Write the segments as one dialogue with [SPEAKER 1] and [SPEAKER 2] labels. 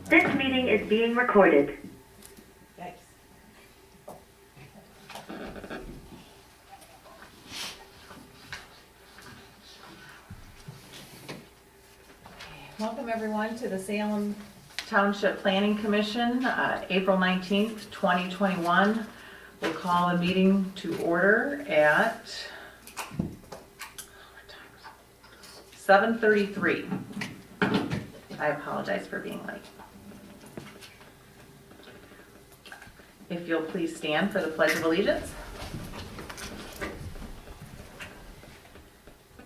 [SPEAKER 1] This meeting is being recorded.
[SPEAKER 2] Yikes. Welcome everyone to the Salem Township Planning Commission, April 19th, 2021. We'll call the meeting to order at 7:33. I apologize for being late. If you'll please stand for the Pledge of Allegiance.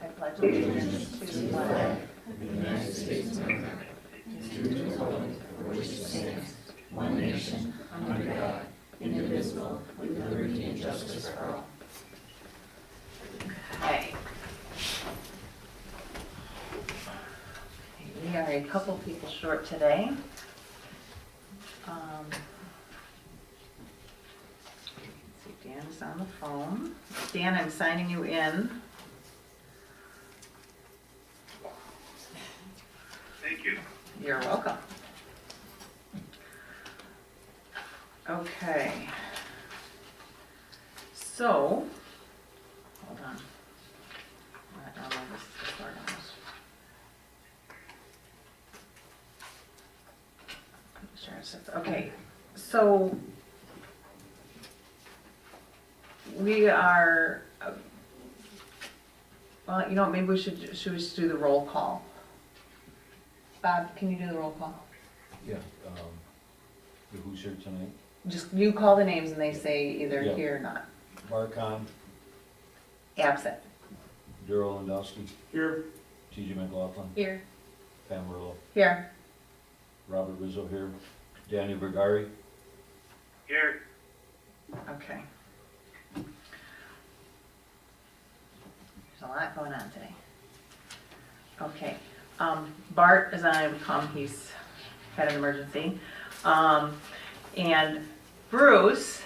[SPEAKER 2] I pledge allegiance to the flag
[SPEAKER 3] of the United States of America, to the republic for which it stands, one nation, under God, indivisible, with liberty and justice for all.
[SPEAKER 2] Okay. We are a couple people short today. Let's see, Dan is on the phone. Dan, I'm signing you in.
[SPEAKER 4] Thank you.
[SPEAKER 2] You're welcome. Okay. So, hold on. I don't know this is disorganized. Sure, okay, so we are, well, you know, maybe we should we just do the roll call? Bob, can you do the roll call?
[SPEAKER 5] Yeah, who's here tonight?
[SPEAKER 2] Just, you call the names and they say either
[SPEAKER 5] Yeah.
[SPEAKER 2] here or not.
[SPEAKER 5] Mark Hahn,
[SPEAKER 2] Absent.
[SPEAKER 5] Daryl Landowski,
[SPEAKER 4] Here.
[SPEAKER 5] TJ McLaughlin,
[SPEAKER 2] Here.
[SPEAKER 5] Pam Merlo,
[SPEAKER 2] Here.
[SPEAKER 5] Robert Rizzo here, Danny Vergari.
[SPEAKER 4] Here.
[SPEAKER 2] Okay. There's a lot going on today. Okay, Bart is unable to come, he's had an emergency. And Bruce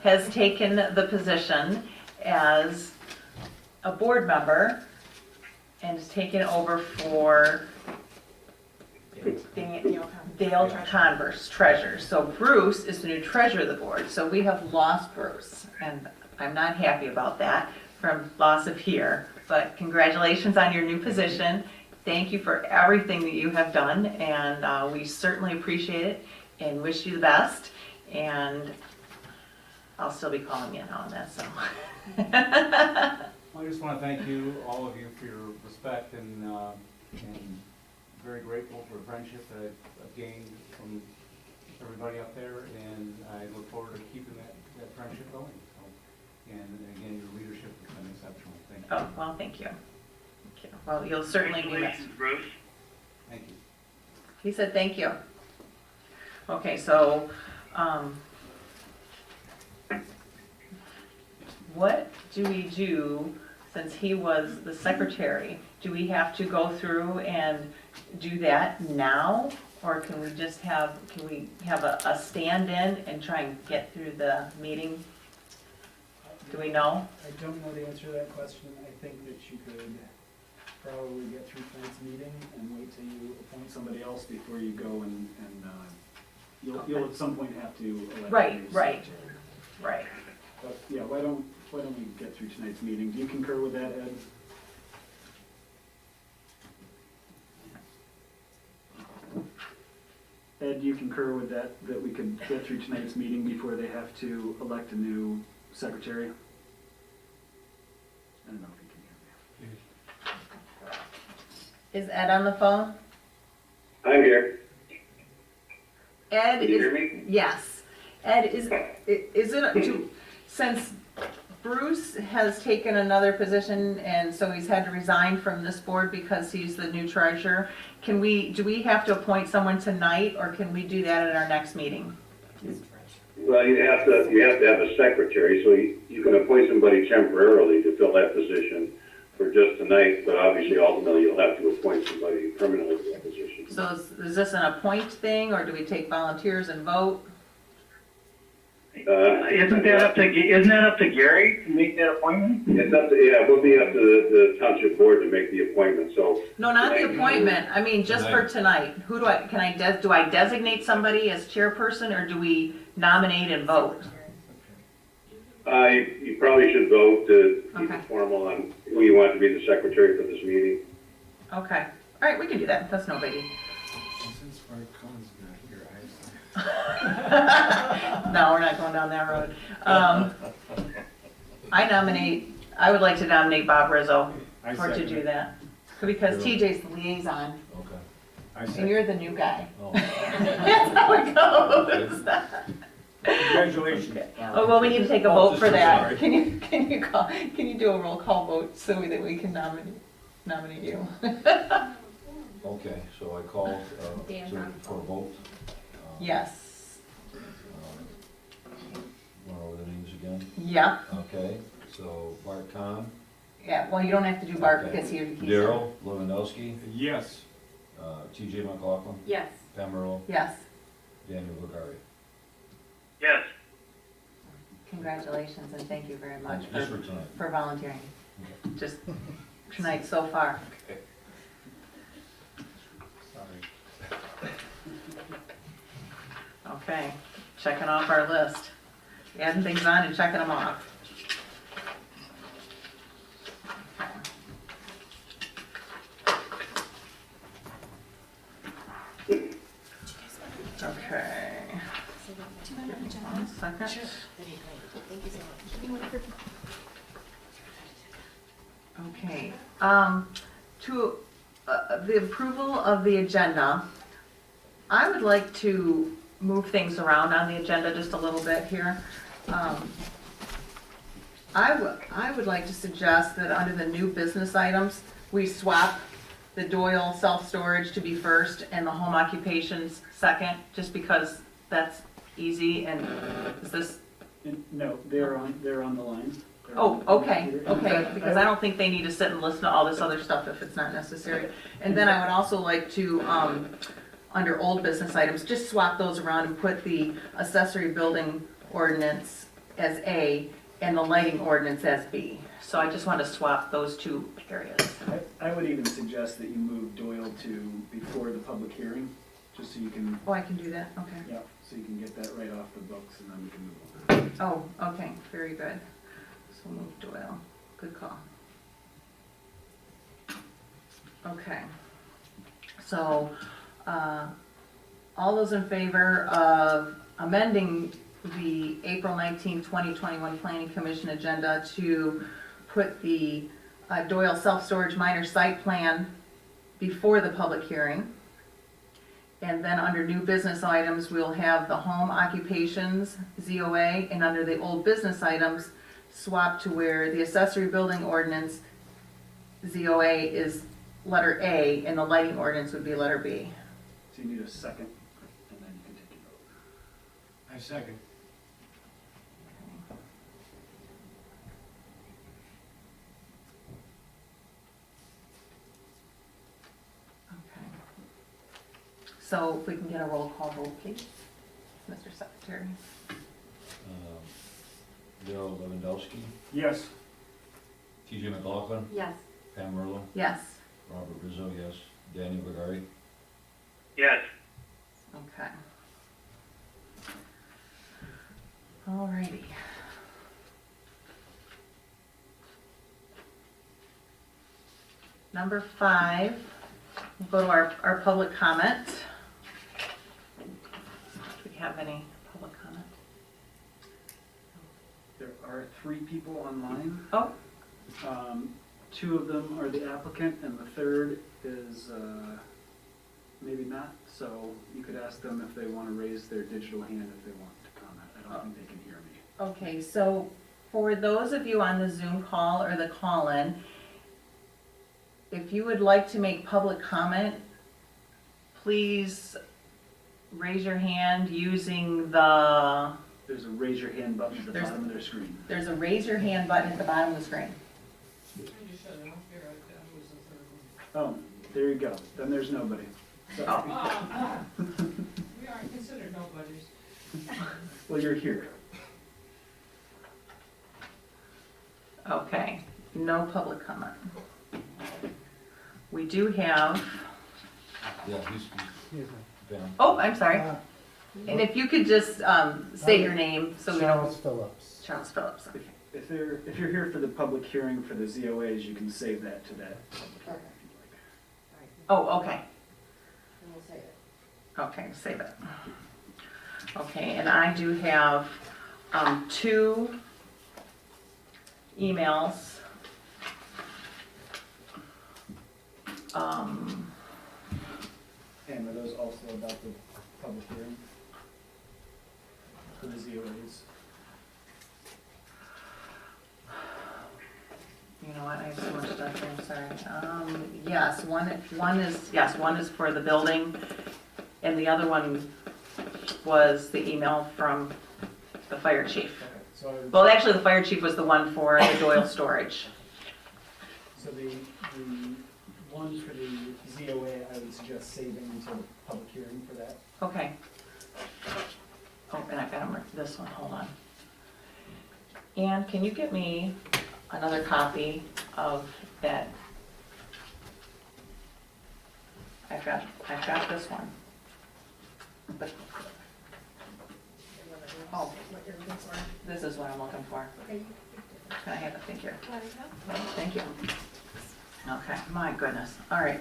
[SPEAKER 2] has taken the position as a board member and has taken over for Dale Converse, treasurer. So Bruce is the new treasurer of the board. So we have lost Bruce, and I'm not happy about that from loss of here. But congratulations on your new position. Thank you for everything that you have done, and we certainly appreciate it and wish you the best. And I'll still be calling you now and then, so.
[SPEAKER 6] I just want to thank you, all of you, for your respect and very grateful for the friendship that I've gained from everybody up there, and I look forward to keeping that friendship going. So, and again, your leadership has been exceptional. Thank you.
[SPEAKER 2] Oh, well, thank you. Thank you. Well, you'll certainly be missed.
[SPEAKER 4] Congratulations, Bruce.
[SPEAKER 6] Thank you.
[SPEAKER 2] He said thank you. Okay, so, what do we do, since he was the secretary? Do we have to go through and do that now? Or can we just have, a stand-in and try and get through the meeting? Do we know?
[SPEAKER 7] I don't know the answer to that question. I think that you could probably get through tonight's meeting and wait till you appoint somebody else before you go and you'll at some point have to elect.
[SPEAKER 2] Right,
[SPEAKER 7] a new
[SPEAKER 2] right.
[SPEAKER 7] secretary.
[SPEAKER 2] Right.
[SPEAKER 7] But yeah, why don't we get through tonight's meeting? Do you concur with that, Ed? Ed, do you concur with that we could get through tonight's meeting before they have to elect a new secretary? I don't know if you can hear me.
[SPEAKER 2] Is Ed on the phone?
[SPEAKER 4] I'm here.
[SPEAKER 2] Ed
[SPEAKER 4] Can you hear
[SPEAKER 2] is,
[SPEAKER 4] me?
[SPEAKER 2] yes. Ed, is it, since Bruce has taken another position and so he's had to resign from this board because he's the new treasurer, do we have to appoint someone tonight, or can we do that at our next meeting?
[SPEAKER 4] Well, you have to have a secretary, so you can appoint somebody temporarily to fill that position for just tonight, but obviously ultimately you'll have to appoint somebody permanently for that position.
[SPEAKER 2] So is this an appoint thing, or do we take volunteers and vote?
[SPEAKER 8] Isn't that up to Gary to make that appointment?
[SPEAKER 4] It's up to, yeah, it will be up to the township board to make the appointment, so.
[SPEAKER 2] No, not the appointment, I mean, just for tonight. Who do I designate somebody as chairperson, or do we nominate and vote?
[SPEAKER 4] You probably should vote to keep
[SPEAKER 2] Okay.
[SPEAKER 4] it formal on who you want to be the secretary for this meeting.
[SPEAKER 2] Okay, all right, we can do that, that's no biggie.
[SPEAKER 3] Since Mark Cohen's not here,
[SPEAKER 2] No, we're not going down that road. I would like to nominate Bob Rizzo
[SPEAKER 3] I
[SPEAKER 2] for to
[SPEAKER 3] second
[SPEAKER 2] do
[SPEAKER 3] it.
[SPEAKER 2] that. Because TJ's the liaison,
[SPEAKER 5] Okay.
[SPEAKER 3] I
[SPEAKER 2] and
[SPEAKER 3] second.
[SPEAKER 2] you're the new guy.
[SPEAKER 5] Oh,
[SPEAKER 2] That's how it goes.
[SPEAKER 3] Congratulations.
[SPEAKER 2] Oh, well, we need to take a
[SPEAKER 5] Oh,
[SPEAKER 2] vote for
[SPEAKER 5] just
[SPEAKER 2] that.
[SPEAKER 5] sorry.
[SPEAKER 2] Can you do a roll call vote so that we can nominate you?
[SPEAKER 5] okay, so I called, for a vote.
[SPEAKER 2] Yes.
[SPEAKER 5] Went over the names again.
[SPEAKER 2] Yeah,
[SPEAKER 5] Okay, so Bart Kahn.
[SPEAKER 2] yeah, well, you don't have to do Bart
[SPEAKER 5] Okay.
[SPEAKER 2] because he's.
[SPEAKER 5] Daryl Lewandowski,
[SPEAKER 3] Yes.
[SPEAKER 5] TJ McLaughlin,
[SPEAKER 9] Yes.
[SPEAKER 5] Pam Earl,
[SPEAKER 2] Yes,
[SPEAKER 5] Daniel Legare.
[SPEAKER 8] Yes.
[SPEAKER 2] congratulations and thank you very much
[SPEAKER 5] Just for tonight.
[SPEAKER 2] for volunteering. Just tonight so far.
[SPEAKER 3] Sorry.
[SPEAKER 2] Okay, checking off our list. Adding things on and checking them off. Okay. One second. Okay, to, the approval of the agenda, I would like to move things around on the agenda just a little bit here. I would like to suggest that under the new business items, we swap the Doyle self-storage to be first and the home occupations second, just because that's easy and is this,
[SPEAKER 7] No, they're on the line. They're
[SPEAKER 2] oh,
[SPEAKER 7] on the
[SPEAKER 2] okay,
[SPEAKER 7] computer.
[SPEAKER 2] okay, because I don't think they need to sit and listen to all this other stuff if it's not necessary. And then I would also like to, under old business items, just swap those around and put the accessory building ordinance as A and the lighting ordinance as B. So I just want to swap those two areas.
[SPEAKER 7] I would even suggest that you move Doyle to before the public hearing, just so you can,
[SPEAKER 2] Oh, I can do that, okay.
[SPEAKER 7] yeah, so you can get that right off the books and then we can move on.
[SPEAKER 2] Oh, okay, very good. So move Doyle, good call. Okay. So, all those in favor of amending the April 19, 2021 Planning Commission agenda to put the Doyle self-storage minor site plan before the public hearing? And then under new business items, we'll have the home occupations, ZOA, and under the old business items, swap to where the accessory building ordinance, ZOA, is letter A, and the lighting ordinance would be letter B.
[SPEAKER 7] So you need a second, and then you can take your vote.
[SPEAKER 3] I second.
[SPEAKER 2] Okay. So if we can get a roll call vote, please, Mr. Secretary.
[SPEAKER 5] Daryl Lewandowski,
[SPEAKER 3] Yes.
[SPEAKER 5] TJ McLaughlin,
[SPEAKER 9] Yes.
[SPEAKER 5] Pam Earl,
[SPEAKER 2] Yes,
[SPEAKER 5] Robert Rizzo, yes. Daniel Legare.
[SPEAKER 8] Yes.
[SPEAKER 2] okay. Alrighty. Number 5, we'll go to our public comment. Do we have any public comment?
[SPEAKER 7] There are 3 people online.
[SPEAKER 2] Oh,
[SPEAKER 7] 2 of them are the applicant, and the third is maybe not. So you could ask them if they want to raise their digital hand if they want to comment. I don't think they can hear me.
[SPEAKER 2] okay, so for those of you on the Zoom call or the call-in, if you would like to make public comment, please raise your hand using the,
[SPEAKER 7] There's a raise your hand button at the
[SPEAKER 2] There's-
[SPEAKER 7] bottom of their screen.
[SPEAKER 2] there's a raise your hand button at the bottom of the screen.
[SPEAKER 7] Oh, there you go. Then there's nobody. Sorry.
[SPEAKER 10] We aren't considered nobodies.
[SPEAKER 7] Well, you're here.
[SPEAKER 2] no public comment. We do have,
[SPEAKER 5] Yeah, he's down.
[SPEAKER 2] oh, I'm sorry. And if you could just state your name so we know.
[SPEAKER 9] Charles Phillips.
[SPEAKER 2] Charles Phillips. Okay.
[SPEAKER 7] If you're here for the public hearing for the ZOAs, you can save that to that.
[SPEAKER 2] Oh, okay. Okay, save it. Okay, and I do have 2 emails.
[SPEAKER 7] And are those also about the public hearing? For the ZOAs?
[SPEAKER 2] You know what, I have so much stuff here, I'm sorry. Yes, one is for the building, and the other one was the email from the fire chief.
[SPEAKER 7] Okay, so I would.
[SPEAKER 2] Well, actually, the fire chief was the one for the Doyle storage.
[SPEAKER 7] So the one for the ZOA, I would suggest saving until the public hearing for that.
[SPEAKER 2] Okay. Oh, and I've got this one, hold on. Ann, can you get me another copy of that? I've got this one. But, oh, this is what I'm looking for. Can I have it? Thank you. Thank you. Okay, my goodness, all right.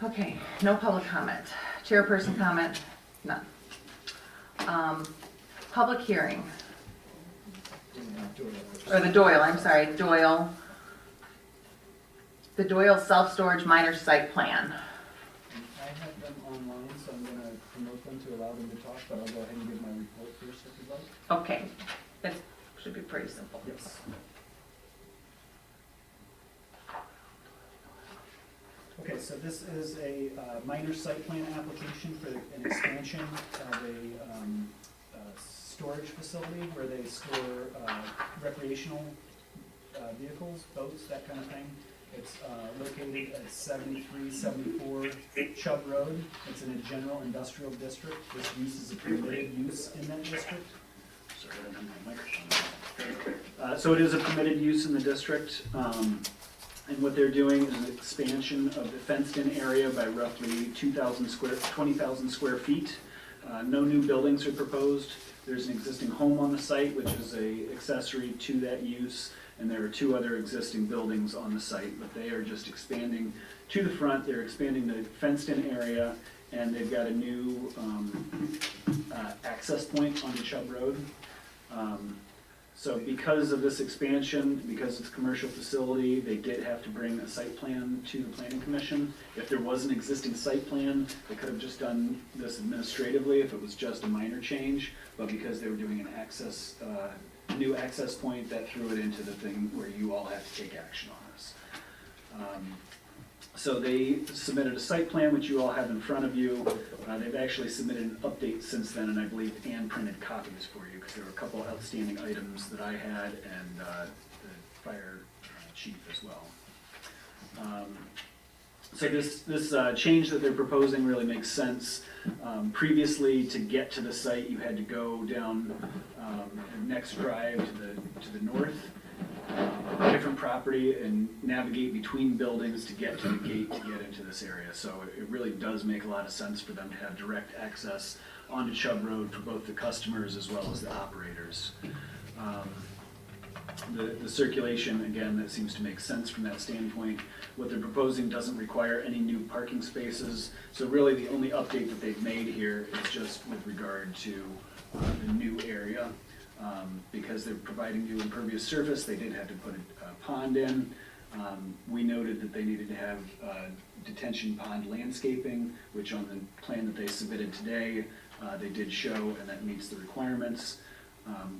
[SPEAKER 2] Okay, no public comment. Chairperson comment, none. Public hearing, or the Doyle, I'm sorry, Doyle. The Doyle self-storage minor site plan.
[SPEAKER 7] I have them online, so I'm gonna promote them to allow them to talk, but I'll go ahead and give my report first if you'd like.
[SPEAKER 2] Okay, it should be pretty simple.
[SPEAKER 7] Yes. Okay, so this is a minor site plan application for an expansion of a storage facility where they store recreational vehicles, boats, that kind of thing. It's located at 7374 Chubb Road. It's in a general industrial district. This use is a permitted use in that district. Sorry, I don't have my microphone. So it is a permitted use in the district. And what they're doing is an expansion of the fenced-in area by roughly 20,000 square feet. No new buildings are proposed. There's an existing home on the site, which is a accessory to that use, and there are 2 other existing buildings on the site, but they are just expanding to the front. They're expanding the fenced-in area, and they've got a new access point onto Chubb Road. So because of this expansion, because it's a commercial facility, they did have to bring a site plan to the planning commission. If there was an existing site plan, they could have just done this administratively if it was just a minor change, but because they were doing an access, new access point, that threw it into the thing where you all have to take action on this. So they submitted a site plan, which you all have in front of you. They've actually submitted an update since then, and I believe Ann printed copies for you, because there were a couple outstanding items that I had, and the fire chief as well. So this change that they're proposing really makes sense. Previously, to get to the site, you had to go down the next drive to the north, different property, and navigate between buildings to get to the gate to get into this area. So it really does make a lot of sense for them to have direct access onto Chubb Road for both the customers as well as the operators. The circulation, again, that seems to make sense from that standpoint. What they're proposing doesn't require any new parking spaces. So really the only update that they've made here is just with regard to the new area. Because they're providing new impervious surface, they did have to put a pond in. We noted that they needed to have detention pond landscaping, which on the plan that they submitted today, they did show, and that meets the requirements.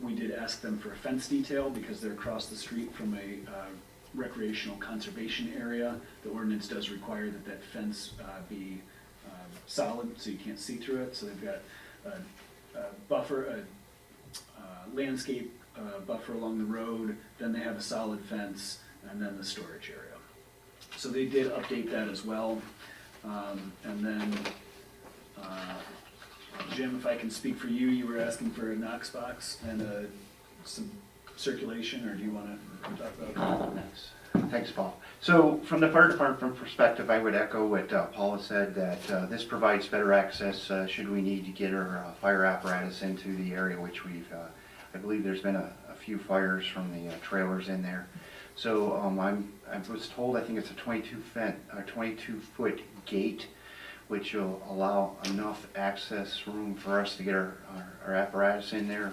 [SPEAKER 7] We did ask them for a fence detail because they're across the street from a recreational conservation area. The ordinance does require that that fence be solid, so you can't see through it. So they've got a buffer, landscape buffer along the road, then they have a solid fence, and then the storage area. So they did update that as well. And then, Jim, if I can speak for you, you were asking for a Knox box and some circulation, or do you want to talk about that?
[SPEAKER 9] Thanks, Paul. So from the fire department perspective, I would echo what Paul has said, that this provides better access should we need to get our fire apparatus into the area, which I believe there's been a few fires from the trailers in there. So I was told, I think it's a 22-foot gate, which will allow enough access room for us to get our apparatus in there.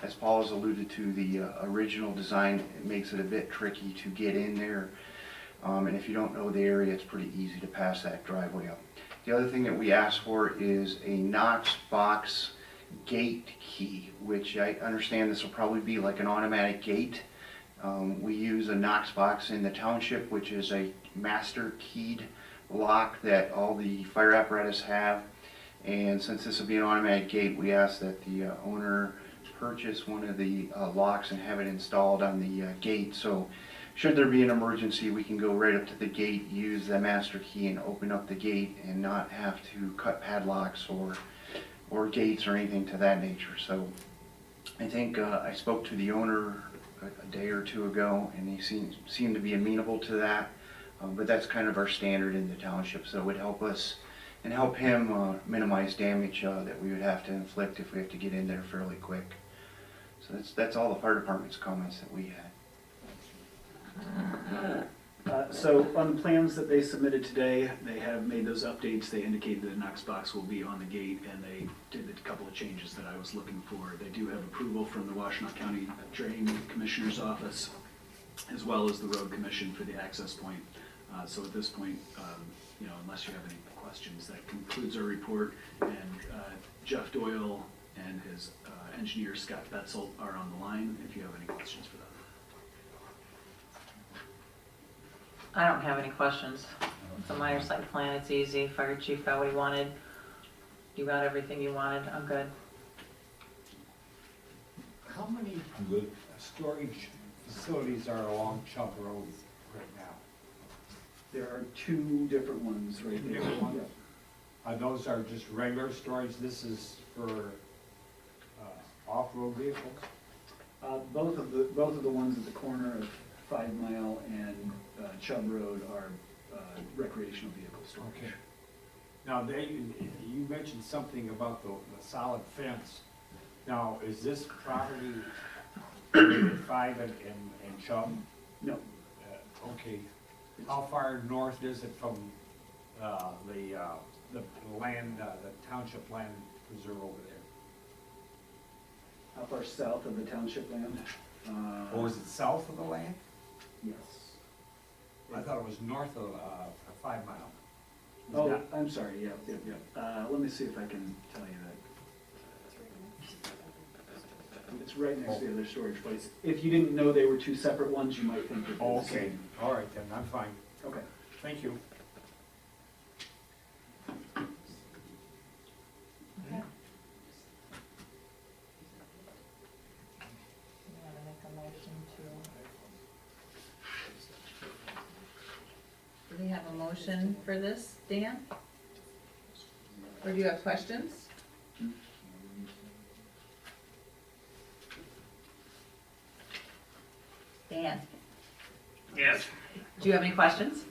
[SPEAKER 9] As Paul has alluded to, the original design, it makes it a bit tricky to get in there. And if you don't know the area, it's pretty easy to pass that driveway up. The other thing that we asked for is a Knox box gate key, which I understand this will probably be like an automatic gate. We use a Knox box in the township, which is a master keyed lock that all the fire apparatus have. And since this will be an automatic gate, we ask that the owner purchase one of the locks and have it installed on the gate. So should there be an emergency, we can go right up to the gate, use the master key and open up the gate and not have to cut padlocks or gates or anything to that nature. So I think I spoke to the owner a day or two ago, and he seemed to be amenable to that. But that's kind of our standard in the township, so it would help us and help him minimize damage that we would have to inflict if we have to get in there fairly quick. So that's all the fire department's comments that we had.
[SPEAKER 7] So on the plans that they submitted today, they have made those updates. They indicated that Knox box will be on the gate, and they did a couple of changes that I was looking for. They do have approval from the Washtenaw County Drain Commissioner's Office, as well as the Road Commission for the access point. So at this point, unless you have any questions, that concludes our report. And Jeff Doyle and his engineer Scott Betzel are on the line if you have any questions for them.
[SPEAKER 2] I don't have any questions. It's a minor site plan, it's easy. Fire chief got what he wanted. You got everything you wanted, I'm good.
[SPEAKER 3] How many
[SPEAKER 5] I'm good.
[SPEAKER 3] storage facilities are along Chubb Road right now?
[SPEAKER 7] There are two different ones right there.
[SPEAKER 3] Different ones?
[SPEAKER 7] Yeah.
[SPEAKER 3] Those are just regular storage, this is for off-road vehicles?
[SPEAKER 7] Both of the ones at the corner of 5 Mile and Chubb Road are recreational vehicle storage.
[SPEAKER 3] Okay. Now, you mentioned something about the solid fence. Now, is this property rated 5 and Chubb?
[SPEAKER 7] No,
[SPEAKER 3] Okay. How far north is it from the land, the township land preserve over there?
[SPEAKER 7] how far south of the township land?
[SPEAKER 3] Or is it south of the land?
[SPEAKER 7] Yes.
[SPEAKER 3] I thought it was north of 5 Mile. Is
[SPEAKER 7] Oh,
[SPEAKER 3] that-
[SPEAKER 7] I'm sorry, yeah. Let me see if I can tell you that. It's right next to the other storage place. If you didn't know they were two separate ones, you might think that they're
[SPEAKER 3] Oh,
[SPEAKER 7] the
[SPEAKER 3] okay,
[SPEAKER 7] same.
[SPEAKER 3] all right then, I'm fine.
[SPEAKER 7] Okay.
[SPEAKER 3] Thank you.
[SPEAKER 2] Okay. You want to make a motion to... Do we have a motion for this, Dan? Or do you have questions? Dan,
[SPEAKER 8] Yes,
[SPEAKER 2] do you have any questions?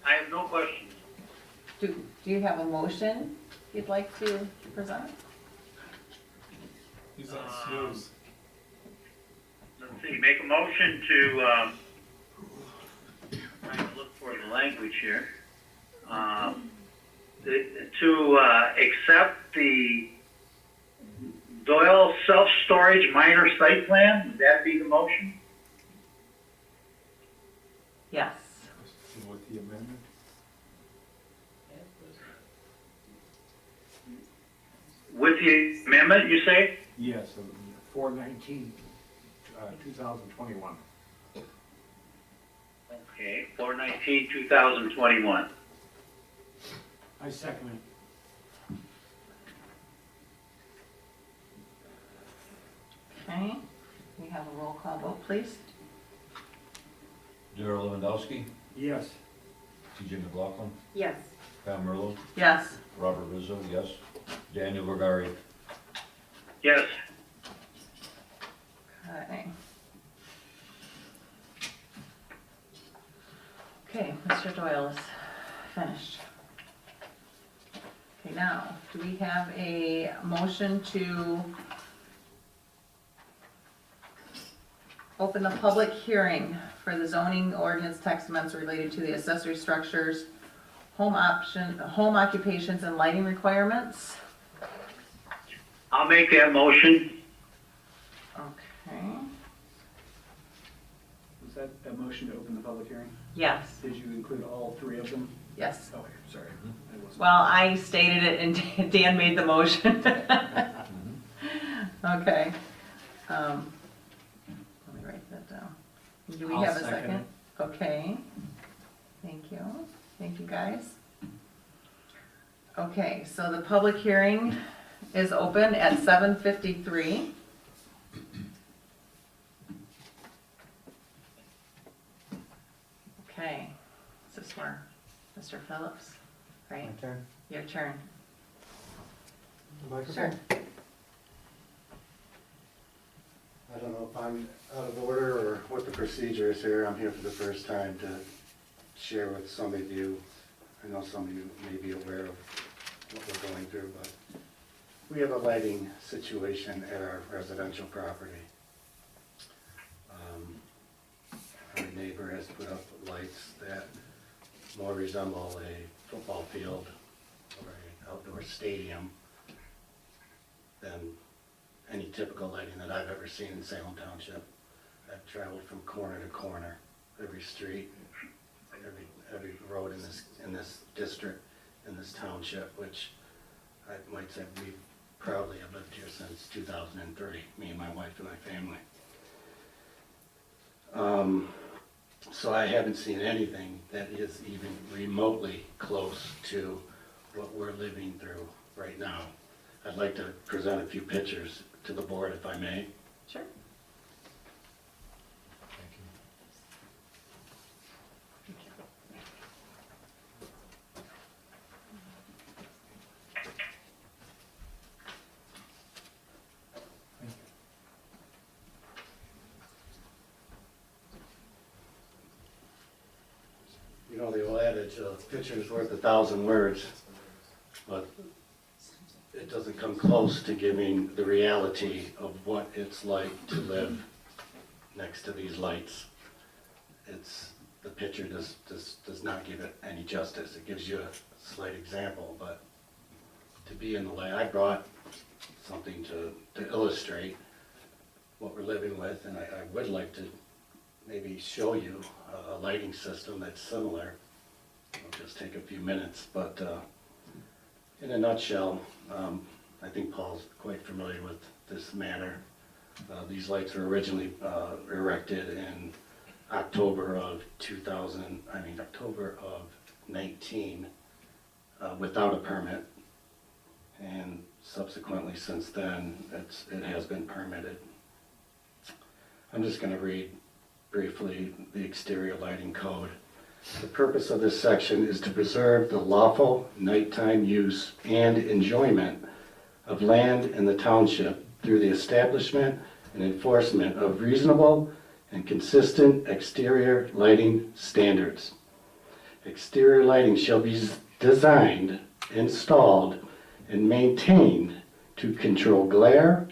[SPEAKER 8] I have no questions.
[SPEAKER 2] Do you have a motion you'd like to present?
[SPEAKER 10] He's on snooze.
[SPEAKER 8] Let's see, make a motion to, trying to look for the language here. To accept the Doyle self-storage minor site plan, would that be the motion?
[SPEAKER 2] Yes.
[SPEAKER 3] With the amendment?
[SPEAKER 8] With the amendment, you say?
[SPEAKER 3] Yes, 4/19, 2021.
[SPEAKER 8] Okay, 4/19/2021.
[SPEAKER 3] I second it.
[SPEAKER 2] Okay, we have a roll call vote, please.
[SPEAKER 5] Darrell Lewandowski,
[SPEAKER 3] Yes.
[SPEAKER 5] TJ McLaughlin,
[SPEAKER 2] Yes.
[SPEAKER 5] Pam Merlo,
[SPEAKER 2] Yes.
[SPEAKER 5] Robert Rizzo, yes. Daniel Vergari.
[SPEAKER 8] Yes.
[SPEAKER 2] Okay. Mr. Doyle is finished. Okay, now, do we have a motion to open the public hearing for the zoning ordinance text amendments related to the accessory structures, home occupations and lighting requirements?
[SPEAKER 8] I'll make that motion.
[SPEAKER 2] Okay,
[SPEAKER 7] Was that a motion to open the public hearing?
[SPEAKER 2] yes,
[SPEAKER 7] Did you include all three of them?
[SPEAKER 2] yes.
[SPEAKER 7] Okay, sorry. I wasn't-
[SPEAKER 2] Well, I stated it and Dan made the motion. Okay. Let me write that down. Do we
[SPEAKER 6] I'll
[SPEAKER 2] have a
[SPEAKER 6] second
[SPEAKER 2] second? Okay. Thank you. Thank you, guys. Okay, so the public hearing is open at 7:53. Okay, is this where, Mr. Phillips, right?
[SPEAKER 10] turn.
[SPEAKER 2] Your turn.
[SPEAKER 10] Microphone? I don't know if I'm out of order or what the procedure is here. I'm here for the first time to share with some of you. I know some of you may be aware of what we're going through, but we have a lighting situation at our residential property. Our neighbor has put up lights that more resemble a football field or an outdoor stadium than any typical lighting that I've ever seen in Salem Township. I've traveled from corner to corner, every street, every road in this district, in this township, which I might say we proudly have lived here since 2003, me and my wife and my family. So I haven't seen anything that is even remotely close to what we're living through right now. I'd like to present a few pictures to the board, if I may.
[SPEAKER 2] Sure.
[SPEAKER 10] You know the old adage, a picture is worth 1,000 words, but it doesn't come close to giving the reality of what it's like to live next to these lights. The picture does not give it any justice. It gives you a slight example, but to be in the light, I brought something to illustrate what we're living with, and I would like to maybe show you a lighting system that's similar. It'll just take a few minutes, but in a nutshell, I think Paul's quite familiar with this matter. These lights were originally erected in October of 19, without a permit. And subsequently since then, it has been permitted. I'm just going to read briefly the exterior lighting code. The purpose of this section is to preserve the lawful nighttime use and enjoyment of land in the township through the establishment and enforcement of reasonable and consistent exterior lighting standards. Exterior lighting shall be designed, installed, and maintained to control glare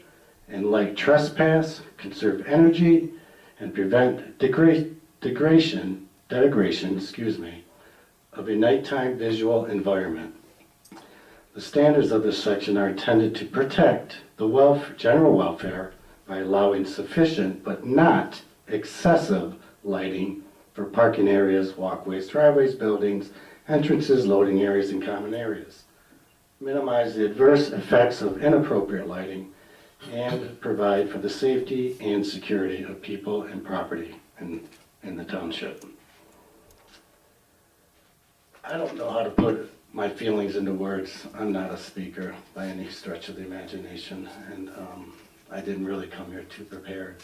[SPEAKER 10] and light trespass, conserve energy, and prevent degradation of a nighttime visual environment. The standards of this section are intended to protect the general welfare by allowing sufficient but not excessive lighting for parking areas, walkways, driveways, buildings, entrances, loading areas, and common areas. Minimize the adverse effects of inappropriate lighting and provide for the safety and security of people and property in the township. I don't know how to put my feelings into words. I'm not a speaker by any stretch of the imagination, and I didn't really come here too prepared,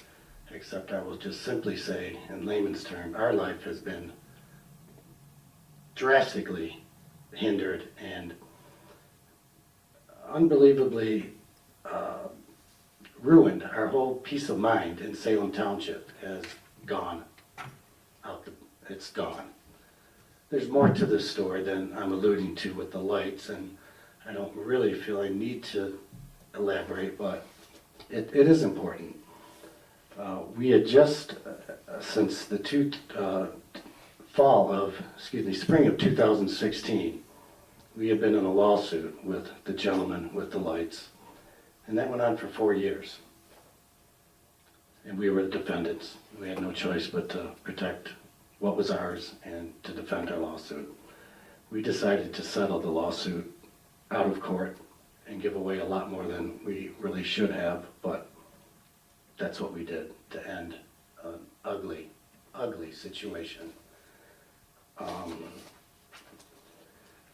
[SPEAKER 10] except I will just simply say, in layman's terms, our life has been drastically hindered and unbelievably ruined. Our whole peace of mind in Salem Township has gone out. It's gone. there's more to this story than I'm alluding to with the lights, and I don't really feel I need to elaborate, but it is important. We had just, since the spring of 2016, we had been in a lawsuit with the gentleman with the lights, and that went on for 4 years. And we were the defendants. We had no choice but to protect what was ours and to defend our lawsuit. We decided to settle the lawsuit out of court and give away a lot more than we really should have, but that's what we did to end an ugly, ugly situation.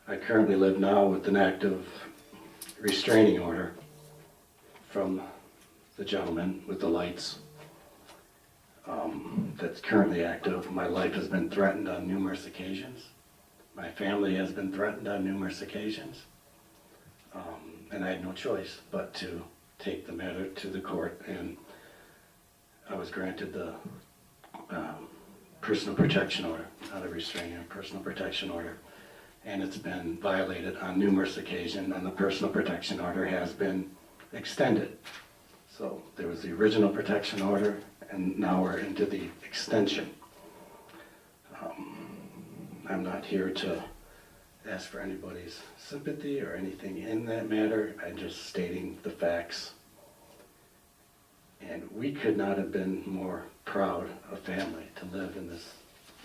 [SPEAKER 10] I currently live now with an active restraining order from the gentleman with the lights. That's currently active. My life has been threatened on numerous occasions. My family has been threatened on numerous occasions. And I had no choice but to take the matter to the court, and I was granted the personal protection order, not a restraining order, personal protection order. And it's been violated on numerous occasions, and the personal protection order has been extended. So there was the original protection order, and now we're into the extension. I'm not here to ask for anybody's sympathy or anything in that matter. I'm just stating the facts. And we could not have been more proud a family to live in this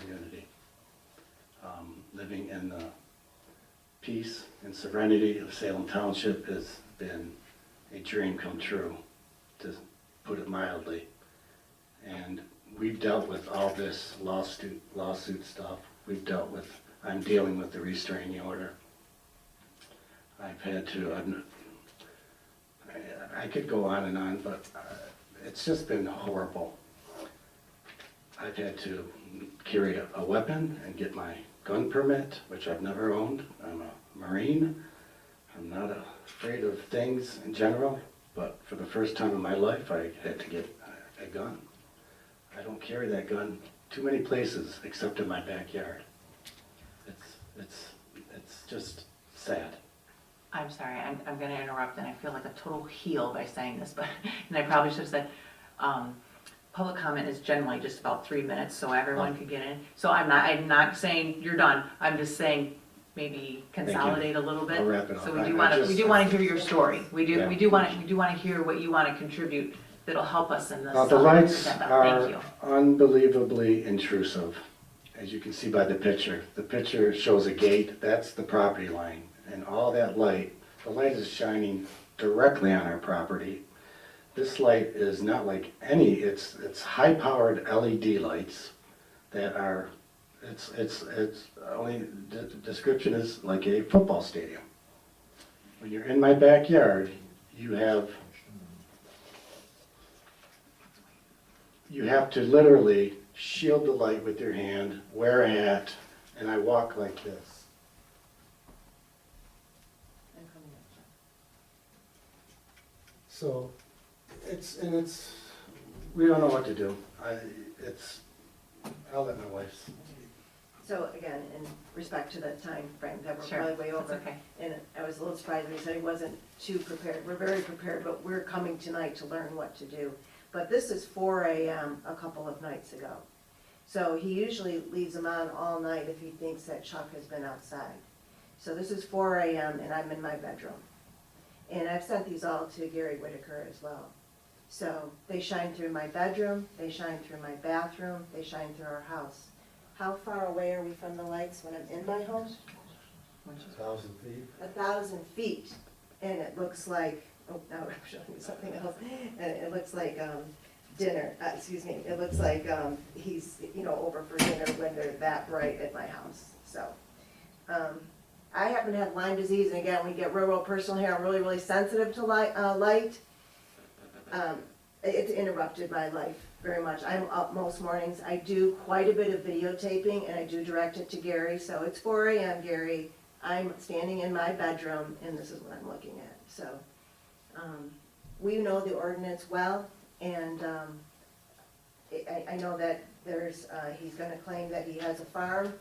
[SPEAKER 10] community. Living in the peace and serenity of Salem Township has been a dream come true, to put it mildly. And we've dealt with all this lawsuit stuff. I'm dealing with the restraining order. I've had to, I could go on, but it's just been horrible. I've had to carry a weapon and get my gun permit, which I've never owned. I'm a Marine. I'm not afraid of things in general, but for the first time in my life, I had to get a gun. I don't carry that gun too many places except in my backyard. It's just sad.
[SPEAKER 2] I'm sorry, I'm gonna interrupt, and I feel like a total heel by saying this, but, and I probably should have said, public comment is generally just about 3 minutes, so everyone could get in. So I'm not saying you're done, I'm just saying maybe consolidate a little bit.
[SPEAKER 10] I'll wrap it up.
[SPEAKER 2] So we do wanna hear your story. We do wanna hear what you wanna contribute that'll help us in this.
[SPEAKER 10] The lights
[SPEAKER 2] Thank
[SPEAKER 10] are
[SPEAKER 2] you.
[SPEAKER 10] unbelievably intrusive, as you can see by the picture. The picture shows a gate, that's the property line, and all that light, the light is shining directly on our property. This light is not like any, it's high-powered LED lights that are, it's only, the description is like a football stadium. When you're in my backyard, you have to literally shield the light with your hand, wear a hat, and I walk like this. So, we don't know what to do. I'll let my wife.
[SPEAKER 11] So again, in respect to the time frame that we're
[SPEAKER 2] Sure,
[SPEAKER 11] probably way
[SPEAKER 2] that's
[SPEAKER 11] over.
[SPEAKER 2] okay.
[SPEAKER 11] And I was a little surprised when he said he wasn't too prepared. We're very prepared, but we're coming tonight to learn what to do. But this is 4 a.m. a couple of nights ago. So he usually leaves them on all night if he thinks that Chuck has been outside. So this is 4 a.m. and I'm in my bedroom. And I've sent these all to Gary Whitaker as well. So they shine through my bedroom, they shine through my bathroom, they shine through our house. How far away are we from the lights when I'm in my home?
[SPEAKER 10] 1,000 feet.
[SPEAKER 11] 1,000 feet. And it looks like, oh, now I'm showing you something else. And it looks like dinner, it looks like he's, over for dinner when they're that bright at my house. So, I happen to have Lyme disease, and again, we get real personal here. I'm really, really sensitive to light. It's interrupted my life very much. I'm up most mornings. I do quite a bit of videotaping, and I do direct it to Gary. So it's 4 a.m., Gary. I'm standing in my bedroom, and this is what I'm looking at. So we know the ordinance well, and I know that he's going to claim that he has a farm,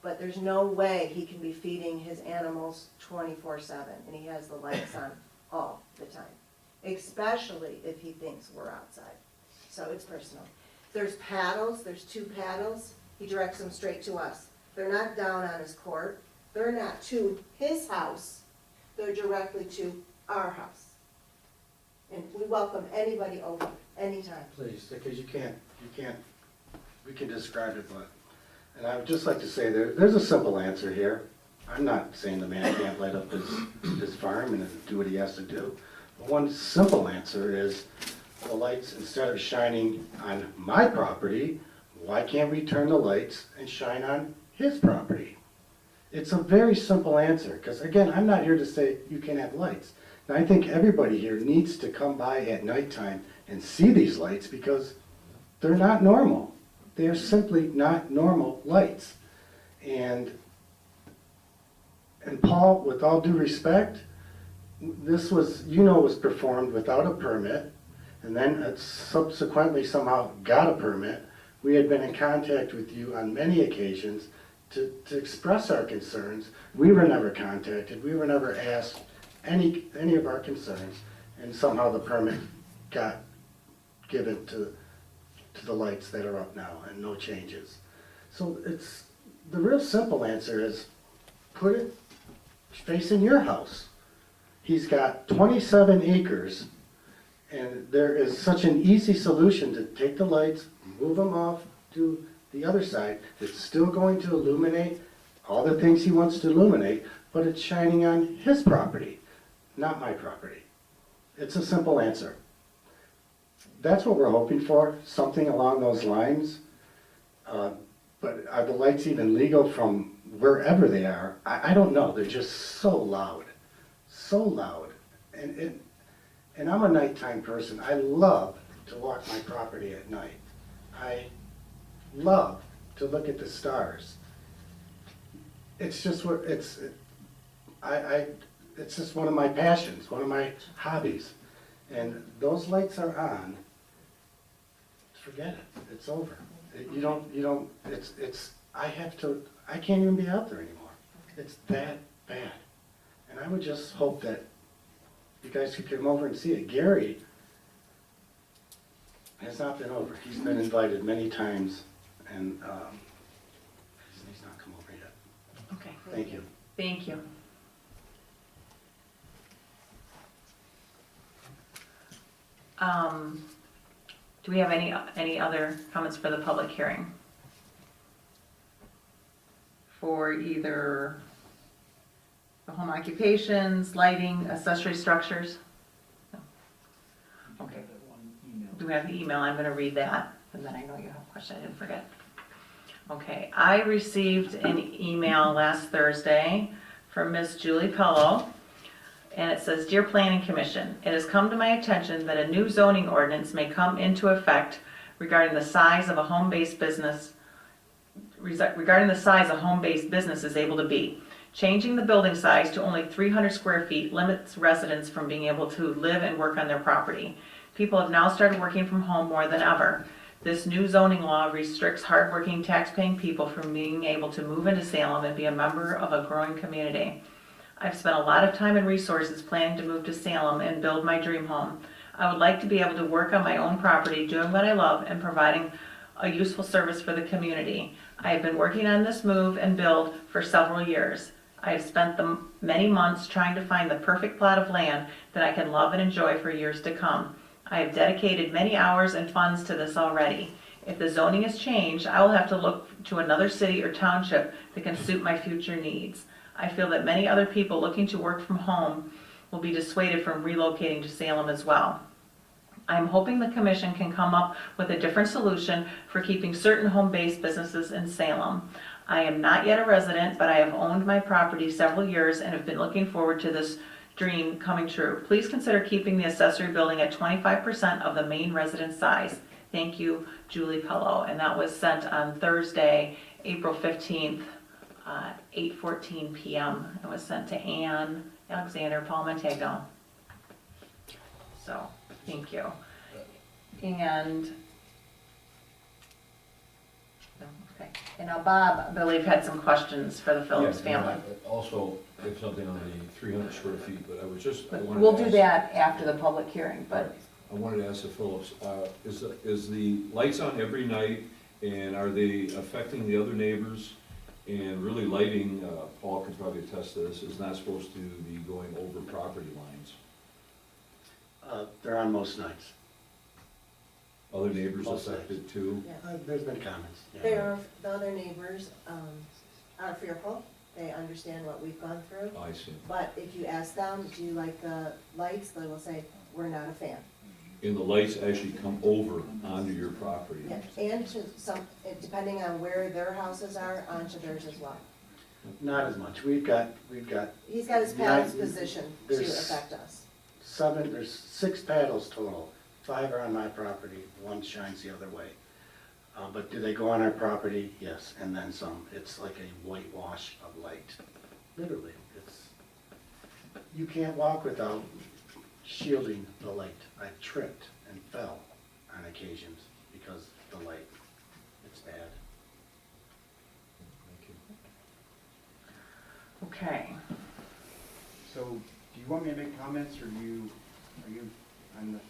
[SPEAKER 11] but there's no way he can be feeding his animals 24/7, and he has the lights on all the time, especially if he thinks we're outside. So it's personal. There's paddles, there's 2 paddles, he directs them straight to us. They're not down on his court, they're not to his house, they're directly to our house. And we welcome anybody over, anytime.
[SPEAKER 10] Please, because you can't, we can describe it, but, and I would just like to say, there's a simple answer here. I'm not saying the man can't light up his farm and do what he has to do. But one simple answer is, the lights, instead of shining on my property, why can't we turn the lights and shine on his property? It's a very simple answer, because again, I'm not here to say you can't have lights. And I think everybody here needs to come by at nighttime and see these lights, because they're not normal. They're simply not normal lights. And Paul, with all due respect, this was, was performed without a permit, and then it subsequently somehow got a permit. We had been in contact with you on many occasions to express our concerns. We were never contacted. We were never asked any of our concerns, and somehow the permit got given to the lights that are up now, and no changes. So it's, the real simple answer is, put it facing your house. He's got 27 acres, and there is such an easy solution to take the lights, move them off to the other side. It's still going to illuminate all the things he wants to illuminate, but it's shining on his property, not my property. It's a simple answer. That's what we're hoping for, something along those lines. But are the lights even legal from wherever they are? I don't know. They're just so loud, so loud. And I'm a nighttime person. I love to walk my property at night. I love to look at the stars. It's just what it's just one of my passions, one of my hobbies. And those lights are on. Forget it. It's over. I can't even be out there anymore. It's that bad. And I would just hope that you guys could come over and see it. Gary has not been over. He's been invited many times, and he's not come over yet.
[SPEAKER 2] Okay,
[SPEAKER 10] Thank you.
[SPEAKER 2] thank you. Do we have any other comments for the public hearing? For either the home occupations, lighting, accessory structures? No. Okay. Do we have the email? I'm gonna read that, and then I know you have a question, I didn't forget. Okay, I received an email last Thursday from Miss Julie Pello, and it says, Dear Planning Commission, it has come to my attention that a new zoning ordinance may come into effect regarding the size of a home-based business, is able to be. Changing the building size to only 300 square feet limits residents from being able to live and work on their property. People have now started working from home more than ever. This new zoning law restricts hardworking, tax-paying people from being able to move into Salem and be a member of a growing community. I've spent a lot of time and resources planning to move to Salem and build my dream home. I would like to be able to work on my own property, doing what I love, and providing a useful service for the community. I have been working on this move and build for several years. I have spent many months trying to find the perfect plot of land that I can love and enjoy for years to come. I have dedicated many hours and funds to this already. If the zoning is changed, I will have to look to another city or township that can suit my future needs. I feel that many other people looking to work from home will be dissuaded from relocating to Salem as well. I'm hoping the commission can come up with a different solution for keeping certain home-based businesses in Salem. I am not yet a resident, but I have owned my property several years and have been looking forward to this dream coming true. Please consider keeping the accessory building at 25% of the main residence size. Thank you, Julie Pello. And that was sent on Thursday, April 15th, 8:14 p.m. It was sent to Ann Alexander Palmantego. So, thank you. And Okay. And now Bob, I believe, had some questions for the Phillips
[SPEAKER 5] Yeah, and
[SPEAKER 2] family.
[SPEAKER 5] I also have something on the 300 square feet, but I was just, I
[SPEAKER 2] But
[SPEAKER 5] wanted to
[SPEAKER 2] we'll do
[SPEAKER 5] ask-
[SPEAKER 2] that after the public hearing, but
[SPEAKER 5] I wanted to ask the Phillips, is the lights on every night, and are they affecting the other neighbors? And really lighting, Paul can probably attest to this, is not supposed to be going over property lines.
[SPEAKER 10] They're on most nights.
[SPEAKER 5] Other neighbors
[SPEAKER 10] Most
[SPEAKER 5] affected too?
[SPEAKER 11] Yeah.
[SPEAKER 10] There's been comments. yeah.
[SPEAKER 11] The other neighbors, are fearful, they understand what we've gone through.
[SPEAKER 5] I see.
[SPEAKER 11] But if you ask them, do you like the lights, they will say, we're not a fan.
[SPEAKER 5] And the lights actually come over onto your property.
[SPEAKER 11] Yeah, and to some, depending on where their houses are, onto theirs as well.
[SPEAKER 10] Not as much. We've got
[SPEAKER 11] He's got his paddles
[SPEAKER 10] Yeah,
[SPEAKER 11] positioned to
[SPEAKER 10] there's-
[SPEAKER 11] affect us.
[SPEAKER 10] there's 6 paddles total. 5 are on my property, 1 shines the other way. But do they go on our property? Yes, and then some. It's like a whitewash of light. Literally, you can't walk without shielding the light. I've tripped and fell on occasions because of the light. It's bad.
[SPEAKER 5] Thank you.
[SPEAKER 2] okay.
[SPEAKER 12] So, do you want me to make comments, or are you on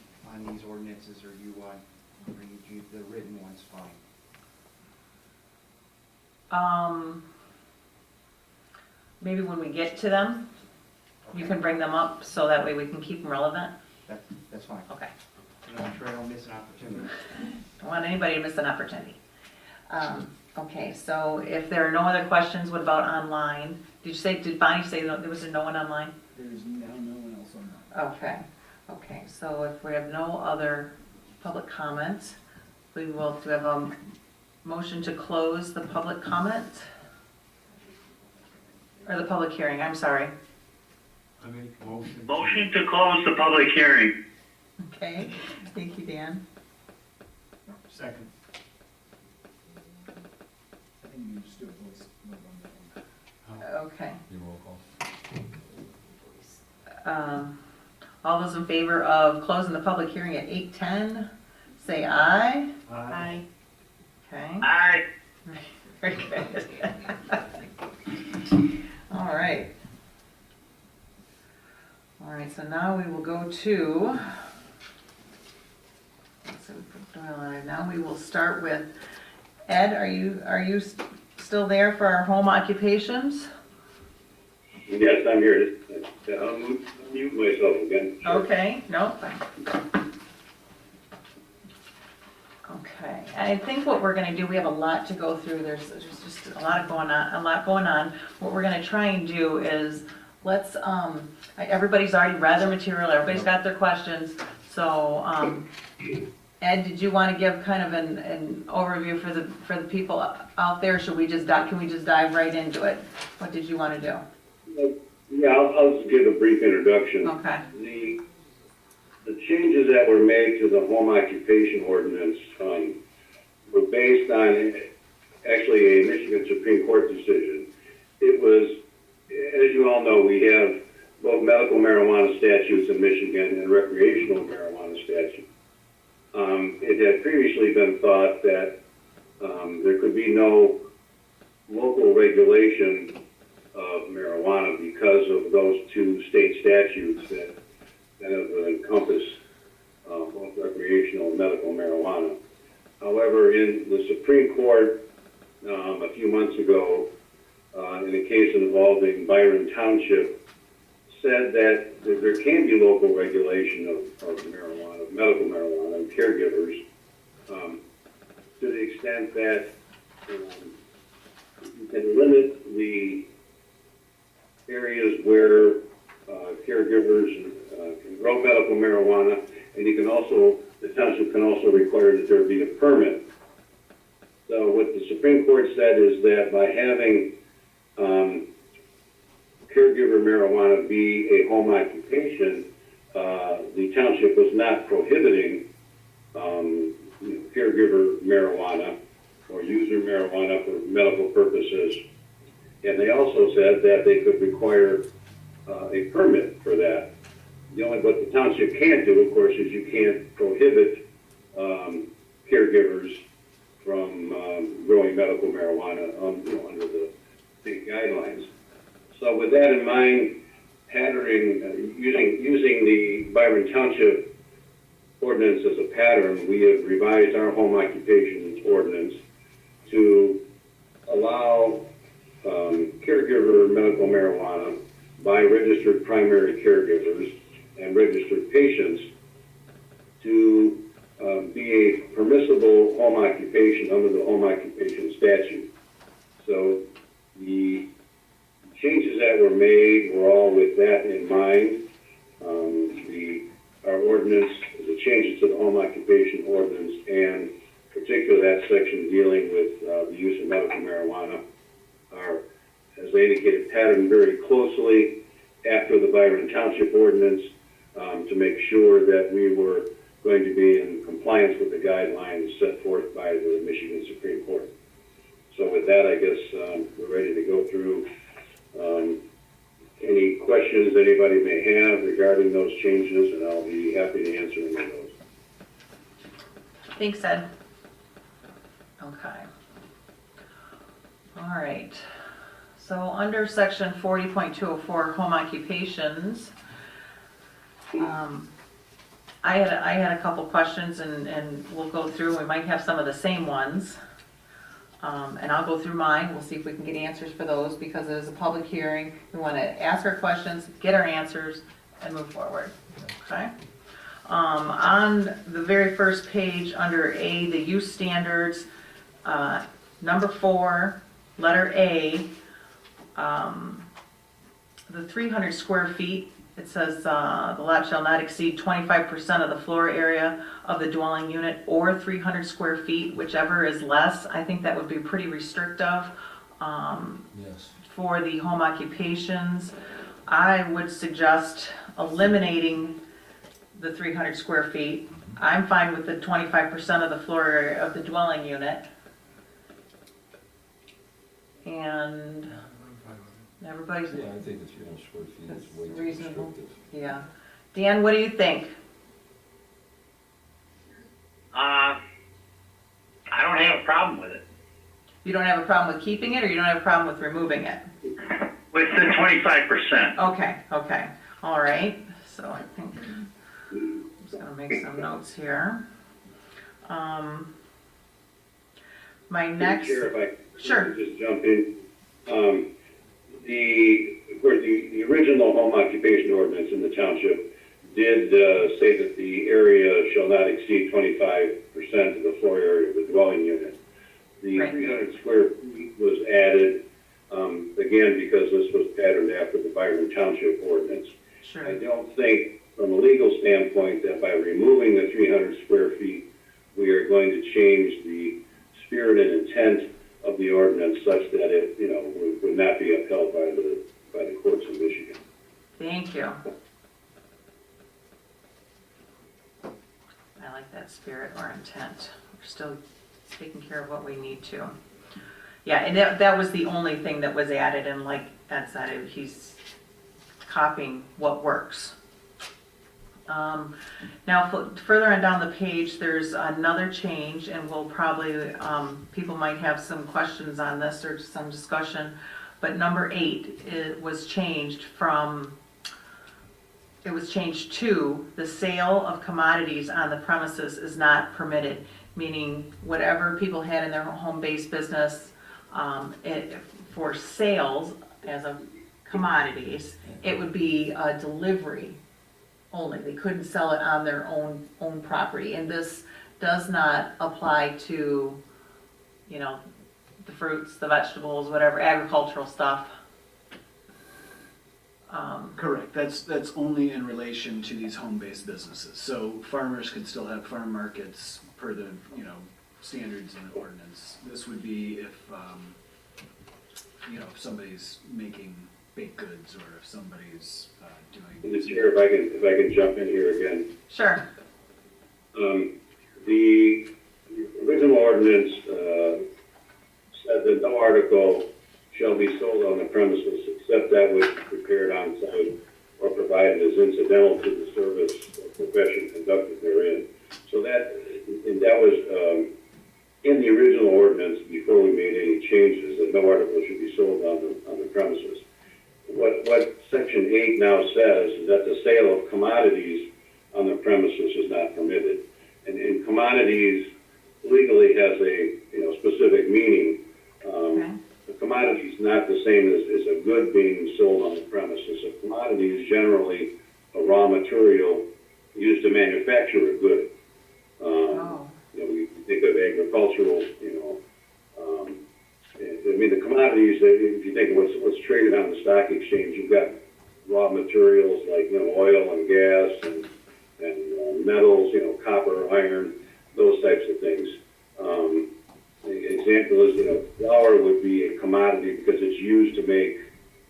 [SPEAKER 12] these ordinances, or you want, the written ones fine?
[SPEAKER 2] Maybe when we get to them, you can bring them up, so that way we can keep them relevant.
[SPEAKER 12] That's fine.
[SPEAKER 2] Okay.
[SPEAKER 12] I'm sure I don't miss an opportunity.
[SPEAKER 2] Don't want anybody to miss an opportunity. Okay, so if there are no other questions, what about online? Did Bonnie say there was no one online?
[SPEAKER 7] There's now no one else on that.
[SPEAKER 2] Okay, so if we have no other public comments, we will, do we have a motion to close the public comment? Or the public hearing, I'm sorry.
[SPEAKER 3] I make a motion.
[SPEAKER 8] Motion to close the public hearing.
[SPEAKER 2] Okay, thank you, Dan.
[SPEAKER 3] Second.
[SPEAKER 7] I think you can just do a voice vote on that one.
[SPEAKER 2] Okay.
[SPEAKER 5] Your roll call.
[SPEAKER 2] All those in favor of closing the public hearing at 8:10, say aye.
[SPEAKER 3] Aye.
[SPEAKER 2] Okay.
[SPEAKER 8] Aye.
[SPEAKER 2] Very good. All right. All right, so now we will go to, let's see, we put Doyle on. Now we will start with, Ed, are you still there for our home occupations?
[SPEAKER 4] Yes, I'm here. I'll mute myself again.
[SPEAKER 2] Okay, no. Okay, I think what we're gonna do, we have a lot to go through, there's just a lot going on. What we're gonna try and do is, let's, everybody's already read their material, everybody's got their questions, so, Ed, did you wanna give kind of an overview for the people out there, can we just dive right into it? What did you wanna do?
[SPEAKER 4] Yeah, I'll just give a brief introduction.
[SPEAKER 2] Okay,
[SPEAKER 4] The changes that were made to the home occupation ordinance were based on actually a Michigan Supreme Court decision. It was, as you all know, we have both medical marijuana statutes in Michigan and recreational marijuana statutes. It had previously been thought that there could be no local regulation of marijuana because of those 2 state statutes that kind of encompass both recreational and medical marijuana. However, in the Supreme Court a few months ago, in a case involving Byron Township, said that there can be local regulation of marijuana, of medical marijuana, and caregivers, to the extent that you can limit the areas where caregivers can grow medical marijuana, and the township can also require that there be a permit. So what the Supreme Court said is that by having caregiver marijuana be a home occupation, the township was not prohibiting caregiver marijuana or user marijuana for medical purposes. And they also said that they could require a permit for that. What the township can't do, of course, is you can't prohibit caregivers from growing medical marijuana under the state guidelines. So with that in mind, patterning, using the Byron Township ordinance as a pattern, we have revised our home occupation ordinance to allow caregiver medical marijuana by registered primary caregivers and registered patients to be a permissible home occupation under the home occupation statute. So the changes that were made were all with that in mind. Our ordinance, the changes to the home occupation ordinance, and particularly that section dealing with the use of medical marijuana, are, as I indicated, patterned very closely after the Byron Township ordinance to make sure that we were going to be in compliance with the guidelines set forth by the Michigan Supreme Court. So with that, I guess we're ready to go through any questions anybody may have regarding those changes, and I'll be happy to answer any of those.
[SPEAKER 2] Thanks, Ed. Okay. All right. So under section 40.204, home occupations, I had a couple questions, and we'll go through. We might have some of the same ones. And I'll go through mine. We'll see if we can get answers for those, because it is a public hearing. We want to ask our questions, get our answers, and move forward. Okay? On the very first page, under A, the use standards, number 4, letter A, the 300 square feet, it says the lot shall not exceed 25% of the floor area of the dwelling unit, or 300 square feet, whichever is less. I think that would be pretty restrictive
[SPEAKER 5] Yes.
[SPEAKER 2] for the home occupations. I would suggest eliminating the 300 square feet. I'm fine with the 25% of the floor area of the dwelling unit. And everybody's,
[SPEAKER 5] Yeah, I think the 300 square feet
[SPEAKER 2] That's
[SPEAKER 5] is way too
[SPEAKER 2] reasonable.
[SPEAKER 5] restrictive.
[SPEAKER 2] yeah. Dan, what do you think?
[SPEAKER 8] I don't have a problem with it.
[SPEAKER 2] You don't have a problem with keeping it, or you don't have a problem with removing it?
[SPEAKER 8] With the 25%.
[SPEAKER 2] Okay, all right. So I think, I'm just gonna make some notes here. My next,
[SPEAKER 4] Chair, if I
[SPEAKER 2] Sure.
[SPEAKER 4] could just jump in. Of course, the original home occupation ordinance in the township did say that the area shall not exceed 25% of the floor area of the dwelling unit. The
[SPEAKER 2] Right.
[SPEAKER 4] 300 square feet was added, again, because this was patterned after the Byron Township ordinance.
[SPEAKER 2] sure.
[SPEAKER 4] I don't think, from a legal standpoint, that by removing the 300 square feet, we are going to change the spirit and intent of the ordinance such that it, would not be upheld by the courts in Michigan.
[SPEAKER 2] Thank you. I like that spirit or intent. We're still taking care of what we need to. Yeah, and that was the only thing that was added, and like Ed said, he's copying what works. Now, further on down the page, there's another change, and we'll probably, people might have some questions on this or some discussion, but number 8, it was changed to the sale of commodities on the premises is not permitted, meaning whatever people had in their home-based business for sales as of commodities, it would be a delivery only. They couldn't sell it on their own property. And this does not apply to, the fruits, the vegetables, whatever, agricultural stuff.
[SPEAKER 7] Correct, that's only in relation to these home-based businesses. So farmers could still have farm markets per the, standards in the ordinance. This would be if, if somebody's making baked goods, or if somebody's doing.
[SPEAKER 4] Mr. Chair, if I can jump in here again.
[SPEAKER 2] Sure.
[SPEAKER 4] The original ordinance said that no article shall be sold on the premises except that which is prepared on site or provided as incidental to the service or profession conducted therein. So that was in the original now says is that the sale of commodities on the premises is not permitted. And commodities legally has a, specific meaning.
[SPEAKER 2] Okay.
[SPEAKER 4] A commodity is not the same as a good being sold on the premises. A commodity is generally a raw material used to manufacture a good.
[SPEAKER 2] Oh.
[SPEAKER 4] We think of agricultural, I mean, the commodities, if you think of what's traded on the stock exchange, you've got raw materials like, oil and gas and metals, copper, iron, those types of things. The example is, flour would be a commodity because it's used to make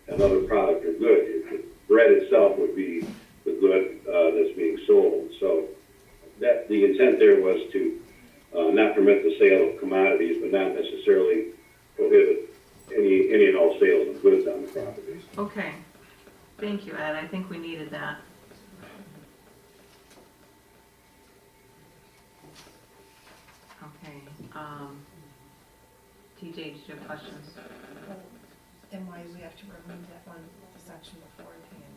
[SPEAKER 4] another product or good. Bread itself would be the good that's being sold. So that the intent there was to not permit the sale of commodities, but not necessarily prohibit any and all sales of goods on the properties.
[SPEAKER 2] Okay. Thank you, Ed. I think we needed that. Okay. TJ, did you have questions?
[SPEAKER 13] Then why do we have to remove that one section beforehand?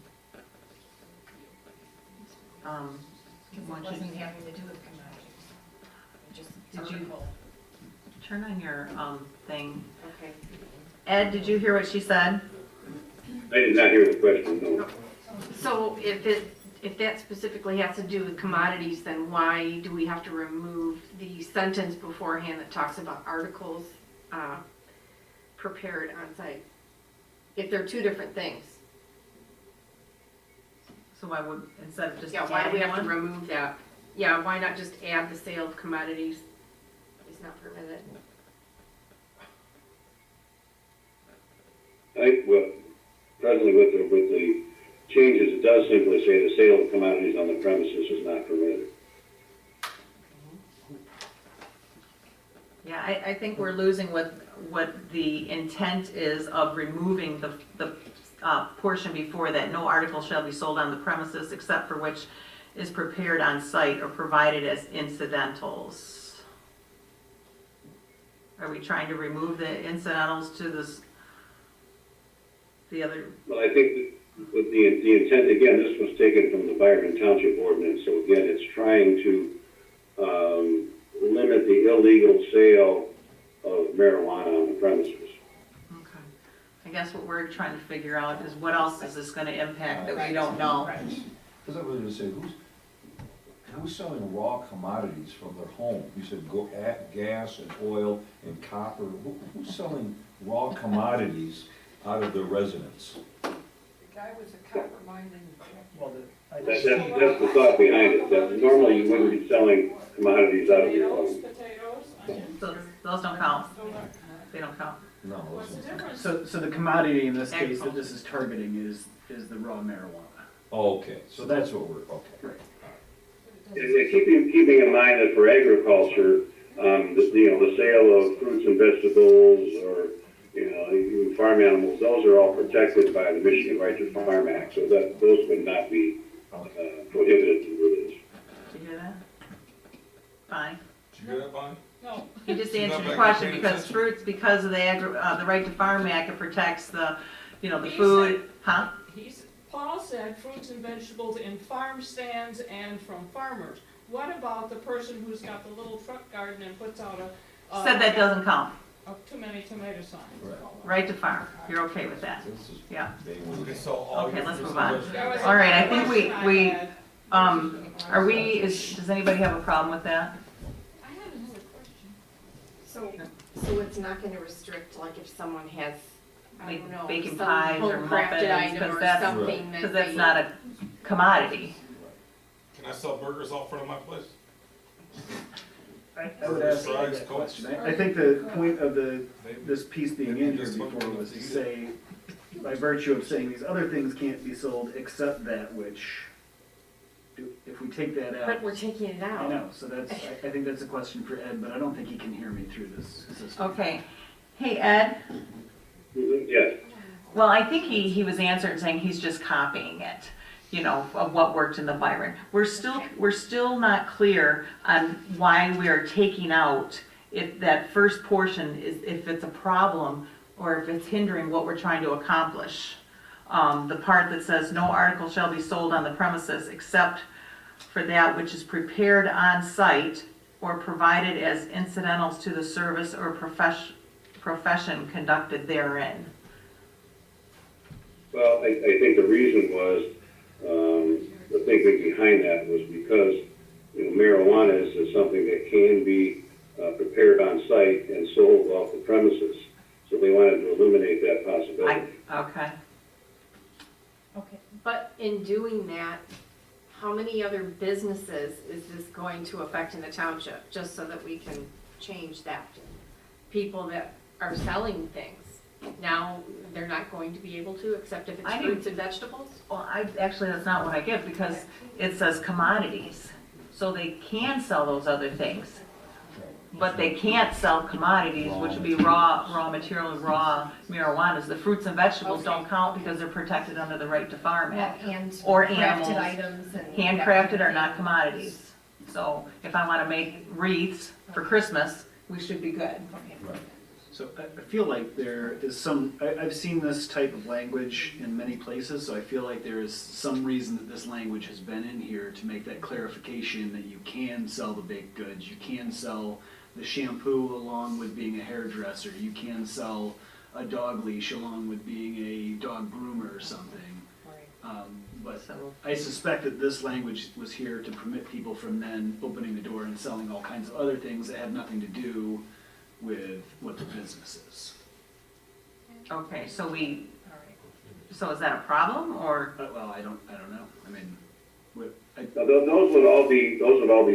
[SPEAKER 13] Because
[SPEAKER 2] Why
[SPEAKER 13] it
[SPEAKER 2] don't you-
[SPEAKER 13] wasn't having to do with commodities. It just
[SPEAKER 2] Did you-
[SPEAKER 13] article.
[SPEAKER 2] Turn on your thing.
[SPEAKER 13] Okay.
[SPEAKER 2] Ed, did you hear what she said?
[SPEAKER 4] I did not hear the question, no.
[SPEAKER 14] So if that specifically has to do with commodities, then why do we have to remove the sentence beforehand that talks about articles prepared on site? If they're two different things.
[SPEAKER 2] So why would, instead of just
[SPEAKER 14] Yeah, why do we
[SPEAKER 2] adding
[SPEAKER 14] have to
[SPEAKER 2] one?
[SPEAKER 14] remove that? Yeah, why not just add the sale of commodities is not permitted?
[SPEAKER 4] Presently with the changes, it does simply say the sale of commodities on the premises is not permitted.
[SPEAKER 2] Yeah, I think we're losing what the intent is of removing the portion before that. No article shall be sold on the premises except for which is prepared on site or provided as incidentals. Are we trying to remove the incidentals to the other?
[SPEAKER 4] Well, I think that with the intent, again, this was taken from the Byron Township ordinance, so again, it's trying to limit the illegal sale of marijuana on the premises.
[SPEAKER 2] Okay. I guess what we're trying to figure out is what else is this gonna impact that we don't know?
[SPEAKER 5] Because I was gonna say, who's selling raw commodities from their home? You said gas and oil and copper. Who's selling raw commodities out of their residence?
[SPEAKER 13] The guy was a copper mining.
[SPEAKER 7] Well,
[SPEAKER 4] That's the thought behind it, that normally you wouldn't be selling commodities out of your home.
[SPEAKER 2] So those don't count. They don't count.
[SPEAKER 5] No.
[SPEAKER 7] So the commodity in this case that this is targeting is the raw marijuana.
[SPEAKER 5] Oh, okay, so that's what we're, okay.
[SPEAKER 4] And keeping in mind that for agriculture, the sale of fruits and vegetables or, even farm animals, those are all protected by the Michigan Right to Farm Act, so that those would not be prohibited through this.
[SPEAKER 2] Did you hear that? Fine.
[SPEAKER 15] Did you hear that, Bonnie?
[SPEAKER 13] No.
[SPEAKER 2] He just
[SPEAKER 15] She's
[SPEAKER 2] answered
[SPEAKER 15] not
[SPEAKER 2] the
[SPEAKER 15] back
[SPEAKER 2] question
[SPEAKER 15] paying
[SPEAKER 2] because
[SPEAKER 15] attention.
[SPEAKER 2] fruits, because of the Right to Farm Act, it protects the
[SPEAKER 16] He
[SPEAKER 2] food, huh?
[SPEAKER 16] Paul said fruits and vegetables in farm stands and from farmers. What about the person who's got the little truck garden and puts out
[SPEAKER 2] Said that doesn't count.
[SPEAKER 16] too many tomato signs?
[SPEAKER 2] Right to farm. You're okay with that?
[SPEAKER 5] This is
[SPEAKER 2] Yeah.
[SPEAKER 15] Okay, so all
[SPEAKER 2] Okay,
[SPEAKER 15] your
[SPEAKER 2] let's
[SPEAKER 15] fruits
[SPEAKER 2] move
[SPEAKER 15] and
[SPEAKER 2] on.
[SPEAKER 15] vegetables-
[SPEAKER 16] There was a
[SPEAKER 2] All right, I think
[SPEAKER 16] question I had.
[SPEAKER 2] does anybody have a problem with that?
[SPEAKER 16] I had another question.
[SPEAKER 14] So it's not gonna restrict, like if someone has, I
[SPEAKER 2] Like
[SPEAKER 14] don't know,
[SPEAKER 2] baking
[SPEAKER 14] some
[SPEAKER 2] pies or
[SPEAKER 14] home crafted
[SPEAKER 2] muffins,
[SPEAKER 14] item
[SPEAKER 2] 'cause
[SPEAKER 14] or
[SPEAKER 2] that's-
[SPEAKER 14] something that
[SPEAKER 2] Because that's
[SPEAKER 14] they-
[SPEAKER 2] not a commodity.
[SPEAKER 15] Can I sell burgers out front of my place?
[SPEAKER 7] I would ask
[SPEAKER 15] Fries,
[SPEAKER 7] that
[SPEAKER 15] Coke.
[SPEAKER 7] question. I think the point of this piece being in here before was to say, by virtue of saying these other things can't be sold except that which, if we take that out.
[SPEAKER 14] But we're taking it out.
[SPEAKER 7] I know, so I think that's a question for Ed, but I don't think he can hear me through this system.
[SPEAKER 2] Okay. Hey, Ed?
[SPEAKER 4] Yes.
[SPEAKER 2] Well, I think he was answering saying he's just copying it, of what worked in the Byron. We're still not clear on why we are taking out if that first portion is, if it's a problem or if it's hindering what we're trying to accomplish. the part that says, no article shall be sold on the premises except for that which is prepared on site or provided as incidentals to the service or profession conducted therein.
[SPEAKER 4] Well, I think the reason was, the thinking behind that was because, marijuana is something that can be prepared on site and sold off the premises. So they wanted to eliminate that possibility.
[SPEAKER 2] Okay.
[SPEAKER 14] Okay. But in doing that, how many other businesses is this going to affect in the township? Just so that we can change that. People that are selling things, now they're not going to be able to, except if it's
[SPEAKER 2] I
[SPEAKER 14] fruits and vegetables?
[SPEAKER 2] Well, actually, that's not what I get, because it says commodities, so they can sell those other things. But they can't sell commodities, which would be raw material, raw marijuanas. The fruits and vegetables don't count because they're protected under the Right to Farm Act. Or animals.
[SPEAKER 14] Items and.
[SPEAKER 2] Handcrafted are not commodities. So if I wanna make wreaths for Christmas, we should be good.
[SPEAKER 7] So I feel like there is I've seen this type of language in many places, so I feel like there is some reason that this language has been in here to make that clarification that you can sell the baked goods, you can sell the shampoo along with being a hairdresser, you can sell a dog leash along with being a dog groomer or something. But I suspect that this language was here to permit people from then opening the door and selling all kinds of other things that have nothing to do with what the business is.
[SPEAKER 2] Okay, so so is that a problem, or?
[SPEAKER 7] Well, I don't know. I mean,
[SPEAKER 4] Now, those would all be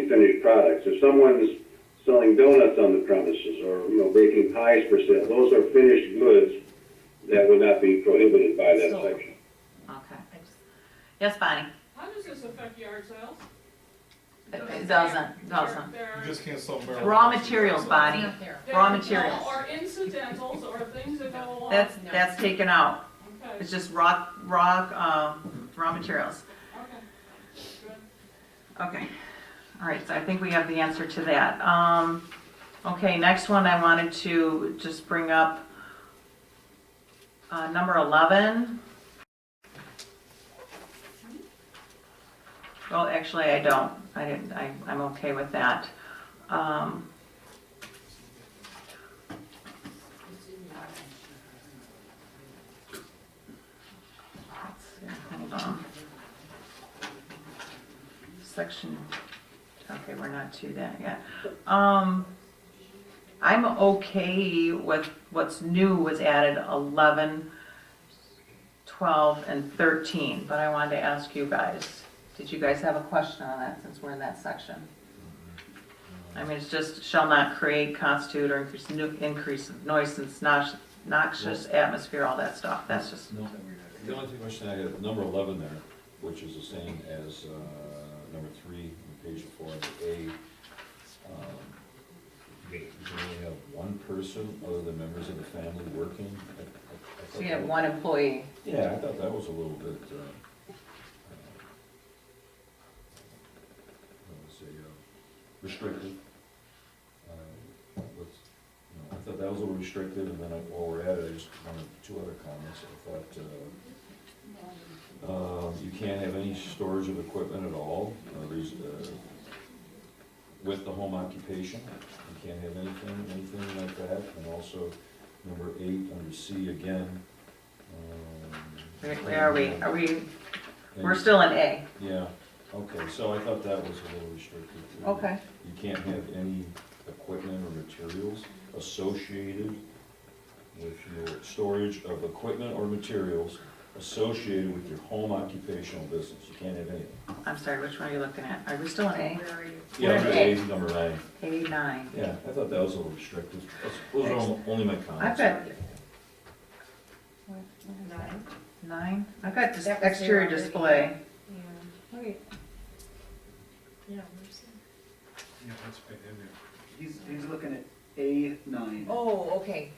[SPEAKER 4] finished products. If someone's selling donuts on the premises or, baking pies for sale, those are finished goods that would not be prohibited by that section.
[SPEAKER 2] Okay. Yes, Bonnie?
[SPEAKER 16] How does this affect yard sales?
[SPEAKER 2] It doesn't.
[SPEAKER 15] You just can't sell marijuana.
[SPEAKER 2] Raw materials, Bonnie. Raw materials.
[SPEAKER 16] Or incidentals, or things that go along.
[SPEAKER 2] That's taken out.
[SPEAKER 16] Okay,
[SPEAKER 2] It's just raw materials.
[SPEAKER 16] okay, good.
[SPEAKER 2] Okay. All right, so I think we have the answer to that. Okay, next one I wanted to just bring up, number 11. Well, actually, I don't. I'm okay with that. Let's see, hold on. Section, okay, we're not to that yet. I'm okay with what's new was added 11, 12, and 13, but I wanted to ask you guys. Did you guys have a question on that since we're in that section? I mean, it's just shall not create, constitute, or increase of nuisance, noxious atmosphere, all that stuff. That's just.
[SPEAKER 5] No, the only question I have, number 11 there, which is the same as number 3 on page 4 of the A. You can only have one person other than members of the family working.
[SPEAKER 2] So you have one employee.
[SPEAKER 5] Yeah, I thought that was a little bit, restrictive. I thought that was a little restrictive, and then while we're at it, I just wanted 2 other comments. I thought you can't have any storage of equipment at all, with the home occupation. You can't have anything like that. And also, number 8, under C again.
[SPEAKER 2] Where are we? We're still in A.
[SPEAKER 5] Yeah, okay, so I thought that was a little restrictive too.
[SPEAKER 2] Okay.
[SPEAKER 5] You can't have any equipment or materials associated with your storage of equipment or materials associated with your home occupational business. You can't have anything.
[SPEAKER 2] I'm sorry, which one are you looking at? Are we still in A?
[SPEAKER 14] Where are you?
[SPEAKER 5] Yeah,
[SPEAKER 2] We're
[SPEAKER 5] number
[SPEAKER 2] in
[SPEAKER 5] 8, number 9.
[SPEAKER 2] A9.
[SPEAKER 5] Yeah, I thought that was a little restrictive. Those are only my
[SPEAKER 2] I've
[SPEAKER 5] comments.
[SPEAKER 2] got. 9? I've got this exterior display.
[SPEAKER 14] Yeah. Wait. Yeah, where's that?
[SPEAKER 3] Yeah, that's been in there.
[SPEAKER 7] He's looking at A9.
[SPEAKER 14] Oh, okay,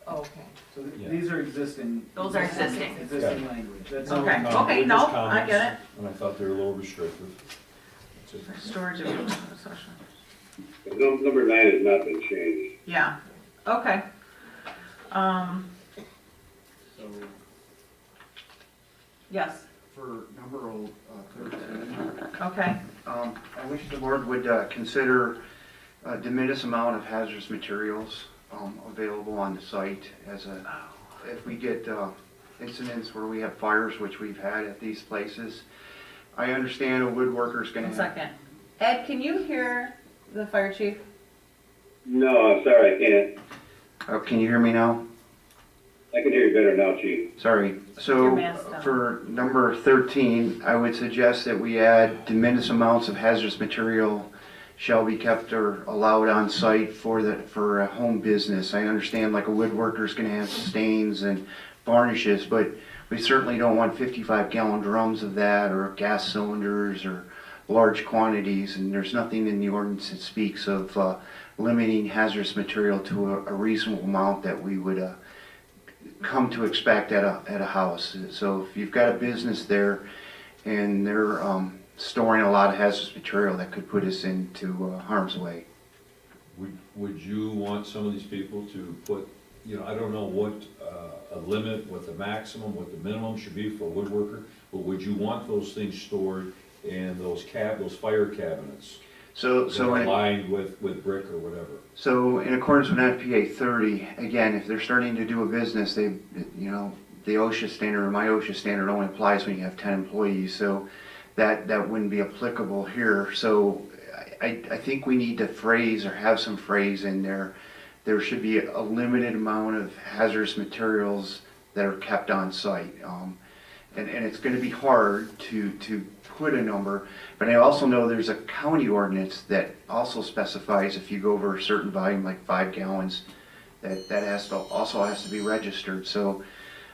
[SPEAKER 14] okay.
[SPEAKER 7] So
[SPEAKER 5] Yeah.
[SPEAKER 7] these are existing.
[SPEAKER 2] Those are existing.
[SPEAKER 7] Existing language. That's
[SPEAKER 2] Okay.
[SPEAKER 7] all.
[SPEAKER 5] They're
[SPEAKER 2] Okay,
[SPEAKER 5] just
[SPEAKER 2] no, I
[SPEAKER 5] comments,
[SPEAKER 2] get it.
[SPEAKER 5] And I thought they were a little restrictive. That's it.
[SPEAKER 2] For storage of social.
[SPEAKER 4] Number 9 has not been changed.
[SPEAKER 2] Yeah, okay.
[SPEAKER 7] So
[SPEAKER 2] Yes,
[SPEAKER 12] For number 13,
[SPEAKER 2] okay.
[SPEAKER 9] I wish the board would consider a de minimis amount of hazardous materials available on the site if we get incidents where we have fires, which we've had at these places. I understand a woodworker's gonna
[SPEAKER 2] One
[SPEAKER 9] have...
[SPEAKER 2] second. Ed, can you hear the fire chief?
[SPEAKER 4] No, I'm sorry, I can't.
[SPEAKER 9] Can you hear me now?
[SPEAKER 4] I can hear you better now, Chief.
[SPEAKER 9] Sorry.
[SPEAKER 2] Your
[SPEAKER 9] So
[SPEAKER 2] mask down.
[SPEAKER 9] for number 13, I would suggest that we add de minimis amounts of hazardous material shall be kept or allowed on site for a home business. I understand like a woodworker's gonna have stains and varnishes, but we certainly don't want 55-gallon drums of that or gas cylinders or large quantities, and there's nothing in the ordinance that speaks of limiting hazardous material to a reasonable amount that we would come to expect at a house. So if you've got a business there and they're storing a lot of hazardous material, that could put us into harm's way.
[SPEAKER 5] Would you want some of these people to put, I don't know what a limit, what the maximum, what the minimum should be for a woodworker, but would you want those things stored in those fire cabinets?
[SPEAKER 9] So
[SPEAKER 5] lined with brick or whatever?
[SPEAKER 9] So in accordance with NFPA 30, again, if they're starting to do a business, the OSHA standard or my OSHA standard only applies when you have 10 employees, so that wouldn't be applicable here. So I think we need to phrase or have some phrase in there. There should be a limited amount of hazardous materials that are kept on site. And it's going to be hard to put a number, but I also know there's a county ordinance that also specifies if you go over a certain volume, like 5 gallons, that also has to be registered. So,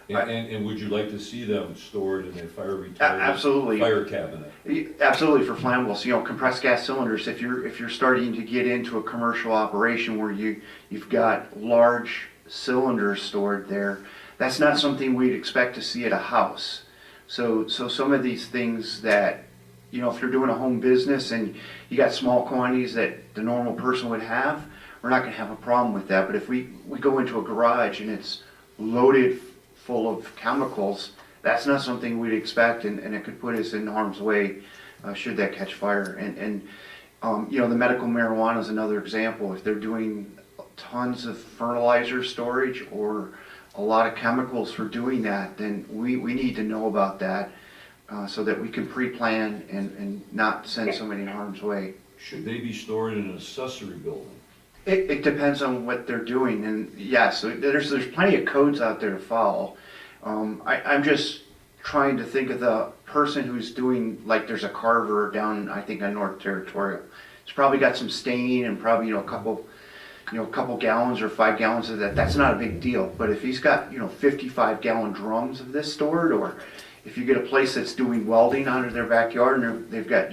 [SPEAKER 5] and would you like to see them stored in a fire retardant
[SPEAKER 9] absolutely
[SPEAKER 5] fire cabinet?
[SPEAKER 9] Absolutely, for flammables, compressed gas cylinders. If you're starting to get into a commercial operation where you've got large cylinders stored there, that's not something we'd expect to see at a house. So some of these things that, if you're doing a home business and you got small quantities that the normal person would have, we're not going to have a problem with that. But if we go into a garage and it's loaded full of chemicals, that's not something we'd expect, and it could put us in harm's way should that catch fire. And the medical marijuana is another example. If they're doing tons of fertilizer storage or a lot of chemicals for doing that, then we need to know about that so that we can pre-plan and not send somebody in harm's way.
[SPEAKER 5] Should they be stored in an accessory building?
[SPEAKER 9] It depends on what they're doing, and yes, there's plenty of codes out there to follow. I'm just trying to think of the person who's doing, like there's a carver down, I think on North Territorial. It's probably got some stain and probably a couple gallons or 5 gallons of that. That's not a big deal. But if he's got 55-gallon drums of this stored, or if you get a place that's doing welding out of their backyard and they've got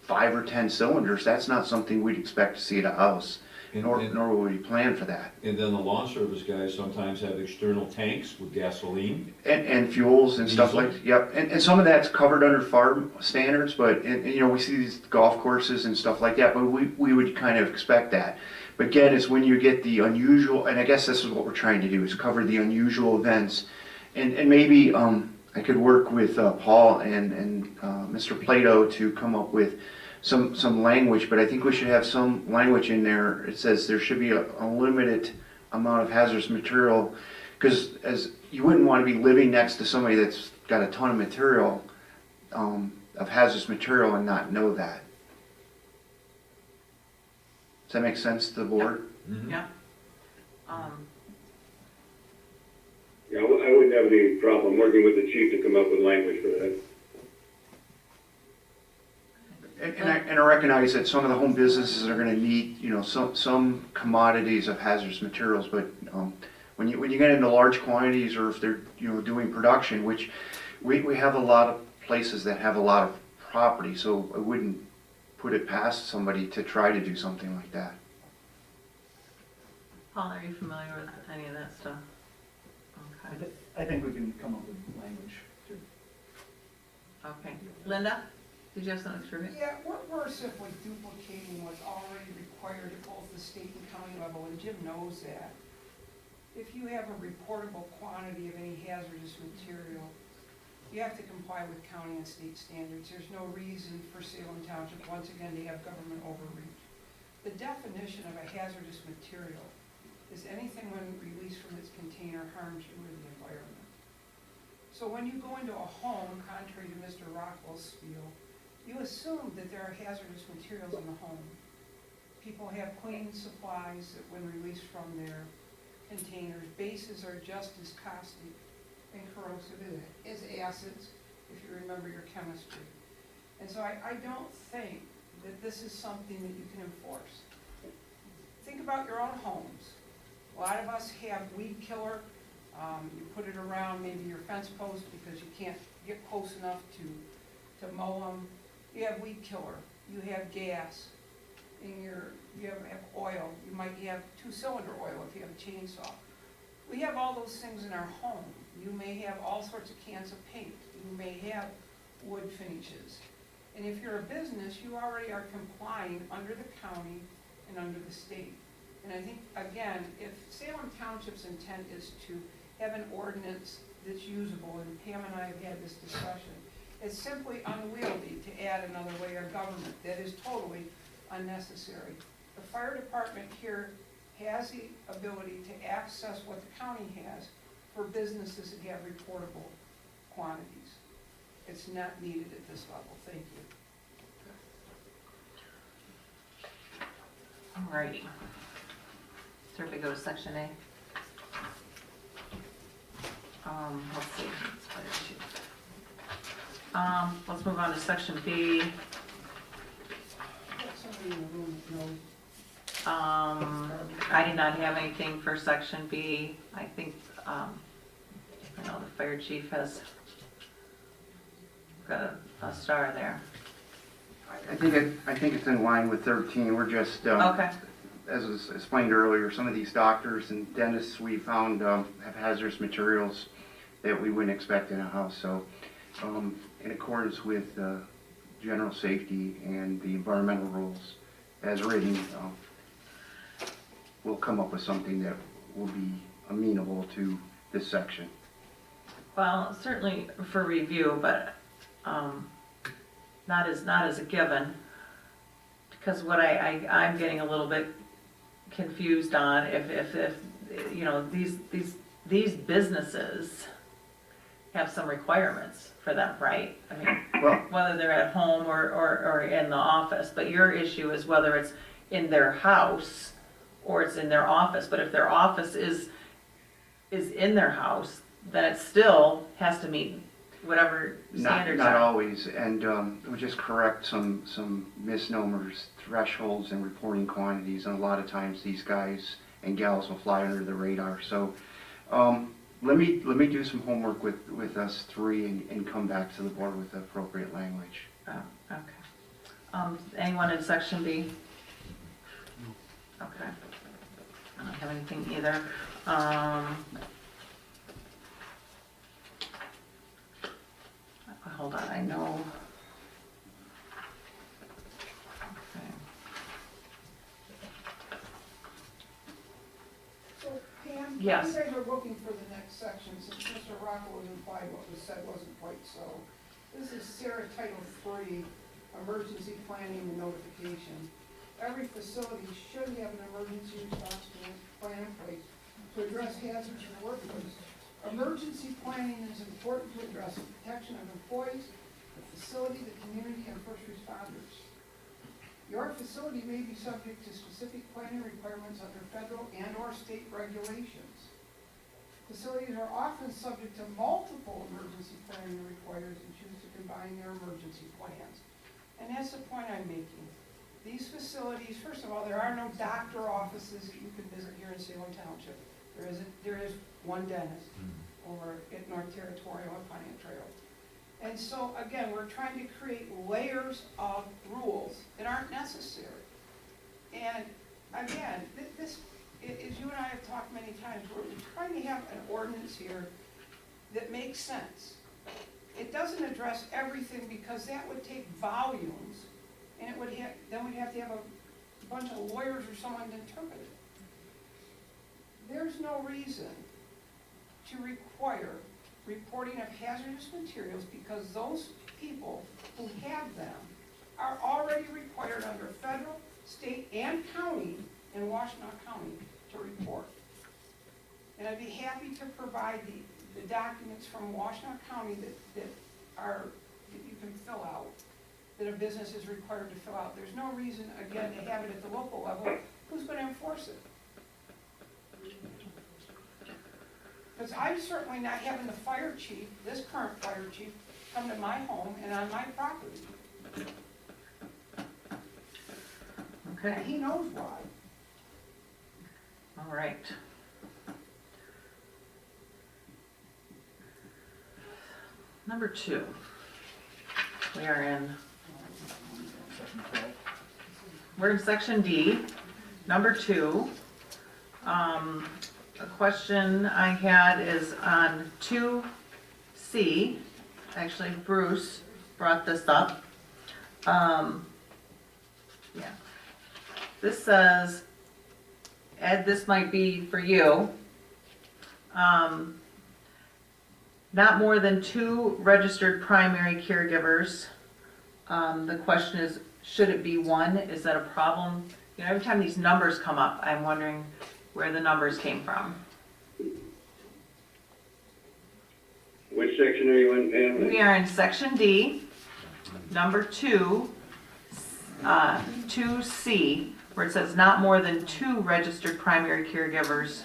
[SPEAKER 9] 5 or 10 cylinders, that's not something we'd expect to see at a house. Nor would we plan for that.
[SPEAKER 5] And then the lawn service guys sometimes have external tanks with gasoline.
[SPEAKER 9] And fuels and stuff like that. Yep. And some of that's covered under farm standards, but we see these golf courses and stuff like that, but we would kind of expect that. But again, it's when you get the unusual, and I guess this is what we're trying to do, is cover the unusual events. And maybe I could work with Paul and Mr. Plato to come up with some language, but I think we should have some language in there. It says there should be a limited amount of hazardous material, because as you wouldn't want to be living next to somebody that's got a ton of material, of hazardous material, and not know that. Does that make sense to the board?
[SPEAKER 5] Mm-hmm.
[SPEAKER 2] Yeah.
[SPEAKER 4] Yeah, I wouldn't have any problem working with the chief to come up with language for that.
[SPEAKER 9] And I recognize that some of the home businesses are going to need, some commodities of hazardous materials, but when you get into large quantities, or if they're, doing production, which we have a lot of places that have a lot of property, so I wouldn't put it past somebody to try to do something like that.
[SPEAKER 2] Paul, are you familiar with any of that stuff? Okay.
[SPEAKER 7] I think we can come up with language too.
[SPEAKER 2] Okay. Linda, did you have something to read?
[SPEAKER 13] Yeah, what worse if like duplicating was already required at both the state and county level, and Jim knows that. If you have a reportable quantity of any hazardous material, you have to comply with county and state standards. There's no reason for Salem Township, once again, to have government overreach. The definition of a hazardous material is anything when released from its container harms you or the environment. So when you go into a home, contrary to Mr. Rockwell's spiel, you assume that there are hazardous materials in the home. People have cleaning supplies that when released from their containers, bases are just as caustic and corrosive as acids, if you remember your chemistry. And so I don't think that this is something that you can enforce. Think about your own homes. A lot of us have weed killer. You put it around maybe your fence post because you can't get close enough to mow them. You have weed killer. You have gas. You have oil. You might have 2-cylinder oil if you have a chainsaw. We have all those things in our home. You may have all sorts of cans of paint. You may have wood finishes. And if you're a business, you already are complying under the county and under the state. And I think, again, if Salem Township's intent is to have an ordinance that's usable, and Pam and I have had this discussion, it's simply unwieldy to add another layer of government. That is totally unnecessary. The fire department here has the ability to access what the county has for businesses that have reportable quantities. It's not needed at this level. Thank you.
[SPEAKER 2] All righty. So if we go to section A. Let's see. Let's move on to section B.
[SPEAKER 13] Somebody in the room knows.
[SPEAKER 2] I did not have anything for section B. I think, I know the fire chief has got a star there.
[SPEAKER 9] I think it's in line with 13. We're just,
[SPEAKER 2] Okay.
[SPEAKER 9] as was explained earlier, some of these doctors and dentists we found have hazardous materials that we wouldn't expect in a house. So in accordance with general safety and the environmental rules as written, we'll come up with something that will be amenable to this section.
[SPEAKER 2] Well, certainly for review, but not as a given. Because what I'm getting a little bit confused on, if you know, these businesses have some requirements for them, right? I mean,
[SPEAKER 9] Well,
[SPEAKER 2] whether they're at home or in the office, but your issue is whether it's in their house or it's in their office. But if their office is in their house, then it still has to meet whatever standards
[SPEAKER 9] not
[SPEAKER 2] are.
[SPEAKER 9] always, and we'll just correct some misnomers, thresholds and reporting quantities, and a lot of times these guys and gals will fly under the radar. So let me do some homework with us three and come back to the board with the appropriate language.
[SPEAKER 2] Oh, okay. Anyone in section B? Okay. I don't have anything either. Hold on, I know. Okay.
[SPEAKER 13] So Pam,
[SPEAKER 2] Yes.
[SPEAKER 13] you guys are looking for the next section, since Mr. Rockwell was implied what was said wasn't quite so. This is Sarah Title III, Emergency Planning and Notification. Every facility should have an emergency response plan in place to address hazards in the workplace. Emergency planning is important to address the protection of employees, the facility, the community, and first responders. Your facility may be subject to specific planning requirements under federal and/or state regulations. Facilities are often subject to multiple emergency planning requirements and choose to combine their emergency plans. And that's the point I'm making. These facilities, first of all, there are no doctor offices that you can visit here in Salem Township. There is one dentist over at North Territorial and Pontiac Trail. And so, again, we're trying to create layers of rules that aren't necessary. And again, this, as you and I have talked many times, we're trying to have an ordinance here that makes sense. It doesn't address everything because that would take volumes, and it would then we'd have to have a bunch of lawyers or someone to interpret it. There's no reason to require reporting of hazardous materials because those people who have them are already required under federal, state, and county in Washtenaw County to report. And I'd be happy to provide the documents from Washtenaw County that you can fill out, that a business is required to fill out. There's no reason, again, to have it at the local level. Who's gonna enforce it? Because I'm certainly not having the fire chief, this current fire chief, come to my home and on my property.
[SPEAKER 2] Okay,
[SPEAKER 13] He knows why.
[SPEAKER 2] all right. Number 2. We are in, we're in section D, number 2. A question I had is on 2C. Actually, Bruce brought this up. Yeah. This says, Ed, this might be for you. Not more than 2 registered primary caregivers. The question is, should it be 1? Is that a problem? You know, every time these numbers come up, I'm wondering where the numbers came from.
[SPEAKER 4] Which section are you in, Pam?
[SPEAKER 2] We are in section D, number 2, 2C, where it says not more than 2 registered primary caregivers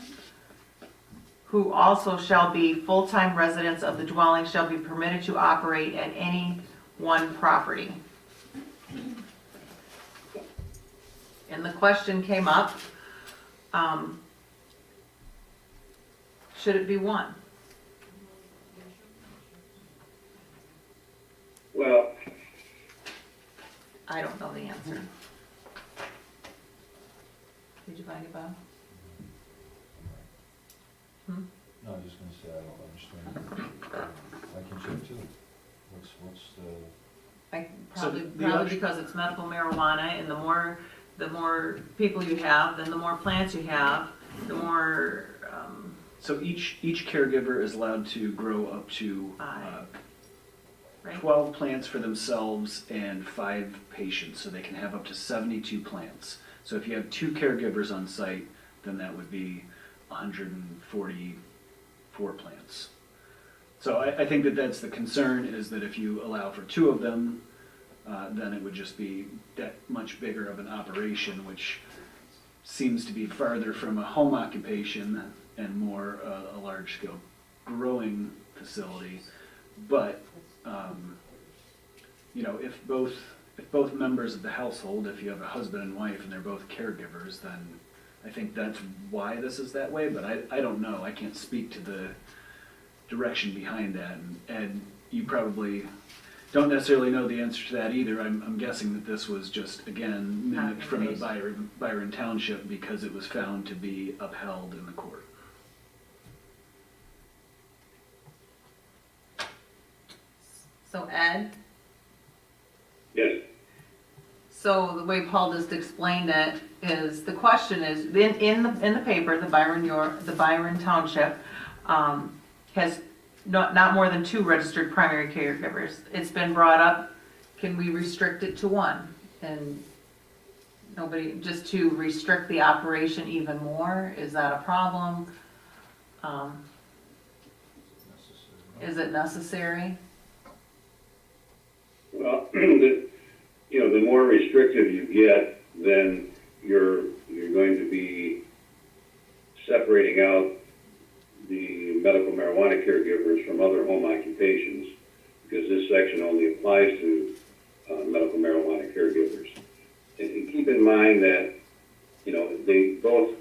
[SPEAKER 2] who also shall be full-time residents of the dwelling shall be permitted to operate at any one property. And the question came up, should it be 1?
[SPEAKER 4] Well,
[SPEAKER 2] I don't know the answer. Did you find it, Bob?
[SPEAKER 5] No, I'm just gonna say I don't understand. I can check too. What's the,
[SPEAKER 2] Probably because it's medical marijuana, and the more people you have, then the more plants you have, the more,
[SPEAKER 7] So each caregiver is allowed to grow up to
[SPEAKER 2] right?
[SPEAKER 7] 12 plants for themselves and 5 patients, so they can have up to 72 plants. So if you have 2 caregivers on site, then that would be 144 plants. So I think that's the concern, is that if you allow for 2 of them, then it would just be that much bigger of an operation, which seems to be farther from a home occupation and more a large-scale growing facility. But you know, if both members of the household, if you have a husband and wife and they're both caregivers, then I think that's why this is that way. But I don't know. I can't speak to the direction behind that. And you probably don't necessarily know the answer to that either. I'm guessing that this was just, again, mimicked from the Byron Township because it was found to be upheld in the court.
[SPEAKER 2] So Ed?
[SPEAKER 4] yes.
[SPEAKER 2] So the way Paul just explained it is, the question is, in the paper, the Byron Township has not more than 2 registered primary caregivers. It's been brought up, can we restrict it to 1? And nobody, just to restrict the operation even more, is that a problem? Is it necessary?
[SPEAKER 4] Well, the more restrictive you get, then you're going to be separating out the medical marijuana caregivers from other home occupations, because this section only applies to medical marijuana caregivers. And keep in mind that, both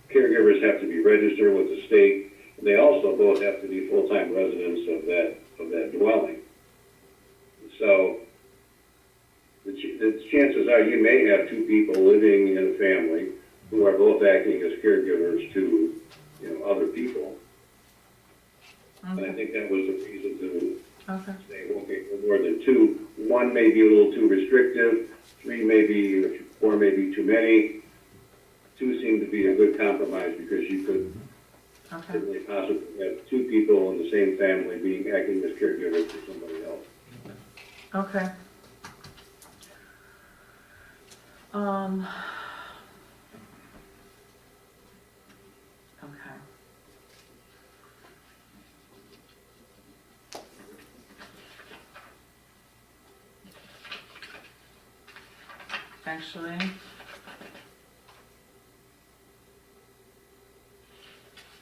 [SPEAKER 4] caregivers have to be registered with the state. They also both have to be full-time residents of that dwelling. So the chances are you may have 2 people living in a family who are both acting as caregivers to, other people.
[SPEAKER 2] Okay.
[SPEAKER 4] And I think that was the reason to say, okay, for more than 2, 1 may be a little too restrictive, 3 may be, 4 may be too many. 2 seemed to be a good compromise because you could
[SPEAKER 2] Okay,
[SPEAKER 4] certainly possible to have two people in the same family being, acting as caregivers for somebody else.
[SPEAKER 2] okay. Okay. Actually,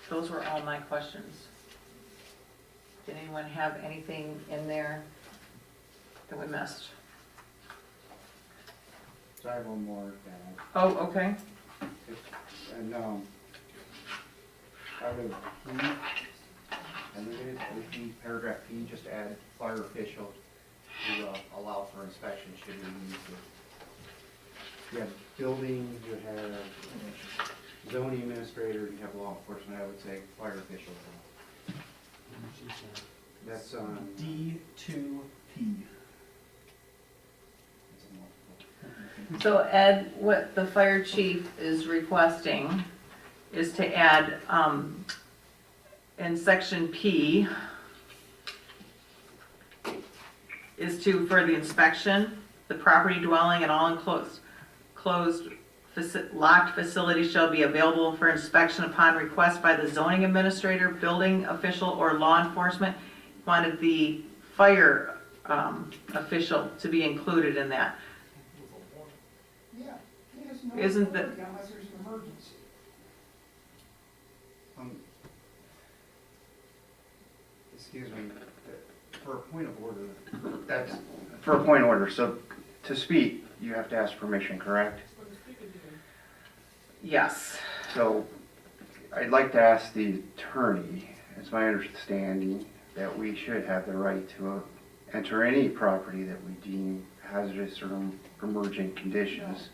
[SPEAKER 2] those were all my questions. Did anyone have anything in there that we missed?
[SPEAKER 12] So I have one more to add.
[SPEAKER 2] Oh, okay.
[SPEAKER 12] And, out of P, paragraph P, just add fire official to allow for inspection should we need to. You have building, you have zoning administrator, you have law enforcement, I would say fire official. That's on.
[SPEAKER 7] D2P.
[SPEAKER 2] So Ed, what the fire chief is requesting is to add, in section P, is to, for the inspection, the property dwelling and all enclosed, locked facilities shall be available for inspection upon request by the zoning administrator, building official, or law enforcement. Wanted the fire, official to be included in that.
[SPEAKER 13] Yeah, he has no
[SPEAKER 2] Isn't the-
[SPEAKER 13] authority unless there's an emergency.
[SPEAKER 12] Excuse me, for a point of order, that's, for a point of order, so to speak, you have to ask permission, correct?
[SPEAKER 13] What the speaker did.
[SPEAKER 2] Yes.
[SPEAKER 12] So I'd like to ask the attorney, it's my understanding that we should have the right to enter any property that we deem hazardous or emergent conditions.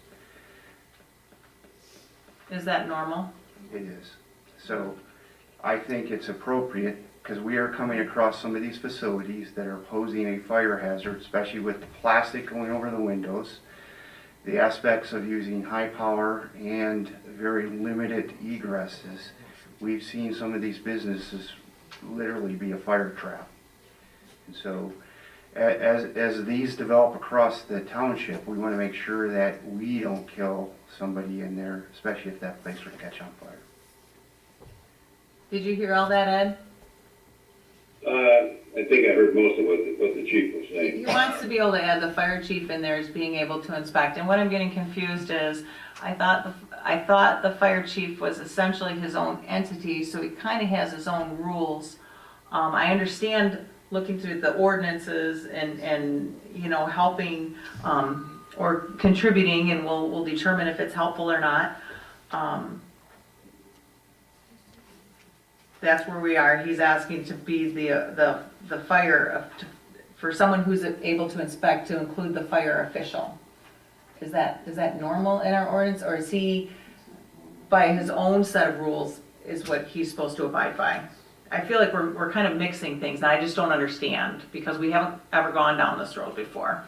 [SPEAKER 2] Is that normal?
[SPEAKER 12] It is. So I think it's appropriate, because we are coming across some of these facilities that are posing a fire hazard, especially with the plastic going over the windows, the aspects of using high power and very limited egresses. We've seen some of these businesses literally be a fire trap. And so as these develop across the township, we want to make sure that we don't kill somebody in there, especially if that place were to catch on fire.
[SPEAKER 2] Did you hear all that, Ed?
[SPEAKER 4] I think I heard most of what the chief was saying.
[SPEAKER 2] He wants to be able to add the fire chief in there as being able to inspect. And what I'm getting confused is, I thought the fire chief was essentially his own entity, so he kind of has his own rules. I understand looking through the ordinances and you know, helping, or contributing, and we'll determine if it's helpful or not. That's where we are. He's asking to be the fire, for someone who's able to inspect, to include the fire official. Is that normal in our ordinance, or is he, by his own set of rules, is what he's supposed to abide by? I feel like we're kind of mixing things, and I just don't understand, because we haven't ever gone down this road before.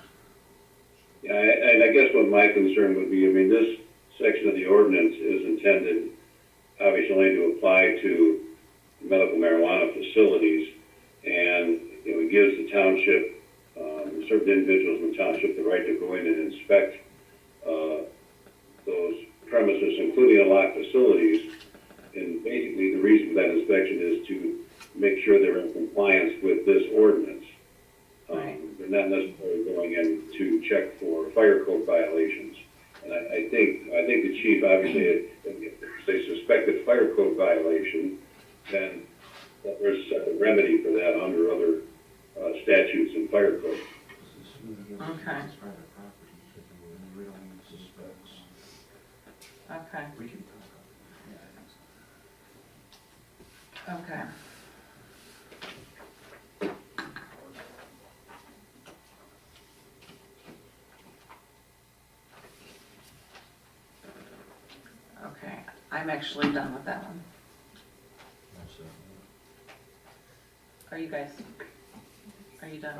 [SPEAKER 4] Yeah, and I guess what my concern would be, I mean, this section of the ordinance is intended, obviously, only to apply to medical marijuana facilities, and it gives the township, certain individuals in the township, the right to go in and inspect those premises, including unlocked facilities. And basically, the reason for that inspection is to make sure they're in compliance with this ordinance. They're not necessarily going in to check for fire code violations. And I think the chief, obviously, if there's a suspected fire code violation, then there's a remedy for that under other statutes and fire code.
[SPEAKER 2] Okay. Okay. Okay. Okay, I'm actually done with that one. Are you guys? Are you done?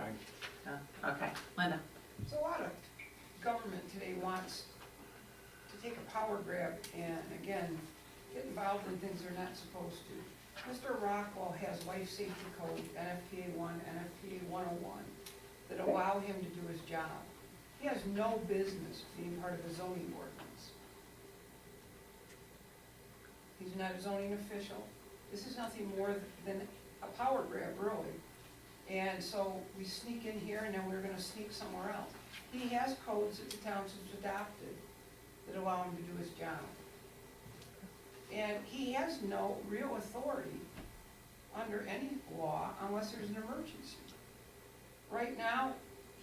[SPEAKER 2] No? Okay, Linda.
[SPEAKER 13] So a lot of government today wants to take a power grab and, again, get involved in things they're not supposed to. Mr. Rockwell has life safety code, NFPA 1, NFPA 101, that allow him to do his job. He has no business being part of the zoning ordinance. He's not a zoning official. This is nothing more than a power grab, really. And so we sneak in here and then we're gonna sneak somewhere else. He has codes that the township's adopted that allow him to do his job. And he has no real authority under any law unless there's an emergency. Right now,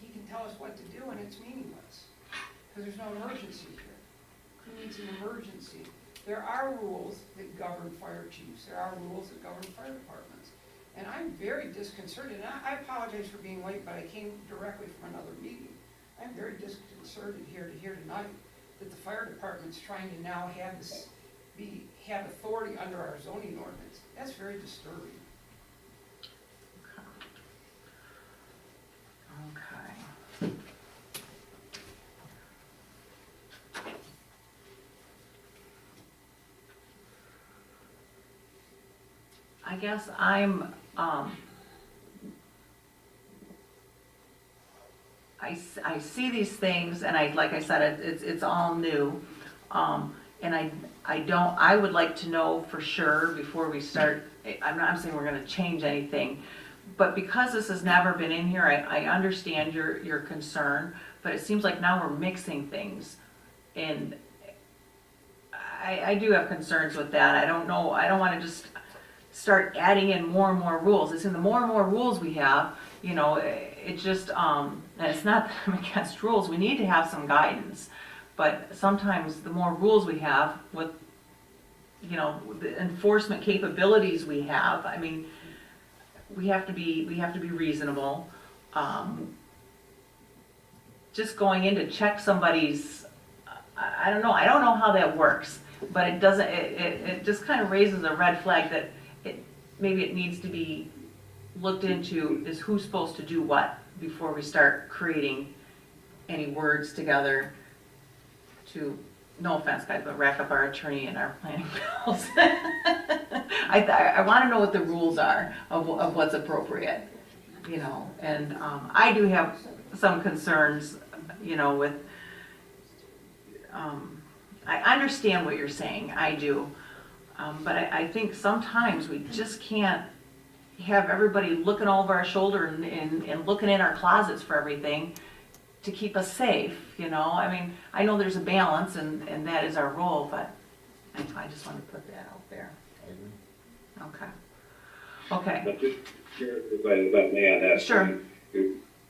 [SPEAKER 13] he can tell us what to do and it's meaningless, because there's no emergency here. He needs an emergency. There are rules that govern fire chiefs, there are rules that govern fire departments. And I'm very disconcerted, and I apologize for being late, but I came directly from another meeting. I'm very disconcerted here to hear tonight that the fire department's trying to now have this have authority under our zoning ordinance. That's very disturbing.
[SPEAKER 2] Okay. I guess I see these things, and like I said, it's all new. And I would like to know for sure before we start, I'm not saying we're gonna change anything, but because this has never been in here, I understand your concern, but it seems like now we're mixing things. And I do have concerns with that. I don't know, I don't wanna just start adding in more and more rules. It's in the more and more rules we have, you know, it just, and it's not that I'm against rules, we need to have some guidance. But sometimes the more rules we have with, you know, the enforcement capabilities we have, I mean, we have to be reasonable. Just going in to check somebody's, I don't know how that works, but it doesn't, it just kind of raises a red flag that maybe it needs to be looked into, is who's supposed to do what before we start creating any words together to, no offense guys, but rack up our attorney and our planning bills. I want to know what the rules are of what's appropriate, you know, and I do have some concerns, you know, with, I understand what you're saying, I do, but I think sometimes we just can't have everybody looking over our shoulder and looking in our closets for everything to keep us safe, you know? I mean, I know there's a balance and that is our role, but I just want to put that out there.
[SPEAKER 5] I agree.
[SPEAKER 2] Okay.
[SPEAKER 4] But just, if I may on that.
[SPEAKER 2] Sure.
[SPEAKER 4] Point,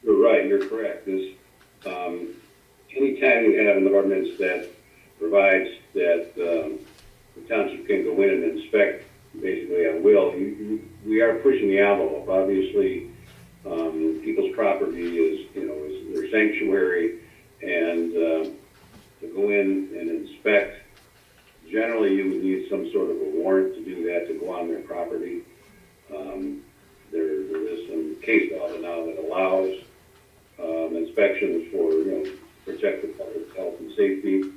[SPEAKER 4] you're right, you're correct. This, anytime you have an ordinance that provides that the township can go in and inspect basically at will, we are pushing the envelope. Obviously, people's property is their sanctuary, and to go in and inspect, generally you would need some sort of a warrant to do that, to go on their property. There is some case law now that allows inspections for, protect the public health and safety.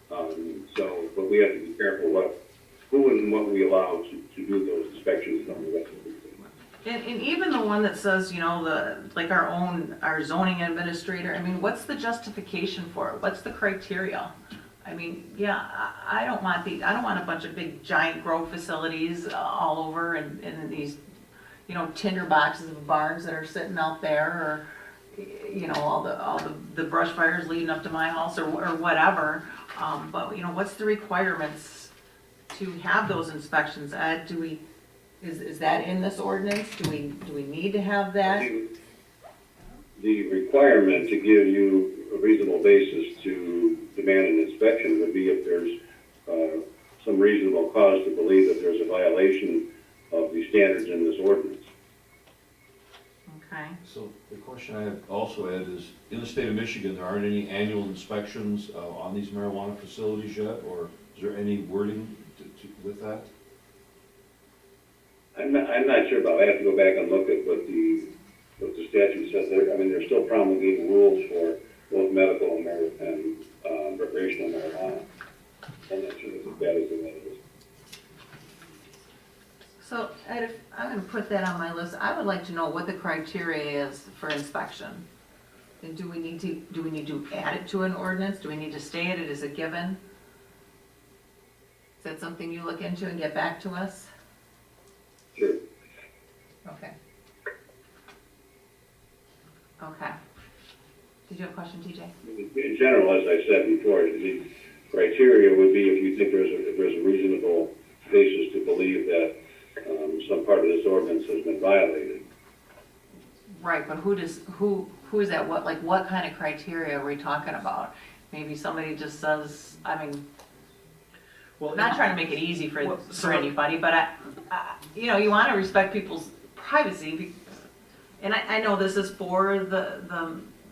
[SPEAKER 4] But we have to be careful who and what we allow to do those inspections on the rest of the thing.
[SPEAKER 2] And even the one that says, our zoning administrator, I mean, what's the justification for it? What's the criteria? I mean, yeah, I don't want a bunch of big giant grow facilities all over and these, tinder boxes of barns that are sitting out there, or, all the brush fires leading up to my house or whatever. But, what's the requirements to have those inspections? Is that in this ordinance? Do we need to have that?
[SPEAKER 4] The requirement to give you a reasonable basis to demand an inspection would be if there's some reasonable cause to believe that there's a violation of the standards in this ordinance.
[SPEAKER 2] Okay.
[SPEAKER 5] So the question I have also, Ed, is in the state of Michigan, there aren't any annual inspections on these marijuana facilities yet, or is there any wording with that?
[SPEAKER 4] I'm not sure about it. I have to go back and look at what the statute says there. I mean, they're still promulgating rules for both medical and recreational marijuana. I'm not sure it's as bad as it is.
[SPEAKER 2] So, Ed, if I'm gonna put that on my list, I would like to know what the criteria is for inspection. And do we need to add it to an ordinance? Do we need to state it as a given? Is that something you look into and get back to us?
[SPEAKER 4] Sure.
[SPEAKER 2] Okay. Okay. Did you have a question, TJ?
[SPEAKER 4] In general, as I said before, the criteria would be if you think there's a reasonable basis to believe that some part of this ordinance has been violated.
[SPEAKER 2] Right, but who is that, what kind of criteria are we talking about? Maybe somebody just says, I mean,
[SPEAKER 7] Well,
[SPEAKER 2] I'm not trying to make it easy for
[SPEAKER 7] so-
[SPEAKER 2] anybody, but you wanna respect people's privacy, and I know this is for the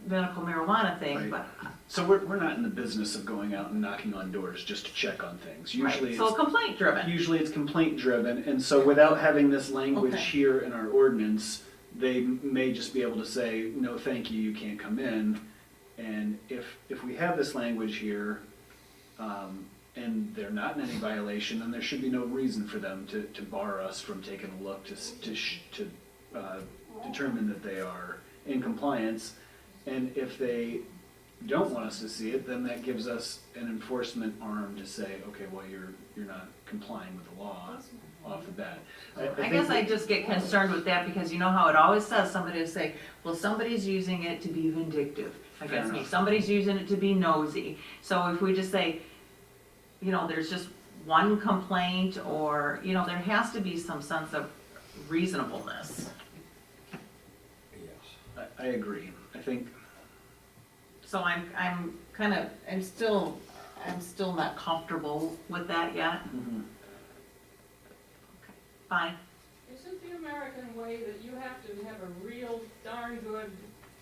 [SPEAKER 2] medical marijuana thing,
[SPEAKER 7] Right.
[SPEAKER 2] but.
[SPEAKER 7] So we're not in the business of going out and knocking on doors just to check on things. Usually
[SPEAKER 2] Right, so complaint driven.
[SPEAKER 7] Usually it's complaint driven, and so without having this language
[SPEAKER 2] Okay.
[SPEAKER 7] here in our ordinance, they may just be able to say, no, thank you, you can't come in. And if we have this language here, and they're not in any violation, then there should be no reason for them to bar us from taking a look to determine that they are in compliance. And if they don't want us to see it, then that gives us an enforcement arm to say, okay, well, you're not complying with the law off the bat.
[SPEAKER 2] I guess I just get concerned with that because you know how it always says, somebody will say, well, somebody's using it to be vindictive against me.
[SPEAKER 7] enough.
[SPEAKER 2] Somebody's using it to be nosy. So if we just say, there's just one complaint or, there has to be some sense of reasonableness.
[SPEAKER 5] Yes.
[SPEAKER 7] I agree. I think,
[SPEAKER 2] So I'm still not comfortable with that yet.
[SPEAKER 7] mhm.
[SPEAKER 2] Okay, fine.
[SPEAKER 16] Isn't the American way that you have to have a real darn good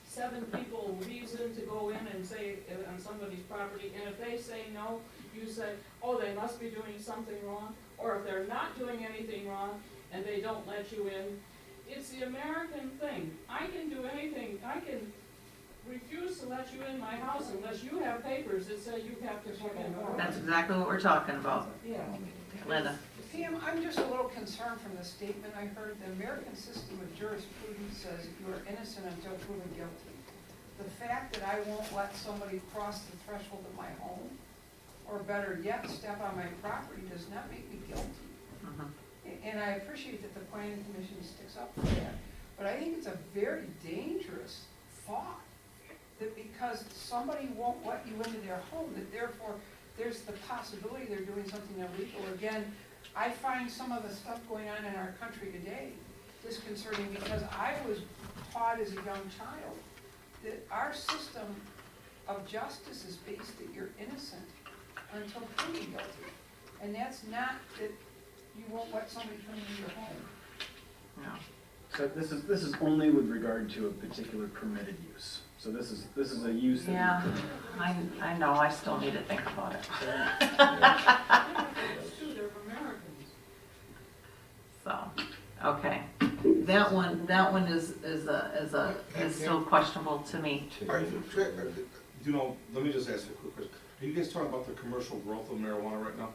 [SPEAKER 16] 7 people reason to go in and say on somebody's property, and if they say no, you say, oh, they must be doing something wrong, or if they're not doing anything wrong and they don't let you in, it's the American thing. I can do anything, I can refuse to let you in my house unless you have papers that say you have to come in.
[SPEAKER 2] That's exactly what we're talking about.
[SPEAKER 13] Yeah.
[SPEAKER 2] Linda?
[SPEAKER 13] Pam, I'm just a little concerned from the statement I heard. The American system of jurisprudence says you are innocent until proven guilty. The fact that I won't let somebody cross the threshold of my home, or better yet, step on my property, does not make me guilty. And I appreciate that the planning commission sticks up for that, but I think it's a very dangerous thought, that because somebody won't let you into their home, that therefore there's the possibility they're doing something illegal. Again, I find some of the stuff going on in our country today disconcerting because I was taught as a young child that our system of justice is based that you're innocent until proven guilty. And that's not that you won't let somebody come into your home.
[SPEAKER 2] No.
[SPEAKER 7] So this is only with regard to a particular permitted use. So this is a use that.
[SPEAKER 2] Yeah, I know, I still need to think about it.
[SPEAKER 16] They're Americans.
[SPEAKER 2] So, okay. That one is still questionable to me.
[SPEAKER 15] Let me just ask you a quick question. Are you guys talking about the commercial growth of marijuana right now?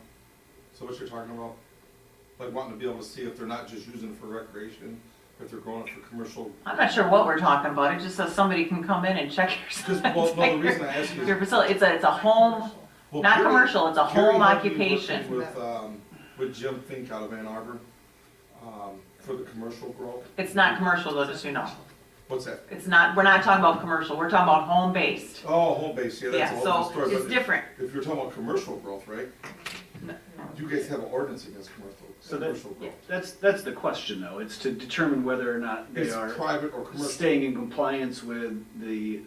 [SPEAKER 15] So what you're talking about? Like wanting to be able to see if they're not just using it for recreation, if they're growing it for commercial?
[SPEAKER 2] I'm not sure what we're talking about. It just says somebody can come in and check your,
[SPEAKER 15] The reason I ask you is.
[SPEAKER 2] your facility. It's a home,
[SPEAKER 15] Well,
[SPEAKER 2] not
[SPEAKER 15] Carrie-
[SPEAKER 2] commercial, it's a
[SPEAKER 15] Carrie
[SPEAKER 2] home
[SPEAKER 15] had me
[SPEAKER 2] occupation.
[SPEAKER 15] working with Jim Fink out of Ann Arbor, for the commercial growth.
[SPEAKER 2] It's not commercial though, just so you know.
[SPEAKER 15] What's that?
[SPEAKER 2] It's not, we're not talking about commercial, we're talking about home-based.
[SPEAKER 15] Oh, home base, yeah, that's a
[SPEAKER 2] Yeah,
[SPEAKER 15] whole
[SPEAKER 2] so
[SPEAKER 15] different story.
[SPEAKER 2] it's
[SPEAKER 15] but
[SPEAKER 2] different.
[SPEAKER 15] If you're talking about commercial growth, right? You guys have an ordinance against
[SPEAKER 7] So
[SPEAKER 15] commercial growth.
[SPEAKER 7] that's the question though. It's to determine whether or not they
[SPEAKER 15] It's
[SPEAKER 7] are
[SPEAKER 15] private or commercial.
[SPEAKER 7] staying in compliance with the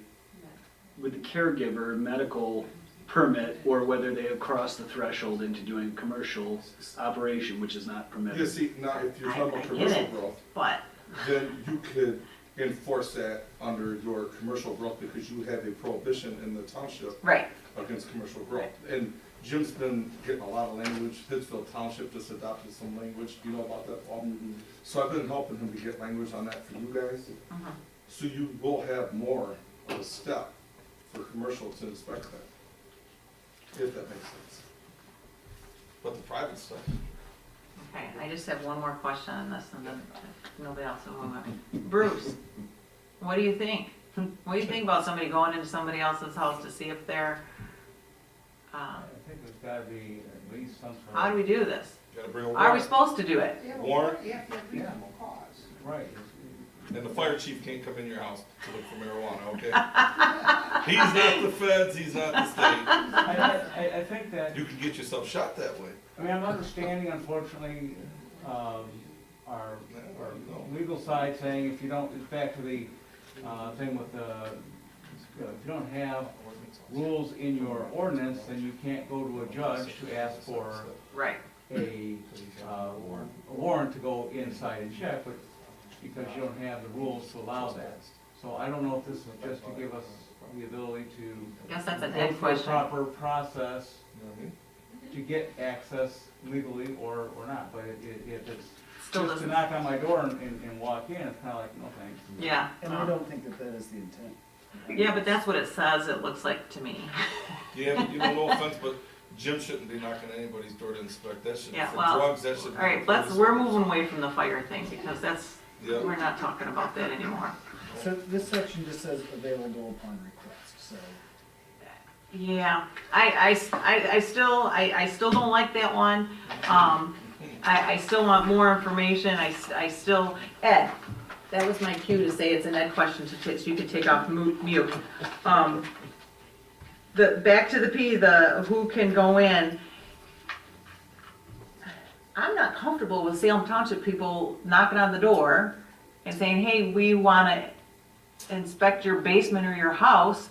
[SPEAKER 7] caregiver medical permit, or whether they have crossed the threshold into doing commercial operation, which is not permitted.
[SPEAKER 15] You see, now, if you're talking
[SPEAKER 2] I
[SPEAKER 15] about
[SPEAKER 2] get
[SPEAKER 15] commercial
[SPEAKER 2] it.
[SPEAKER 15] growth,
[SPEAKER 2] But,
[SPEAKER 15] then you could enforce that under your commercial growth because you have a prohibition in the township
[SPEAKER 2] right,
[SPEAKER 15] against commercial growth. And Jim's been getting a lot of language. Pittsfield Township just adopted some language. Do you know about that, Paul?
[SPEAKER 7] Mhm.
[SPEAKER 15] So I've been helping him to get language on that for you guys.
[SPEAKER 2] Mhm.
[SPEAKER 15] So you will have more of a step for commercial to inspect that, if that makes sense. But the private stuff,
[SPEAKER 2] Okay, I just have one more question on this, and then if nobody else will move on. Bruce, what do you think? What do you think about somebody going into somebody else's house to see if they're,
[SPEAKER 6] I think there's gotta be at least some sort of.
[SPEAKER 2] how do we do this?
[SPEAKER 15] Gotta bring a
[SPEAKER 2] Are we
[SPEAKER 15] warrant,
[SPEAKER 2] supposed to do it?
[SPEAKER 15] warrant,
[SPEAKER 13] You have to have reasonable cause.
[SPEAKER 6] Right.
[SPEAKER 15] and the fire chief can't come in your house to look for marijuana, okay? He's not the feds, he's not the state.
[SPEAKER 6] I think that,
[SPEAKER 15] You can get yourself shot that way.
[SPEAKER 6] I mean, I'm understanding unfortunately, our legal side saying if you don't, it's back to the, thing with the, if you don't have rules in your ordinance, then you can't go to a judge to ask for
[SPEAKER 2] Right.
[SPEAKER 6] a warrant to go inside and check, but because you don't have the rules to allow that. So I don't know if this is just to give us the ability to
[SPEAKER 2] I guess that's an
[SPEAKER 6] go
[SPEAKER 2] Ed
[SPEAKER 6] through a
[SPEAKER 2] question.
[SPEAKER 6] proper process to get access legally or not, but if it's
[SPEAKER 2] Still
[SPEAKER 6] just to
[SPEAKER 2] doesn't,
[SPEAKER 6] knock on my door and walk in, it's kinda like, no thanks.
[SPEAKER 2] yeah.
[SPEAKER 7] And I don't think that that is the intent.
[SPEAKER 2] Yeah, but that's what it says, it looks like to me.
[SPEAKER 15] Yeah, but you know, no offense, but Jim shouldn't be knocking on anybody's door to inspect, that should,
[SPEAKER 2] Yeah,
[SPEAKER 15] for
[SPEAKER 2] well,
[SPEAKER 15] drugs, that should be.
[SPEAKER 2] All right, we're moving away from the fire thing, because that's,
[SPEAKER 15] Yeah.
[SPEAKER 2] we're not talking about that anymore.
[SPEAKER 7] So this section just says available upon request, so.
[SPEAKER 2] Yeah, I still don't like that one. I still want more information, I still, Ed, that was my cue to say it's an Ed question so you could take off mute. Back to the P, the who can go in. I'm not comfortable with Salem Township people knocking on the door and saying, hey, we wanna inspect your basement or your house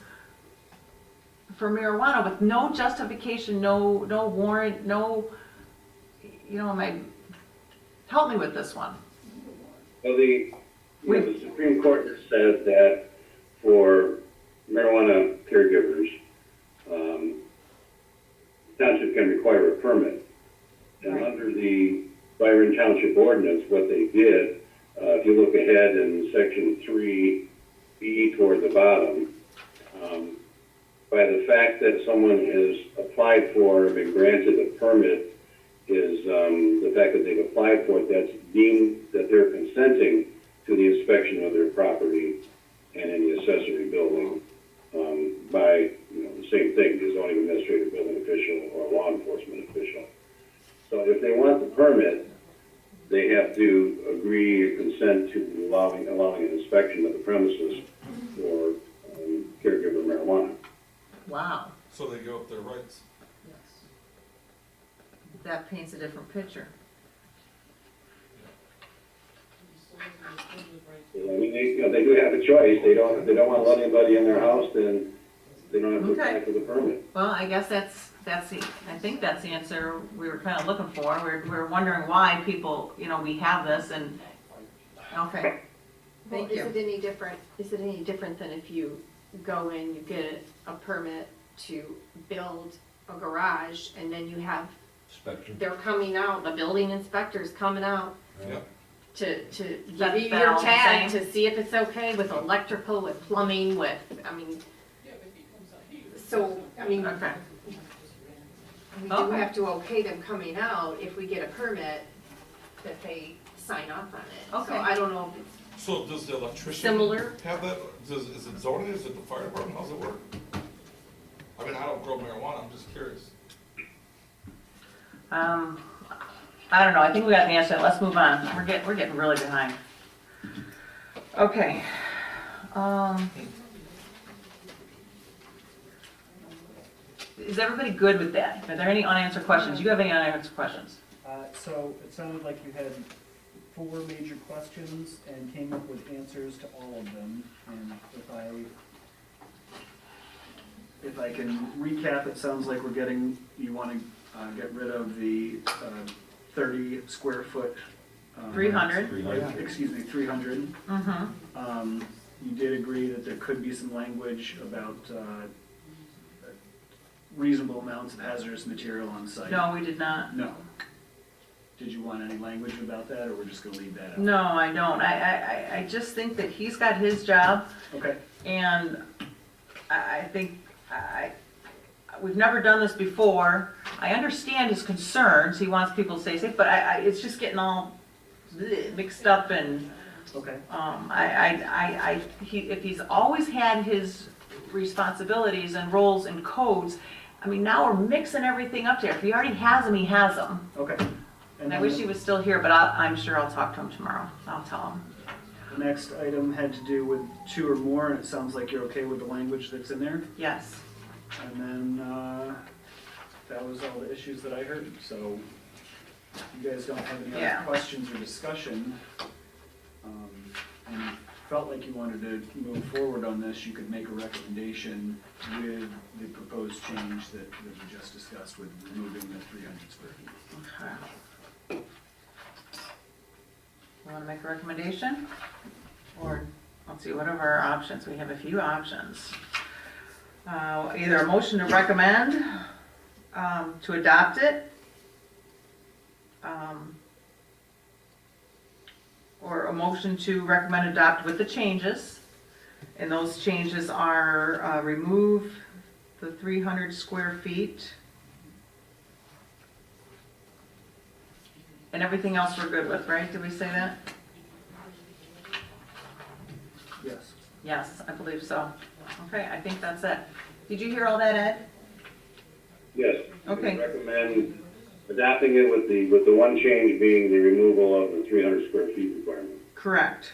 [SPEAKER 2] for marijuana with no justification, no warrant, no, help me with this one.
[SPEAKER 4] Well, the Supreme Court has said that for marijuana caregivers, township can require a permit. And
[SPEAKER 2] Right.
[SPEAKER 4] under the Byron Township ordinance, what they did, if you look ahead in section 3B toward the bottom, by the fact that someone has applied for and been granted a permit is the fact that they've applied for it, that's deemed that they're consenting to the inspection of their property and any accessory building by, the same thing, the zoning administrator, building official, or law enforcement official. So if they want the permit, they have to agree or consent to allowing an inspection of the premises for caregiver marijuana.
[SPEAKER 2] Wow,
[SPEAKER 15] So they give up their rights.
[SPEAKER 2] that paints a different picture.
[SPEAKER 4] I mean, they do have a choice. They don't want to let anybody in their house, then they don't have to apply for the permit.
[SPEAKER 2] Well, I guess I think that's the answer we were kind of looking for. We're wondering why people, we have this and, okay.
[SPEAKER 14] Well,
[SPEAKER 2] Thank
[SPEAKER 14] is
[SPEAKER 2] you.
[SPEAKER 14] it any different than if you go in, you get a permit to build a garage, and then you have,
[SPEAKER 5] Spectrum.
[SPEAKER 14] they're coming out, the building inspector's coming out
[SPEAKER 15] Yeah.
[SPEAKER 14] to
[SPEAKER 2] That
[SPEAKER 14] give you your
[SPEAKER 2] valve
[SPEAKER 14] tag,
[SPEAKER 2] thing.
[SPEAKER 14] to see if it's okay with electrical, with plumbing, with, so,
[SPEAKER 2] Okay.
[SPEAKER 14] we do
[SPEAKER 2] Okay.
[SPEAKER 14] have to okay them coming out if we get a permit that they sign off on it.
[SPEAKER 2] Okay.
[SPEAKER 14] So I don't know if it's
[SPEAKER 15] So does the electrician
[SPEAKER 14] Similar.
[SPEAKER 15] have that, is it zoning, is it the fire department, how's it work? I mean, I don't grow marijuana, I'm just curious.
[SPEAKER 2] I don't know, I think we got the answer, let's move on, we're getting really behind. Okay. Is everybody good with that? Are there any unanswered questions? You have any unanswered questions?
[SPEAKER 7] So it sounded like you had 4 major questions and came up with answers to all of them. And if I can recap, it sounds like you want to get rid of the 30 square foot.
[SPEAKER 2] 300.
[SPEAKER 5] 300.
[SPEAKER 7] Excuse me, 300.
[SPEAKER 2] Mm-hmm.
[SPEAKER 7] You did agree that there could be some language about reasonable amounts of hazardous material on site.
[SPEAKER 2] No, we did not.
[SPEAKER 7] No. Did you want any language about that, or we're just gonna leave that out?
[SPEAKER 2] No, I don't. I just think that he's got his job,
[SPEAKER 7] Okay.
[SPEAKER 2] and I think we've never done this before, I understand his concerns, he wants people to stay safe, but it's just getting all mixed up and,
[SPEAKER 7] Okay.
[SPEAKER 2] if he's always had his responsibilities and roles and codes, I mean, now we're mixing everything up there. If he already has them, he has them.
[SPEAKER 7] Okay.
[SPEAKER 2] And I wish he was still here, but I'm sure I'll talk to him tomorrow. I'll tell him.
[SPEAKER 7] The next item had to do with 2 or more, and it sounds like you're okay with the language that's in there.
[SPEAKER 2] Yes.
[SPEAKER 7] And then, that was all the issues that I heard, so if you guys don't have any
[SPEAKER 2] Yeah.
[SPEAKER 7] other questions or discussion, and you felt like you wanted to move forward on this, you could make a recommendation with the proposed change that we just discussed with removing the 300 square feet.
[SPEAKER 2] Okay. You want to make a recommendation? Or, let's see, what are our options? We have a few options. Either a motion to recommend, to adopt it, or a motion to recommend adopt with the changes. And those changes are, remove the 300 square feet. And everything else we're good with, right? Did we say that?
[SPEAKER 7] Yes.
[SPEAKER 2] Yes, I believe so. Okay, I think that's it. Did you hear all that, Ed?
[SPEAKER 4] Yes.
[SPEAKER 2] Okay.
[SPEAKER 4] Recommend adopting it with the one change being the removal of the 300 square feet requirement.
[SPEAKER 2] Correct.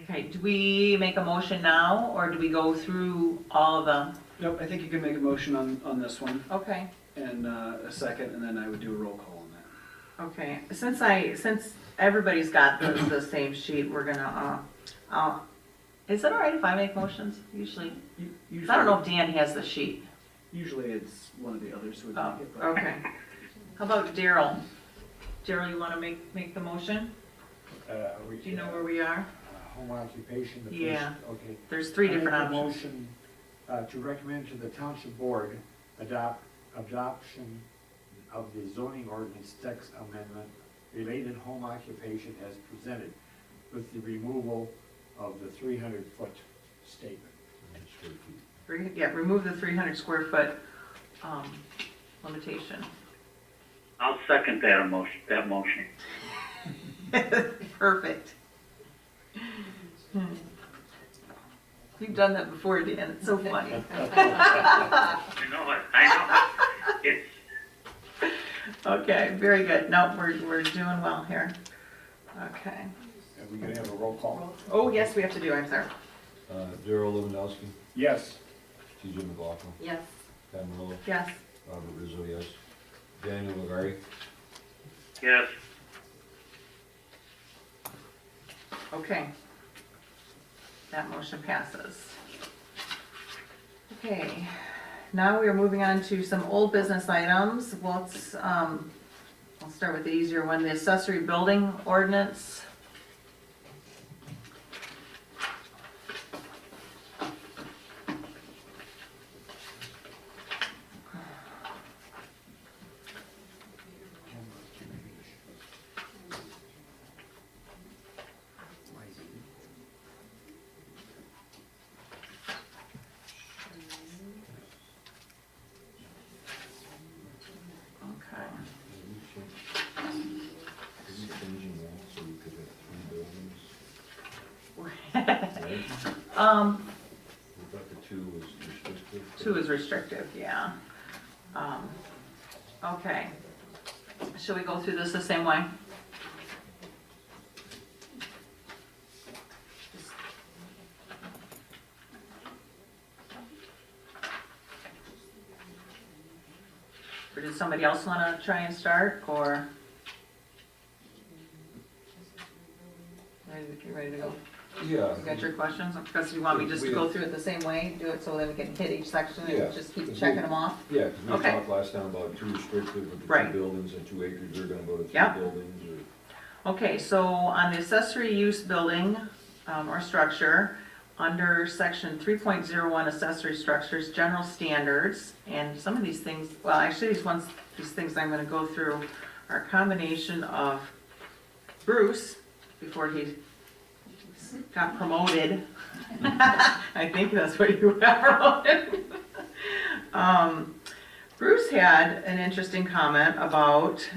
[SPEAKER 2] Okay, do we make a motion now, or do we go through all of them?
[SPEAKER 7] Nope, I think you can make a motion on this one,
[SPEAKER 2] Okay,
[SPEAKER 7] and a second, and then I would do a roll call on that.
[SPEAKER 2] okay. Since everybody's got the same sheet, we're gonna, is it all right if I make motions, usually? 'Cause I don't know if Dan has the sheet.
[SPEAKER 7] Usually it's one of the others who would
[SPEAKER 2] Oh,
[SPEAKER 7] make it, but.
[SPEAKER 2] okay. How about Daryl? Daryl, you wanna make the motion? Do you know where we are?
[SPEAKER 3] Home occupation, the first,
[SPEAKER 2] Yeah.
[SPEAKER 3] okay.
[SPEAKER 2] There's 3 different
[SPEAKER 3] I make a
[SPEAKER 2] options.
[SPEAKER 3] motion to recommend to the township board adoption of the zoning ordinance text amendment related home occupation as presented with the removal of the 300-foot statement.
[SPEAKER 2] Yeah, remove the 300 square foot, limitation.
[SPEAKER 8] I'll second that motion.
[SPEAKER 2] Perfect. You've done that before, Dan, it's so funny.
[SPEAKER 8] I know it. It's,
[SPEAKER 2] Okay, very good. No, we're doing well here. Okay.
[SPEAKER 3] Are we gonna have a roll call?
[SPEAKER 2] Oh, yes, we have to do, I'm sorry.
[SPEAKER 5] Darrell Lewandowski,
[SPEAKER 3] Yes.
[SPEAKER 5] TJ McLaughlin,
[SPEAKER 14] Yes.
[SPEAKER 5] Pat Mello,
[SPEAKER 2] Yes.
[SPEAKER 5] Robert Rizzo, yes. Daniel McGarry,
[SPEAKER 8] yes.
[SPEAKER 2] Okay. That motion passes. Okay, now we are moving on to some old business items. Let's, I'll start with the easier one, the accessory building ordinance. Okay.
[SPEAKER 5] is he changing that so we could have 3 buildings? We thought the 2 was restricted.
[SPEAKER 2] 2 is restrictive, yeah. Okay. Should we go through this the same way? Or did somebody else want to try and start, or? You ready to go?
[SPEAKER 5] Yeah.
[SPEAKER 2] You got your questions? Because you want me just to go through it the same way, do it so that we can hit each section
[SPEAKER 5] Yeah.
[SPEAKER 2] and just keep checking them off?
[SPEAKER 5] Yeah, because we
[SPEAKER 2] Okay.
[SPEAKER 5] talked last time about 2 restrictive with the 2
[SPEAKER 2] Right.
[SPEAKER 5] buildings and 2 acres, they're gonna go to 3
[SPEAKER 2] Yep.
[SPEAKER 5] buildings or.
[SPEAKER 2] Okay, so on the accessory use building, or structure, under section 3.01 accessory structures, general standards, and some of these things, well, actually, these things I'm gonna go through are a combination of Bruce, before he got promoted. I think that's what you got promoted. Bruce had an interesting comment about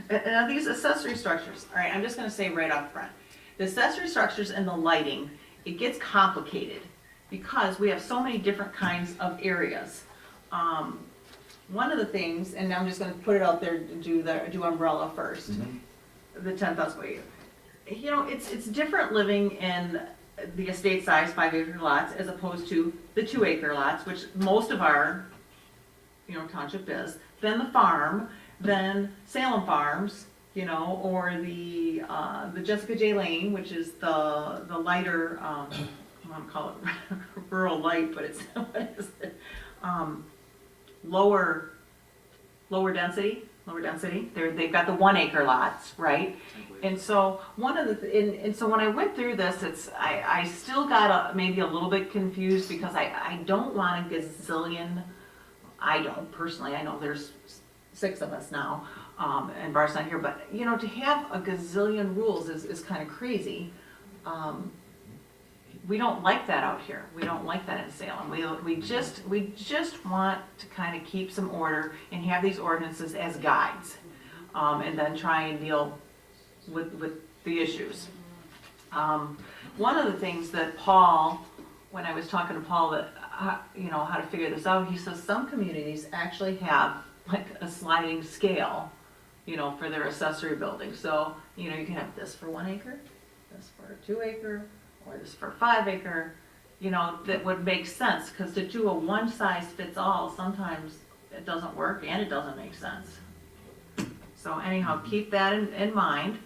[SPEAKER 2] these accessory structures. All right, I'm just gonna say right up front. The accessory structures and the lighting, it gets complicated because we have so many different kinds of areas. One of the things, and I'm just gonna put it out there, do umbrella first, the 10,000 square. You know, it's different living in the estate size 5-acre lots as opposed to the 2-acre lots, which most of our, you know, township is, then the farm, then Salem Farms, you know, or the Jessica J. Lane, which is the lighter, I want to call it rural light, but it's, what is it? Lower density. They've got the 1-acre lots, right? And so one of the, and so when I went through this, I still got maybe a little bit confused because I don't want a gazillion. I don't personally. I know there's 6 of us now, and Bart's not here, but you know, to have a gazillion rules is kind of crazy. We don't like that out here. We don't like that in Salem. We just want to kind of keep some order and have these ordinances as guides, and then try and deal with the issues. One of the things that Paul, when I was talking to Paul, that you know, how to figure this out, he says some communities actually have like a sliding scale, you know, for their accessory building. So, you know, you can have this for 1 acre, this for a 2-acre, or this for 5-acre, you know, that would make sense, because to do a one-size-fits-all, sometimes it doesn't work and it doesn't make sense. So anyhow, keep that in mind,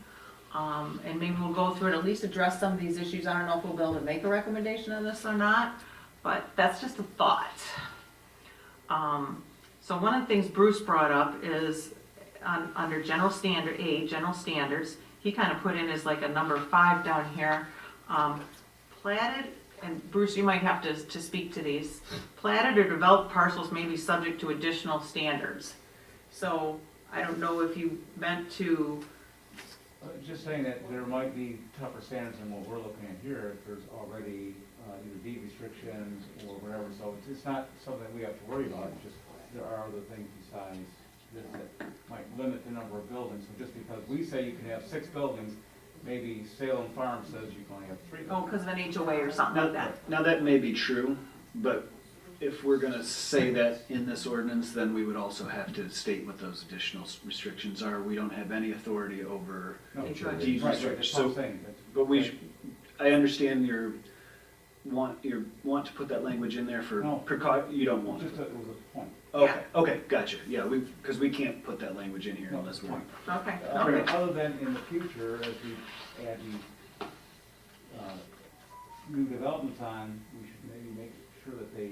[SPEAKER 2] and maybe we'll go through it, at least address some of these issues. I don't know if we'll be able to make a recommendation on this or not, but that's just a thought. So one of the things Bruce brought up is under general standards, he kind of put in as like a number 5 down here. Platted, and Bruce, you might have to speak to these. Platted or developed parcels may be subject to additional standards. So I don't know if you meant to.
[SPEAKER 6] Just saying that there might be tougher standards than what we're looking at here, if there's already either deed restrictions or whatever, so it's not something we have to worry about, it's just there are other things besides this that might limit the number of buildings. So just because we say you can have 6 buildings, maybe Salem Farm says you can only have 3 buildings.
[SPEAKER 2] Oh, because of an HOA or something like that.
[SPEAKER 7] Now that may be true, but if we're gonna say that in this ordinance, then we would also have to state what those additional restrictions are. We don't have any authority over
[SPEAKER 6] No,
[SPEAKER 7] deed
[SPEAKER 6] right,
[SPEAKER 7] restrictions.
[SPEAKER 6] that's what I'm saying.
[SPEAKER 7] But I understand your want to put that language in there for
[SPEAKER 6] No.
[SPEAKER 7] you don't want
[SPEAKER 6] Just
[SPEAKER 7] it.
[SPEAKER 6] it was a point.
[SPEAKER 7] Okay, gotcha. Yeah, because we can't put that language in here
[SPEAKER 6] No,
[SPEAKER 7] unless we.
[SPEAKER 6] point.
[SPEAKER 2] Okay.
[SPEAKER 6] Other than in the future, as we add these new developments on, we should maybe make sure that they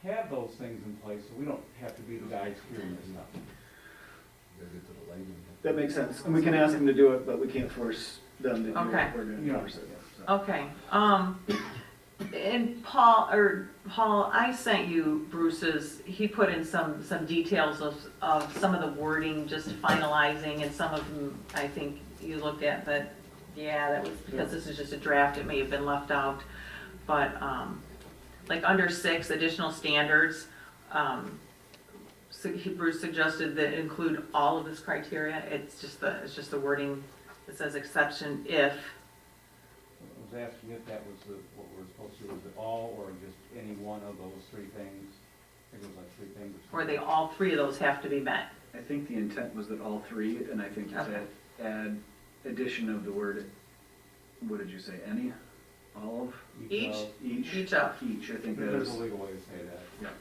[SPEAKER 6] have those things in place, so we don't have to be the guys screwing this up.
[SPEAKER 7] That makes sense. And we can ask them to do it, but we can't force them to do
[SPEAKER 2] Okay.
[SPEAKER 7] it. We're gonna force it. So.
[SPEAKER 2] Okay, and Paul, I sent you Bruce's, he put in some details of some of the wording, just finalizing, and some of them, I think you looked at, but yeah, that was, because this is just a draft, it may have been left out, but, like under 6, additional standards, Bruce suggested that it include all of this criteria. It's just the wording that says exception if.
[SPEAKER 6] I was asking if that was what we're supposed to do, was it all or just any one of those 3 things? I think it was like 3 things.
[SPEAKER 2] Or they, all 3 of those have to be met.
[SPEAKER 7] I think the intent was that all 3, and I think you
[SPEAKER 2] Okay.
[SPEAKER 7] said add addition of the word, what did you say, any? All of?
[SPEAKER 2] Each?
[SPEAKER 7] Each?
[SPEAKER 2] Each of.
[SPEAKER 7] Each, I think that
[SPEAKER 6] There's
[SPEAKER 7] is.
[SPEAKER 6] a legal way to say that.
[SPEAKER 7] Yeah.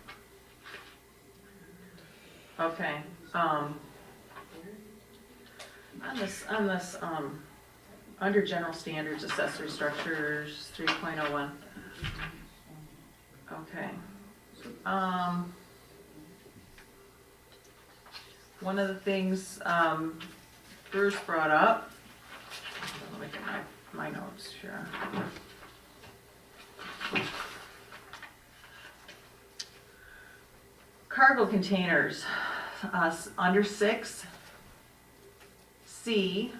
[SPEAKER 2] Okay, on this, under general standards, accessory structures, 3.01. Okay. One of the things, Bruce brought up, let me get my notes here. Cargo containers, under 6, C,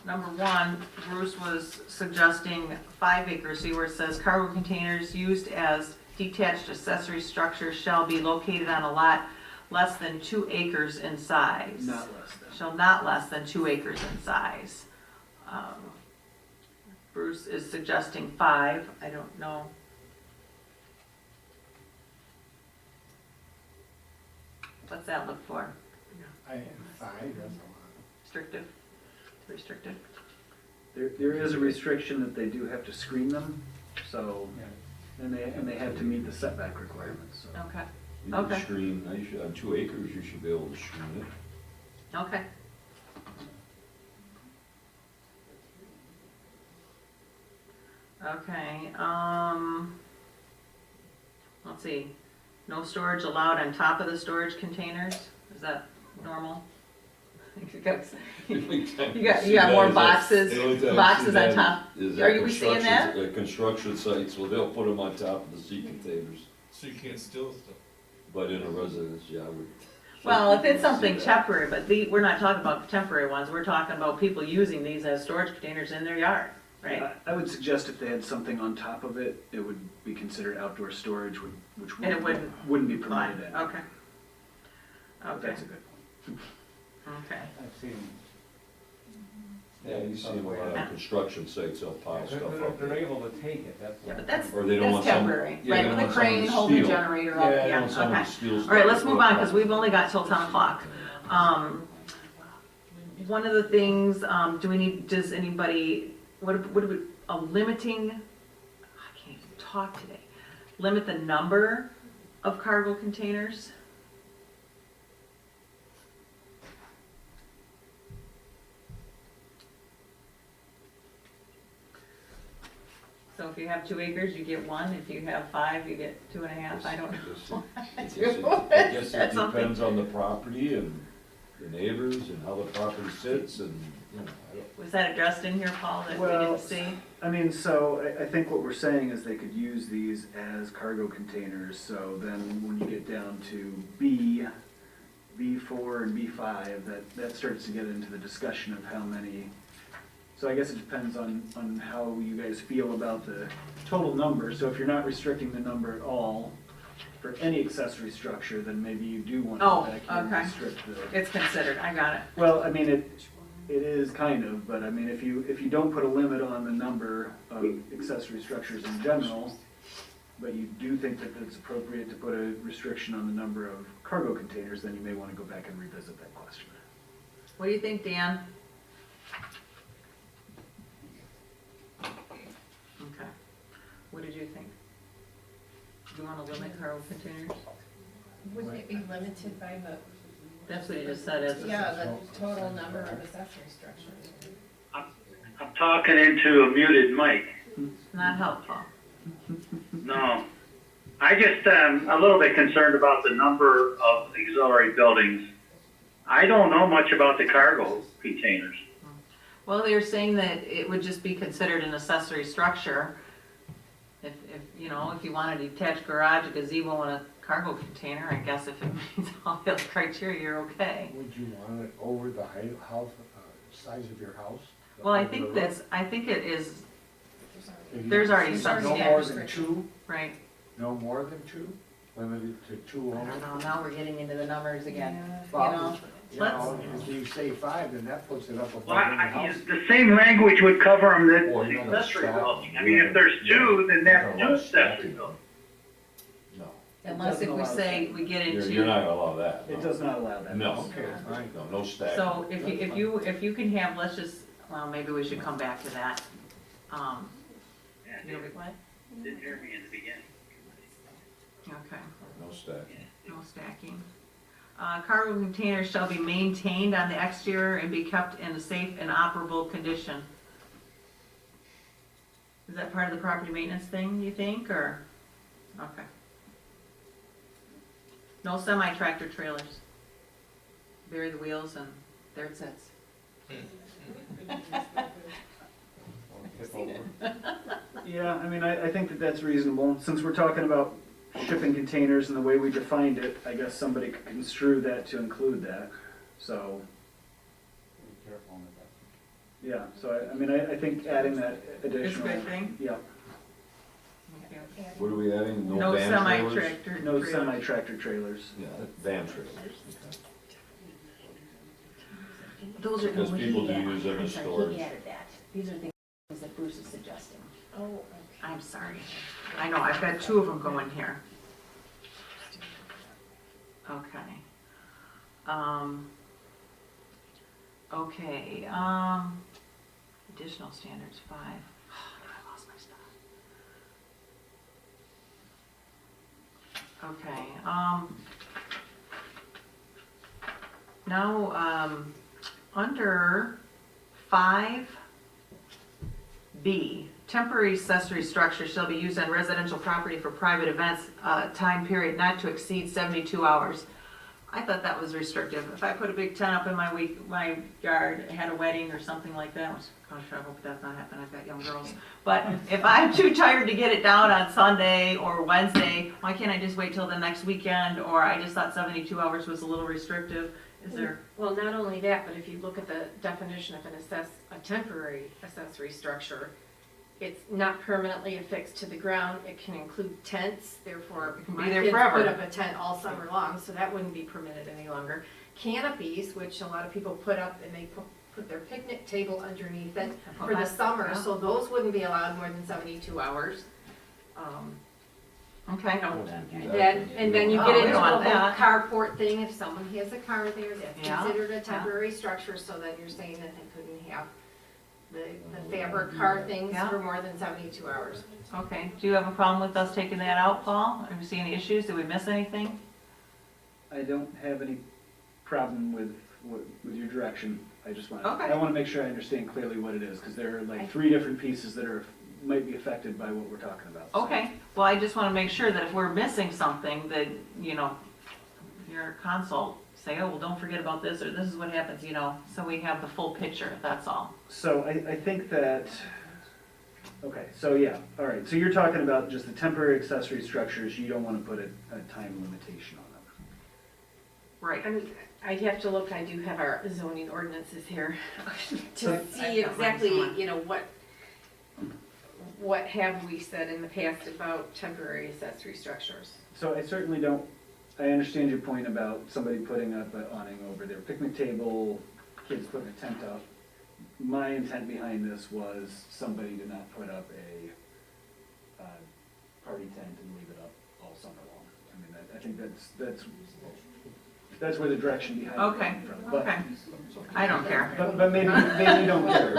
[SPEAKER 2] number 1, Bruce was suggesting 5 acres, see where it says cargo containers used as detached accessory structures shall be located on a lot less than 2 acres in size.
[SPEAKER 7] Not less than.
[SPEAKER 2] Shall not less than 2 acres in size. Bruce is suggesting 5, I don't know. What's that look for?
[SPEAKER 3] I, 5, that's a lot.
[SPEAKER 2] Restrictive? Restrictive?
[SPEAKER 7] There is a restriction that they do have to screen them, so, and they have to meet the setback requirements, so.
[SPEAKER 2] Okay,
[SPEAKER 5] You can
[SPEAKER 2] Okay.
[SPEAKER 5] screen, on 2 acres, you should be able to screen it.
[SPEAKER 2] okay. Okay, let's see, no storage allowed on top of the storage containers, is that normal? You got more boxes on top. Are we seeing that?
[SPEAKER 5] At construction sites, well, they'll put them on top of the sea containers,
[SPEAKER 15] So you can't steal stuff.
[SPEAKER 5] but in a residence, yeah, I would.
[SPEAKER 2] Well, if it's something
[SPEAKER 5] See that.
[SPEAKER 2] temporary, but we're not talking about temporary ones, we're talking about people using these as storage containers in their yard, right?
[SPEAKER 7] I would suggest if they had something on top of it, it would be considered outdoor storage, which
[SPEAKER 2] And it
[SPEAKER 7] wouldn't be
[SPEAKER 2] Fine,
[SPEAKER 7] permitted in.
[SPEAKER 2] okay.
[SPEAKER 7] But
[SPEAKER 2] Okay,
[SPEAKER 7] that's a good point.
[SPEAKER 2] okay.
[SPEAKER 6] I've seen.
[SPEAKER 5] Yeah, you see them a lot on construction sites, they'll pile stuff up.
[SPEAKER 6] They're able to take it, that's.
[SPEAKER 2] Yeah, but that's,
[SPEAKER 5] Or they don't want
[SPEAKER 2] that's
[SPEAKER 5] some-
[SPEAKER 2] temporary,
[SPEAKER 5] yeah,
[SPEAKER 2] right,
[SPEAKER 5] they
[SPEAKER 2] with
[SPEAKER 5] don't
[SPEAKER 2] the
[SPEAKER 5] want someone
[SPEAKER 2] crane
[SPEAKER 5] to
[SPEAKER 2] holding the
[SPEAKER 5] steal.
[SPEAKER 2] generator up,
[SPEAKER 5] Yeah, they don't
[SPEAKER 2] yeah,
[SPEAKER 5] want someone
[SPEAKER 2] okay.
[SPEAKER 5] to steal
[SPEAKER 2] All
[SPEAKER 5] stuff.
[SPEAKER 2] right, let's move on, because we've only got till 10 o'clock. One of the things, does anybody, what would we, limiting, I can't even talk today, limit the number of cargo containers? So if you have 2 acres, you get 1, if you have 5, you get 2.5, I don't know.
[SPEAKER 5] I guess it
[SPEAKER 2] That's something.
[SPEAKER 5] depends on the property and the neighbors and how the property sits and, you know, I don't.
[SPEAKER 2] Was that addressed in here, Paul, that we
[SPEAKER 7] Well,
[SPEAKER 2] didn't see?
[SPEAKER 7] I mean, so I think what we're saying is they could use these as cargo containers, so then when you get down to B, B4 and B5, that starts to get into the discussion of how many. So I guess it depends on how you guys feel about the total number, so if you're not restricting the number at all for any accessory structure, then maybe you do want to
[SPEAKER 2] Oh,
[SPEAKER 7] go back here and
[SPEAKER 2] okay.
[SPEAKER 7] restrict the.
[SPEAKER 2] It's considered, I got it.
[SPEAKER 7] Well, I mean, it is kind of, but I mean, if you don't put a limit on the number of accessory structures in general, but you do think that it's appropriate to put a restriction on the number of cargo containers, then you may want to go back and revisit that question.
[SPEAKER 2] What do you think, Dan? Okay. What did you think? Do you want to limit cargo containers?
[SPEAKER 14] Wouldn't it be limited by the,
[SPEAKER 2] That's what you just said, is
[SPEAKER 14] the total number of accessory structures?
[SPEAKER 8] I'm talking into a muted mic.
[SPEAKER 2] not helpful.
[SPEAKER 8] No. I just am a little bit concerned about the number of auxiliary buildings. I don't know much about the cargo containers.
[SPEAKER 2] Well, they're saying that it would just be considered an accessory structure. If you want a detached garage, a gazebo, and a cargo container, I guess if it meets all the other criteria, you're okay.
[SPEAKER 3] Would you want it over the house, size of your house?
[SPEAKER 2] Well, I
[SPEAKER 3] Over
[SPEAKER 2] think
[SPEAKER 3] the roof?
[SPEAKER 2] it is,
[SPEAKER 3] If you-
[SPEAKER 2] there's already some
[SPEAKER 3] No more
[SPEAKER 2] standards.
[SPEAKER 3] than 2,
[SPEAKER 2] right?
[SPEAKER 3] no more than 2, limited to 2
[SPEAKER 2] I
[SPEAKER 3] only?
[SPEAKER 2] don't know, now we're getting into the numbers again,
[SPEAKER 3] Well,
[SPEAKER 2] let's-
[SPEAKER 3] if you say 5, then that puts it up above
[SPEAKER 8] Well,
[SPEAKER 3] any house.
[SPEAKER 8] the same language would cover them that
[SPEAKER 5] Or you don't
[SPEAKER 8] accessory
[SPEAKER 5] stack
[SPEAKER 8] building. I
[SPEAKER 5] them.
[SPEAKER 8] mean, if there's 2, then that's
[SPEAKER 5] You don't
[SPEAKER 8] 2
[SPEAKER 5] want
[SPEAKER 8] accessory
[SPEAKER 5] stacking
[SPEAKER 8] buildings.
[SPEAKER 5] No,
[SPEAKER 2] unless if we say, we get into.
[SPEAKER 5] you're not gonna allow that.
[SPEAKER 7] It does not allow that.
[SPEAKER 5] No.
[SPEAKER 3] Okay, fine.
[SPEAKER 5] No stacking.
[SPEAKER 2] So if you can have, let's just, well, maybe we should come back to that.
[SPEAKER 8] Yeah,
[SPEAKER 2] What?
[SPEAKER 8] didn't hear me in the beginning.
[SPEAKER 2] Okay,
[SPEAKER 5] No stacking.
[SPEAKER 2] no stacking. Cargo containers shall be maintained on the exterior and be kept in a safe and operable condition. Is that part of the property maintenance thing, you think, or? Okay. No semi-tractor trailers. Bury the wheels and there it sits.
[SPEAKER 7] Yeah, I mean, I think that that's reasonable. Since we're talking about shipping containers and the way we defined it, I guess somebody could construe that to include that. So,
[SPEAKER 6] Be careful on that.
[SPEAKER 7] yeah, so I mean, I think adding that additional.
[SPEAKER 2] It's a good thing.
[SPEAKER 7] Yeah.
[SPEAKER 2] Okay.
[SPEAKER 5] What are we adding?
[SPEAKER 2] No
[SPEAKER 5] van trailers?
[SPEAKER 2] semi-tractor.
[SPEAKER 7] No
[SPEAKER 2] trailers.
[SPEAKER 7] semi-tractor trailers.
[SPEAKER 5] Yeah, van trailers, okay.
[SPEAKER 11] Those are.
[SPEAKER 5] Because people do use them as storage.
[SPEAKER 11] He added that. These are things that Bruce is suggesting.
[SPEAKER 14] Oh,
[SPEAKER 2] I'm sorry. I know, I've got two of them going here. Okay. Okay, additional standards 5. I lost my spot. Okay, now, under 5B, temporary accessory structure shall be used on residential property for private events, time period not to exceed 72 hours. I thought that was restrictive. If I put a big tent up in my yard, had a wedding or something like that, gosh, I hope that's not happening, I've got young girls. But if I'm too tired to get it down on Sunday or Wednesday, why can't I just wait till the next weekend? Or I just thought 72 hours was a little restrictive. Is there?
[SPEAKER 14] well, not only that, but if you look at the definition of a temporary accessory structure, it's not permanently affixed to the ground. It can include tents, therefore
[SPEAKER 2] can be
[SPEAKER 14] my
[SPEAKER 2] there
[SPEAKER 14] kids
[SPEAKER 2] forever.
[SPEAKER 14] put up a tent all summer long, so that wouldn't be permitted any longer. Canopies, which a lot of people put up and they put their picnic table underneath it for the summer,
[SPEAKER 2] Yeah.
[SPEAKER 14] so those wouldn't be allowed more than 72 hours.
[SPEAKER 2] Okay.
[SPEAKER 14] And then you
[SPEAKER 2] Oh,
[SPEAKER 14] get
[SPEAKER 2] we
[SPEAKER 14] into
[SPEAKER 2] don't
[SPEAKER 14] a
[SPEAKER 2] want
[SPEAKER 14] whole
[SPEAKER 2] that.
[SPEAKER 14] carport thing, if someone has a car there, that's
[SPEAKER 2] Yeah,
[SPEAKER 14] considered a
[SPEAKER 2] yeah.
[SPEAKER 14] temporary structure, so then you're saying that they couldn't have the fabric car things
[SPEAKER 2] Yeah.
[SPEAKER 14] for more than 72 hours.
[SPEAKER 2] Okay, do you have a problem with us taking that out, Paul? Have you seen any issues? Did we miss anything?
[SPEAKER 7] I don't have any problem with your direction. I just want,
[SPEAKER 2] Okay.
[SPEAKER 7] I want to make sure I understand clearly what it is, because there are like 3 different pieces that might be affected by what we're talking about. So-
[SPEAKER 2] Okay, well, I just want to make sure that if we're missing something, that, your consult, say, oh, well, don't forget about this, or this is what happens, so we have the full picture, that's all.
[SPEAKER 7] So I think that, okay, so yeah, all right, so you're talking about just the temporary accessory structures, you don't want to put a time limitation on them.
[SPEAKER 2] Right.
[SPEAKER 14] I mean, I'd have to look, I do have our zoning ordinances here
[SPEAKER 7] So-
[SPEAKER 14] to see exactly, what have we said in the past about temporary accessory structures.
[SPEAKER 7] So I certainly don't, I understand your point about somebody putting up an awning over their picnic table, kids putting a tent up. My intent behind this was somebody to not put up a party tent and leave it up all summer long. I mean, I think that's where the direction behind it
[SPEAKER 2] Okay,
[SPEAKER 7] came from. But-
[SPEAKER 2] okay. I don't care.
[SPEAKER 7] But maybe you don't care.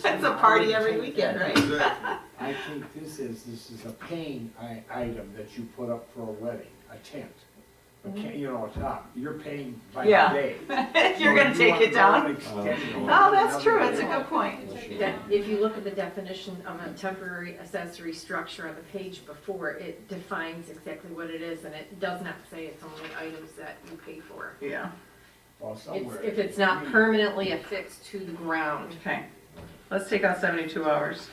[SPEAKER 2] That's a party every weekend, right?
[SPEAKER 15] Exactly.
[SPEAKER 3] I think this is a paying item that you put up for a wedding, a tent. A top, you're paying by the
[SPEAKER 2] Yeah.
[SPEAKER 3] day.
[SPEAKER 2] You're gonna take it down?
[SPEAKER 3] Oh,
[SPEAKER 2] Oh, that's true, it's a good point.
[SPEAKER 14] That if you look at the definition of a temporary accessory structure on the page before, it defines exactly what it is, and it does not say it's only items that you pay for.
[SPEAKER 2] Yeah.
[SPEAKER 3] Well, somewhere.
[SPEAKER 14] If it's not permanently affixed to the ground.
[SPEAKER 2] Okay, let's take out 72 hours.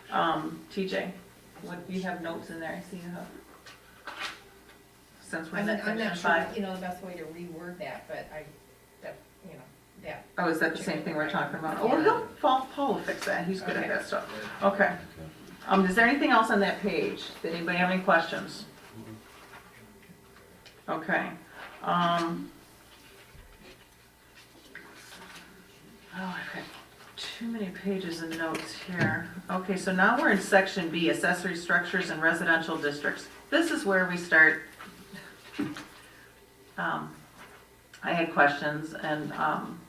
[SPEAKER 2] TJ, what, do you have notes in there? I see you have. Since we're in that
[SPEAKER 14] I'm not
[SPEAKER 2] section
[SPEAKER 14] sure,
[SPEAKER 2] 5.
[SPEAKER 14] the best way to reword that, but that.
[SPEAKER 2] Oh, is that the same thing we're talking about? Oh, well, Paul will fix that, he's good at that stuff. Okay. Is there anything else on that page? Did anybody have any questions? Okay. Oh, I've got too many pages of notes here. Okay, so now we're in section B, accessory structures in residential districts. This is where we start. I had questions, and on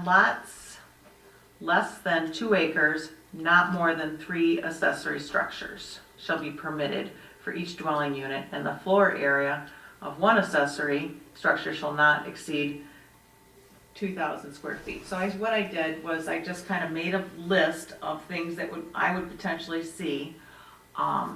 [SPEAKER 2] lots less than 2 acres, not more than 3 accessory structures shall be permitted for each dwelling unit, and the floor area of 1 accessory structure shall not exceed 2,000 square feet. So what I did was I just kind of made a list of things that I would potentially see. I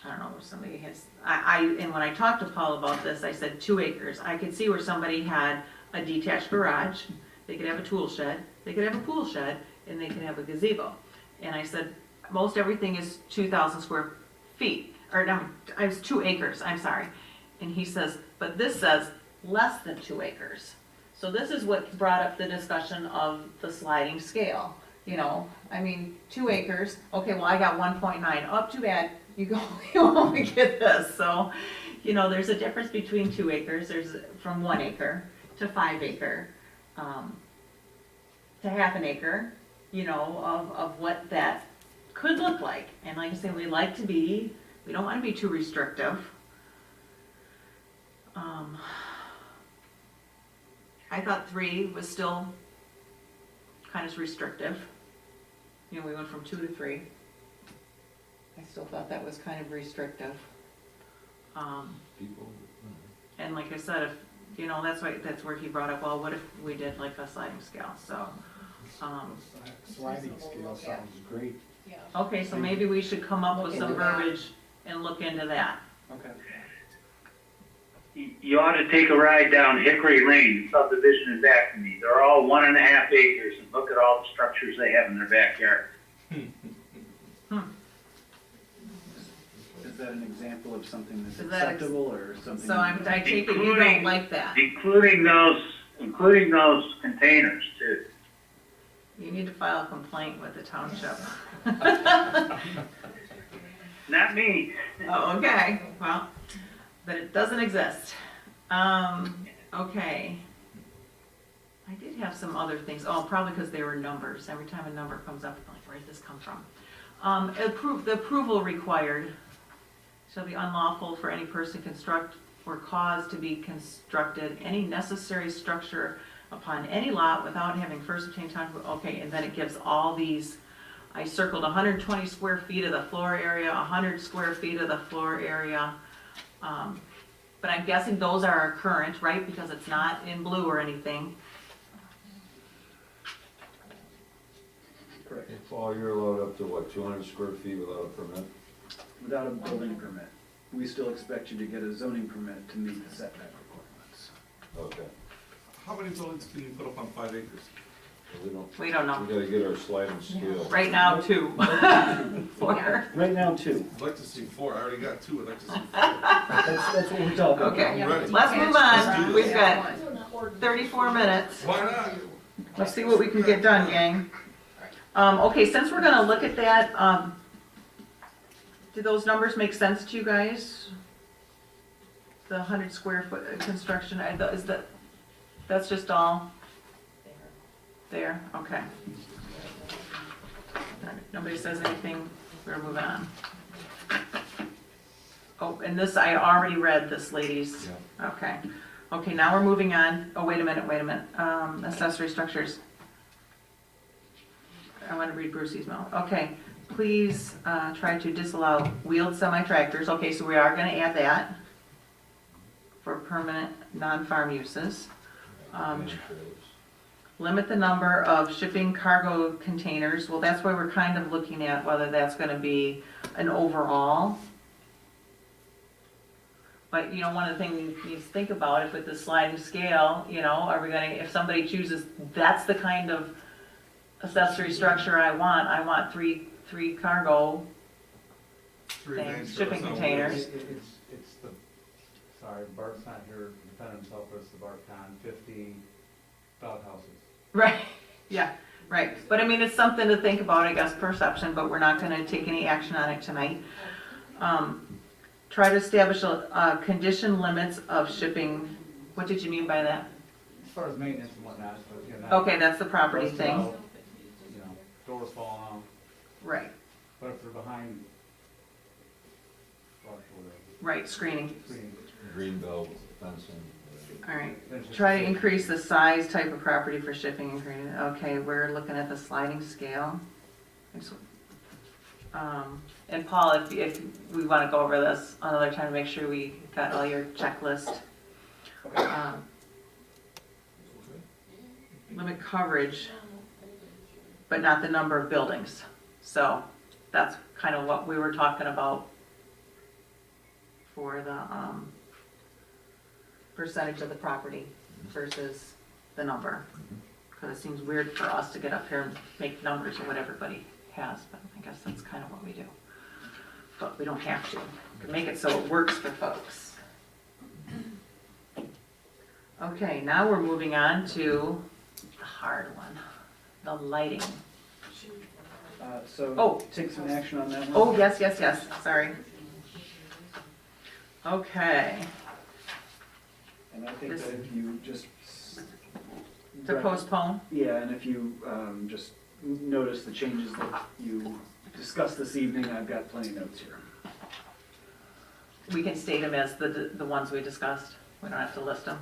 [SPEAKER 2] don't know if somebody has, and when I talked to Paul about this, I said 2 acres. I could see where somebody had a detached garage, they could have a tool shed, they could have a pool shed, and they could have a gazebo. And I said, most everything is 2,000 square feet, or no, I was 2 acres, I'm sorry. And he says, but this says less than 2 acres. So this is what brought up the discussion of the sliding scale. you know, I mean, 2 acres, okay, well, I got 1.9. Oh, too bad, you go, you only get this, so, you know, there's a difference between 2 acres, there's from 1 acre to 5 acre, to half an acre, you know, of what that could look like. And like I say, we don't wanna be too restrictive. I thought 3 was still kind of restrictive. You know, we went from 2 to 3. I still thought that was kind of restrictive.
[SPEAKER 5] People,
[SPEAKER 2] And like I said, if, you know, that's where he brought up, well, what if we did like a sliding scale, so.
[SPEAKER 3] Sliding scale sounds great.
[SPEAKER 2] Okay, so maybe we should come up with some verbiage and look into that.
[SPEAKER 7] Okay.
[SPEAKER 8] You ought to take a ride down Hickory Lane, subdivision in Acme. They're all 1.5 acres, and look at all the structures they have in their backyard.
[SPEAKER 7] Is that an example of something that's
[SPEAKER 2] Is that
[SPEAKER 7] acceptable or something?
[SPEAKER 2] So I take it you don't like that.
[SPEAKER 8] Including those containers too.
[SPEAKER 2] You need to file a complaint with the township.
[SPEAKER 8] Not me.
[SPEAKER 2] Oh, okay, well, but it doesn't exist. Okay. I did have some other things, probably because they were numbers. Every time a number comes up, I'm like, where did this come from? The approval required shall be unlawful for any person construct or cause to be constructed any necessary structure upon any lot without having first obtained time. Okay, and then it gives all these, I circled 120 square feet of the floor area, 100 square feet of the floor area. But I'm guessing those are current, right? Because it's not in blue or anything.
[SPEAKER 7] Correct.
[SPEAKER 5] Paul, you're allowed up to what, 200 square feet without a permit?
[SPEAKER 7] Without a building permit. We still expect you to get a zoning permit to meet the setback requirements.
[SPEAKER 5] Okay.
[SPEAKER 15] How many buildings can you put up on 5 acres?
[SPEAKER 2] We don't know.
[SPEAKER 5] We gotta get our sliding scale.
[SPEAKER 2] Right now, 2. 4.
[SPEAKER 7] Right now, 2.
[SPEAKER 15] I'd like to see 4, I already got 2, I'd like to see 4.
[SPEAKER 7] That's what we're talking about.
[SPEAKER 2] Okay,
[SPEAKER 15] I'm ready.
[SPEAKER 2] let's move on. We've got 34 minutes.
[SPEAKER 15] Why not?
[SPEAKER 2] Let's see what we can get done, gang. Okay, since we're gonna look at that, do those numbers make sense to you guys? The 100 square foot construction, that's just all there? Okay. All right, nobody says anything, we're moving on. Oh, and this, I already read this, ladies.
[SPEAKER 5] Yeah.
[SPEAKER 2] Okay. Okay, now we're moving on. Oh, wait a minute. Accessory structures. I want to read Brucey's mail. Okay, please try to disallow wheeled semi-tractors. Okay, so we are going to add that for permanent non-farm uses. Limit the number of shipping cargo containers. Well, that's why we're kind of looking at whether that's going to be an overall. But, you know, one of the things you think about, if with the sliding scale, you know, are we gonna, if somebody chooses, that's the kind of accessory structure I want 3 cargo things, shipping containers.
[SPEAKER 6] It's the, sorry, Bart's not here to defend himself, but it's the Barcon 50 outhouses.
[SPEAKER 2] Right, yeah, right. But I mean, it's something to think about, I guess, perception, but we're not gonna take any action on it tonight. Try to establish condition limits of shipping. What did you mean by that?
[SPEAKER 6] As far as maintenance and whatnot, but, you know.
[SPEAKER 2] Okay, that's the property
[SPEAKER 6] rusted
[SPEAKER 2] thing.
[SPEAKER 6] out, You know, doors falling off,
[SPEAKER 2] Right,
[SPEAKER 6] but if they're behind, brush or whatever,
[SPEAKER 2] right, screening.
[SPEAKER 6] green,
[SPEAKER 5] Greenbelt fencing.
[SPEAKER 2] All right.
[SPEAKER 6] then it's just-
[SPEAKER 2] Try to increase the size, type of property for shipping and creating. Okay, we're looking at the sliding scale. And Paul, if we want to go over this another time to make sure we got all your checklist. Limit coverage, but not the number of buildings. So that's kind of what we were talking about for the percentage of the property versus the number. Because it seems weird for us to get up here and make numbers of what everybody has, but I guess that's kind of what we do. But we don't have to. We can make it so it works for folks. Okay, now we're moving on to the hard one, the lighting.
[SPEAKER 7] So
[SPEAKER 2] Oh.
[SPEAKER 7] take some action on that one.
[SPEAKER 2] Oh, yes, sorry. Okay,
[SPEAKER 7] And I think that if you just.
[SPEAKER 2] to postpone?
[SPEAKER 7] Yeah, and if you just notice the changes that you discussed this evening, I've got plenty of notes here.
[SPEAKER 2] We can state them as the ones we discussed. We don't have to list them.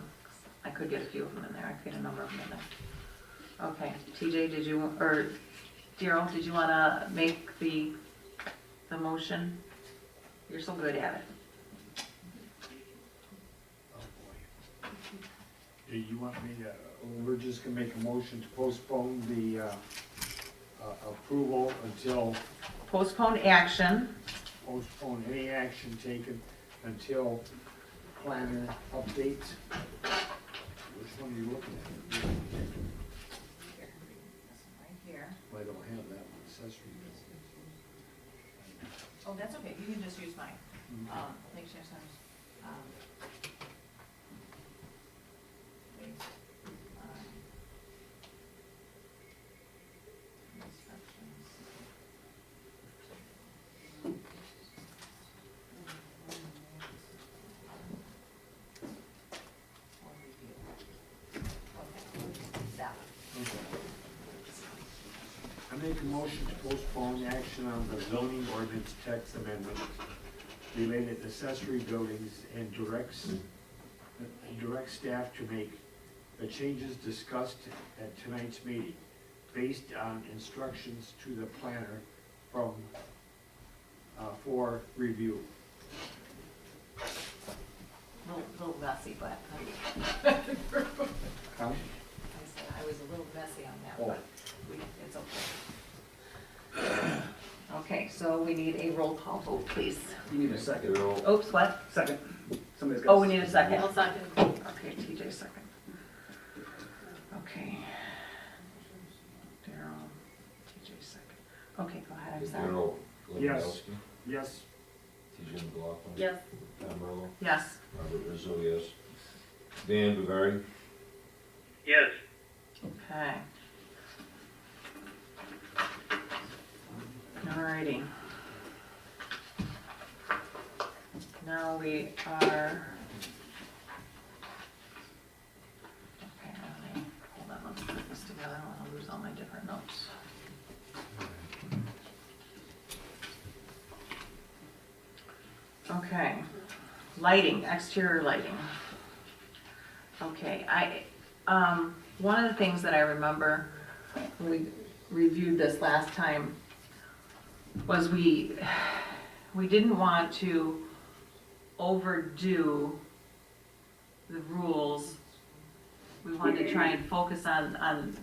[SPEAKER 2] I could get a few of them in there. I could get a number of them in there. Okay, TJ, did you, or Daryl, did you want to make the motion? You're so good at it.
[SPEAKER 3] Do you want me to, we're just gonna make a motion to postpone the approval until,
[SPEAKER 2] Postpone action.
[SPEAKER 3] postpone any action taken until planner updates? Which one are you looking at?
[SPEAKER 2] Right here.
[SPEAKER 3] I don't have that one, accessory.
[SPEAKER 2] Oh, that's okay. You can just use mine. Make sure
[SPEAKER 3] I make a motion to postpone action on the zoning ordinance text amendment related accessory buildings and direct staff to make the changes discussed at tonight's meeting based on instructions to the planner from, for review.
[SPEAKER 2] little messy, but
[SPEAKER 3] Huh?
[SPEAKER 2] I was a little messy on that,
[SPEAKER 3] Oh.
[SPEAKER 2] but it's okay. Okay, so we need a roll call vote, please.
[SPEAKER 7] You need a second.
[SPEAKER 5] Daryl,
[SPEAKER 2] Oops, what?
[SPEAKER 7] Second. Somebody's got.
[SPEAKER 2] Oh, we need a second.
[SPEAKER 14] I'll second.
[SPEAKER 2] Okay, TJ second. Okay. Daryl, TJ second. Okay, go ahead, I'm sorry.
[SPEAKER 5] Daryl
[SPEAKER 3] Yes.
[SPEAKER 5] Lewandowski,
[SPEAKER 3] Yes,
[SPEAKER 5] TJ McLaughlin.
[SPEAKER 14] Yes.
[SPEAKER 5] Tom Merle,
[SPEAKER 2] Yes.
[SPEAKER 5] Robert Rizzo, yes. Dan Bavary,
[SPEAKER 8] Yes.
[SPEAKER 2] Okay. Alrighty. Now we are. Okay, let me, hold on, let's put this together, I don't wanna lose all my different notes. Okay, lighting, exterior lighting. Okay, one of the things that I remember when we reviewed this last time was we didn't want to overdo the rules. We wanted to try and focus on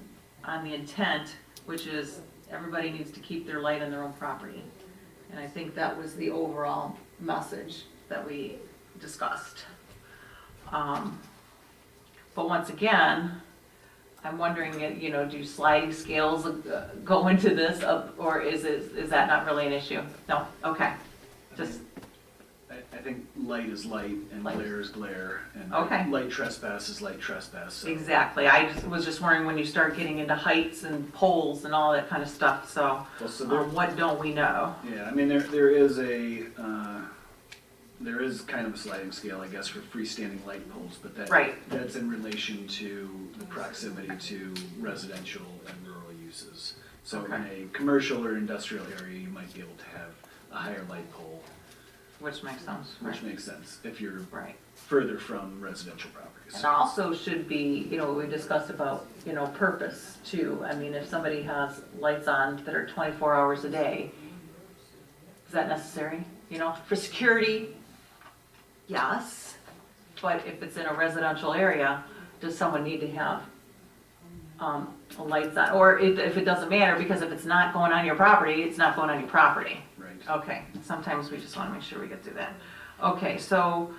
[SPEAKER 2] the intent, which is everybody needs to keep their light on their own property. And I think that was the overall message that we discussed. But once again, I'm wondering, do sliding scales go into this, or is that not really an issue? No, okay, just,
[SPEAKER 7] I think light is light and
[SPEAKER 2] Light.
[SPEAKER 7] glare is glare. And
[SPEAKER 2] Okay.
[SPEAKER 7] light trespass is light trespass. So.
[SPEAKER 2] exactly. I was just wondering when you start getting into heights and poles and all that kind of stuff, so,
[SPEAKER 7] Well, so there,
[SPEAKER 2] what don't we know?
[SPEAKER 7] yeah, I mean, there is there is kind of a sliding scale, I guess, for freestanding light poles, but
[SPEAKER 2] Right.
[SPEAKER 7] that's in relation to the proximity to residential and rural uses. So in
[SPEAKER 2] Okay.
[SPEAKER 7] a commercial or industrial area, you might be able to have a higher light pole,
[SPEAKER 2] Which makes sense,
[SPEAKER 7] which
[SPEAKER 2] right?
[SPEAKER 7] makes sense if you're
[SPEAKER 2] Right.
[SPEAKER 7] further from residential properties.
[SPEAKER 2] And also should be, we discussed about, purpose too. I mean, if somebody has lights on that are 24 hours a day, is that necessary? For security, yes, but if it's in a residential area, does someone need to have lights on? Or if it doesn't matter, because if it's not going on your property, it's not going on your property.
[SPEAKER 7] Right.
[SPEAKER 2] Okay, sometimes we just want to make sure we get through that. Okay, so,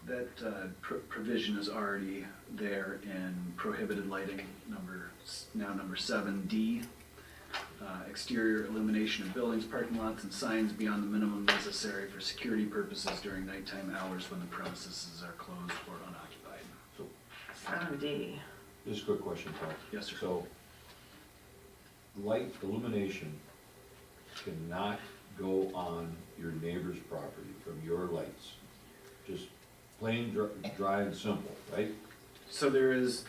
[SPEAKER 7] That provision is already there in prohibited lighting, number 7D. Exterior illumination of buildings, parking lots, and signs beyond the minimum necessary for security purposes during nighttime hours when the premises are closed or unoccupied.
[SPEAKER 2] 7D.
[SPEAKER 5] Just a quick question, Paul.
[SPEAKER 7] Yes, sir.
[SPEAKER 5] So, light illumination cannot go on your neighbor's property from your lights. Just plain, dry and simple, right?
[SPEAKER 7] So there's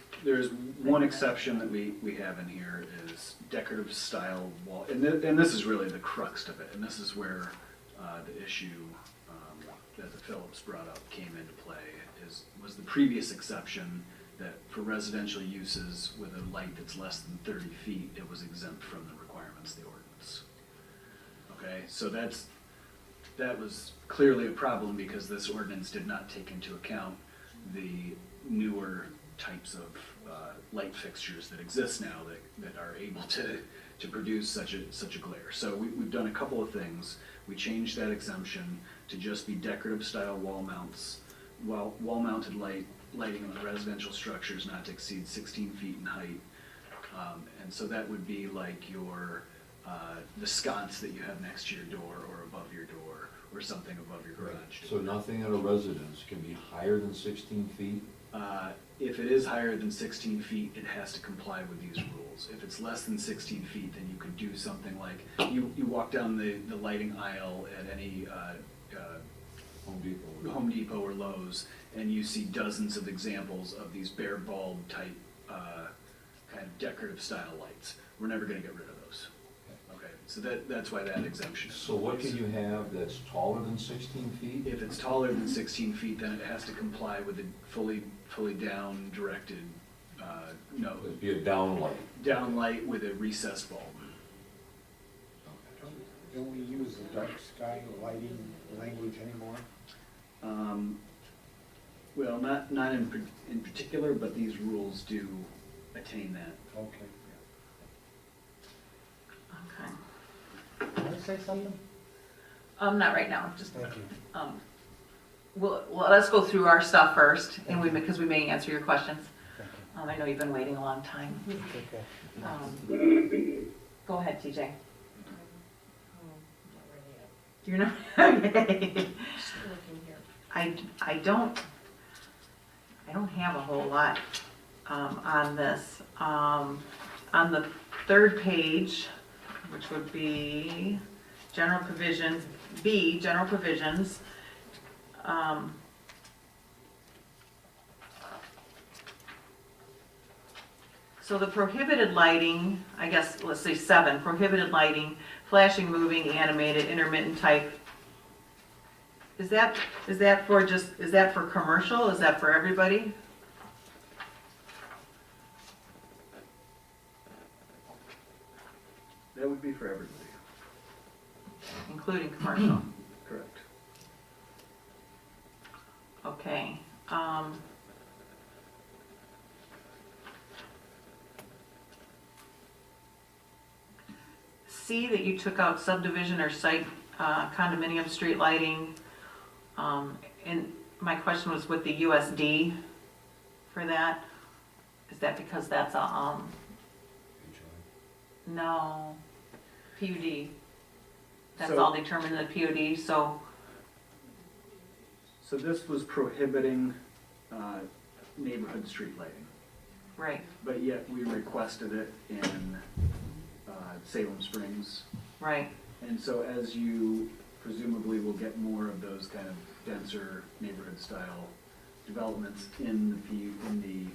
[SPEAKER 7] one exception that we have in here is decorative style wall, and this is really the crux of it, and this is where the issue that the Phillips brought up came into play, was the previous exception that for residential uses with a light that's less than 30 feet, it was exempt from the requirements of the ordinance. Okay, so that was clearly a problem because this ordinance did not take into account the newer types of light fixtures that exist now that are able to produce such a glare. So we've done a couple of things. We changed that exemption to just be decorative style wall mounts, wall-mounted lighting on residential structures not to exceed 16 feet in height. And so that would be like the sconce that you have next to your door or above your door or something above your garage.
[SPEAKER 5] So nothing in a residence can be higher than 16 feet?
[SPEAKER 7] If it is higher than 16 feet, it has to comply with these rules. If it's less than 16 feet, then you could do something like, you walk down the lighting aisle at any Home Depot or Lowe's, and you see dozens of examples of these bare bulb type kind of decorative style lights. We're never gonna get rid of those. Okay, so that's why that exemption is.
[SPEAKER 5] So what can you have that's taller than 16 feet?
[SPEAKER 7] If it's taller than 16 feet, then it has to comply with the fully down directed,
[SPEAKER 5] It'd be a downlight.
[SPEAKER 7] down light with a recessed bulb.
[SPEAKER 3] Don't we use the dark sky lighting language anymore?
[SPEAKER 7] Well, not in particular, but these rules do attain that.
[SPEAKER 3] Okay.
[SPEAKER 2] Okay.
[SPEAKER 3] Can I say something?
[SPEAKER 2] Not right now, just,
[SPEAKER 3] Thank you.
[SPEAKER 2] well, let's go through our stuff first, and because we may answer your questions. I know you've been waiting a long time.
[SPEAKER 3] Okay.
[SPEAKER 2] Go ahead, TJ. You're not, okay. I don't have a whole lot, on this. On the third page, which would be general provisions, B, general provisions. So the prohibited lighting, I guess, let's say 7, prohibited lighting, flashing, moving, animated, intermittent type. Is that for commercial? Is that for everybody?
[SPEAKER 7] That would be for everybody.
[SPEAKER 2] Including commercial?
[SPEAKER 7] Correct.
[SPEAKER 2] Okay. C, that you took out subdivision or site condominium street lighting. And my question was with the USD for that. Is that because that's a, no, PUD? That's
[SPEAKER 7] So-
[SPEAKER 2] all determined in the PUD, so,
[SPEAKER 7] So this was prohibiting neighborhood street lighting,
[SPEAKER 2] right,
[SPEAKER 7] but yet we requested it in Salem Springs.
[SPEAKER 2] right.
[SPEAKER 7] And so as you presumably will get more of those kind of denser neighborhood style developments in the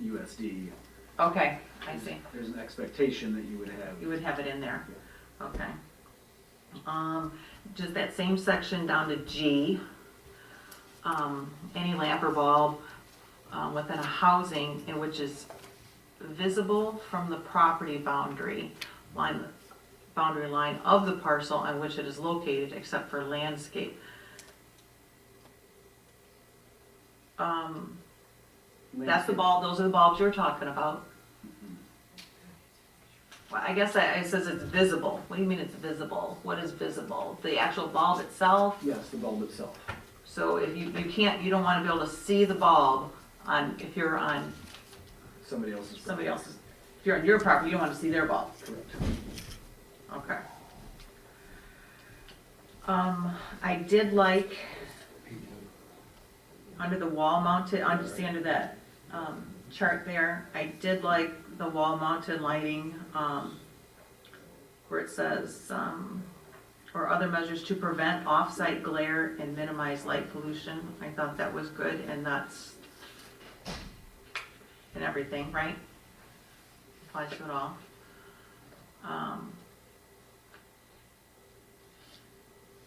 [SPEAKER 7] USD,
[SPEAKER 2] Okay, I see.
[SPEAKER 7] there's an expectation that you would have.
[SPEAKER 2] You would have it in there. Okay. Just that same section down to G. Any lamp or bulb within a housing in which is visible from the property boundary line of the parcel on which it is located, except for landscape. That's the bulb, those are the bulbs you're talking about. Well, I guess it says it's visible. What do you mean it's visible? What is visible? The actual bulb itself?
[SPEAKER 7] Yes, the bulb itself.
[SPEAKER 2] So if you don't want to be able to see the bulb if you're on
[SPEAKER 7] Somebody else's.
[SPEAKER 2] somebody else's, if you're on your property, you don't want to see their bulb.
[SPEAKER 7] Correct.
[SPEAKER 2] Okay. I did like, under the wall mounted, under that, chart there. I did like the wall mounted lighting, where it says, or other measures to prevent off-site glare and minimize light pollution. I thought that was good, and that's in everything, right? Applies to it all.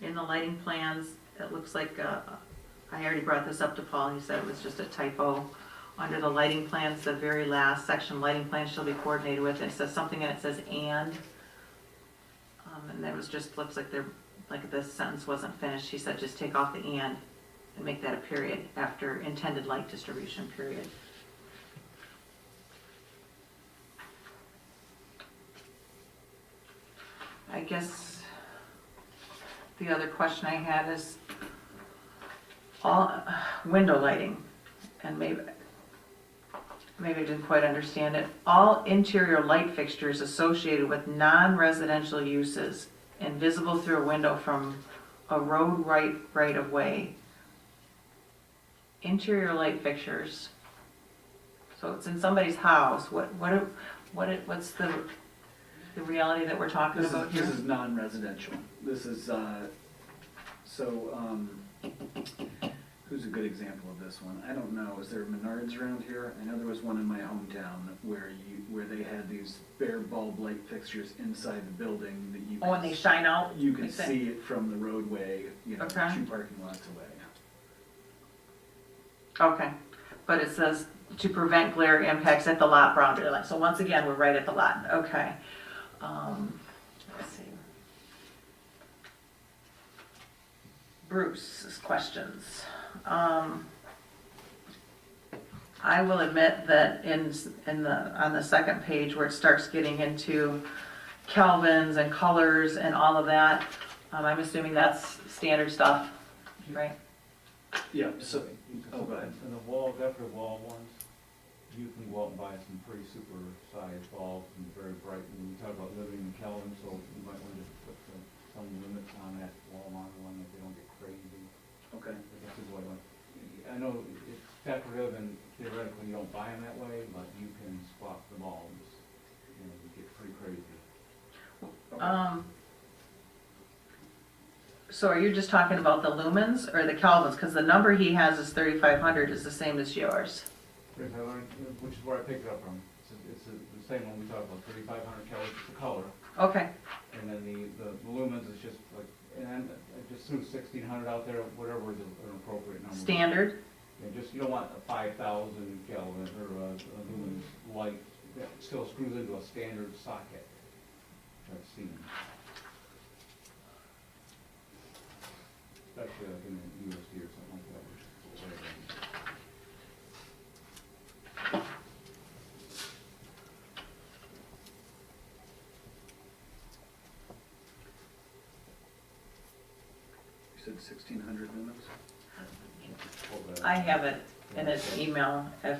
[SPEAKER 2] In the lighting plans, it looks like, I already brought this up to Paul, he said it was just a typo. Under the lighting plans, the very last section, lighting plans shall be coordinated with, it says something and it says and. And that was just, looks like they're, like this sentence wasn't finished, he said just take off the and make that a period after intended light distribution period. I guess the other question I had is all window lighting, and maybe I didn't quite understand it. All interior light fixtures associated with non-residential uses and visible through a window from a road right of way. Interior light fixtures. So it's in somebody's house. What's the reality that we're talking about here?
[SPEAKER 7] This is non-residential. This is, who's a good example of this one? I don't know, is there Menards around here? I know there was one in my hometown where they had these bare bulb light fixtures inside the building that you.
[SPEAKER 2] Oh, and they shine out?
[SPEAKER 7] You can see it from the roadway,
[SPEAKER 2] Okay.
[SPEAKER 7] 2 parking lots away.
[SPEAKER 2] Okay, but it says to prevent glare impacts at the lot boundary line. So once again, we're right at the lot, okay. Let's see. Bruce's questions. I will admit that on the second page where it starts getting into kelvins and colors and all of that, I'm assuming that's standard stuff, right?
[SPEAKER 7] Yeah, so, oh, go ahead.
[SPEAKER 6] And the wall, decorative wall ones, you can go out and buy some pretty super sized bulbs and very bright. And we talk about living in Kelvin, so you might want to put some limits on that wall mount one that they don't get crazy.
[SPEAKER 7] Okay.
[SPEAKER 6] This is what I know it's decorative and theoretically you don't buy them that way, but you can swap the bulbs and get pretty crazy.
[SPEAKER 2] So are you just talking about the lumens or the kelvins? Because the number he has is 3,500 is the same as yours.
[SPEAKER 6] 3,500, which is where I picked it up from. It's the same one we talked about, 3,500 kelvins, it's the color.
[SPEAKER 2] Okay,
[SPEAKER 6] And then the lumens is just like, and I just threw 1,600 out there, whatever is an appropriate number.
[SPEAKER 2] standard?
[SPEAKER 6] And just, you don't want a 5,000 Kelvin or a lumens light that still screws into a standard socket. I've seen. Especially like in the USD or something like that.
[SPEAKER 7] You said 1,600 lumens?
[SPEAKER 2] I have it in his email. If,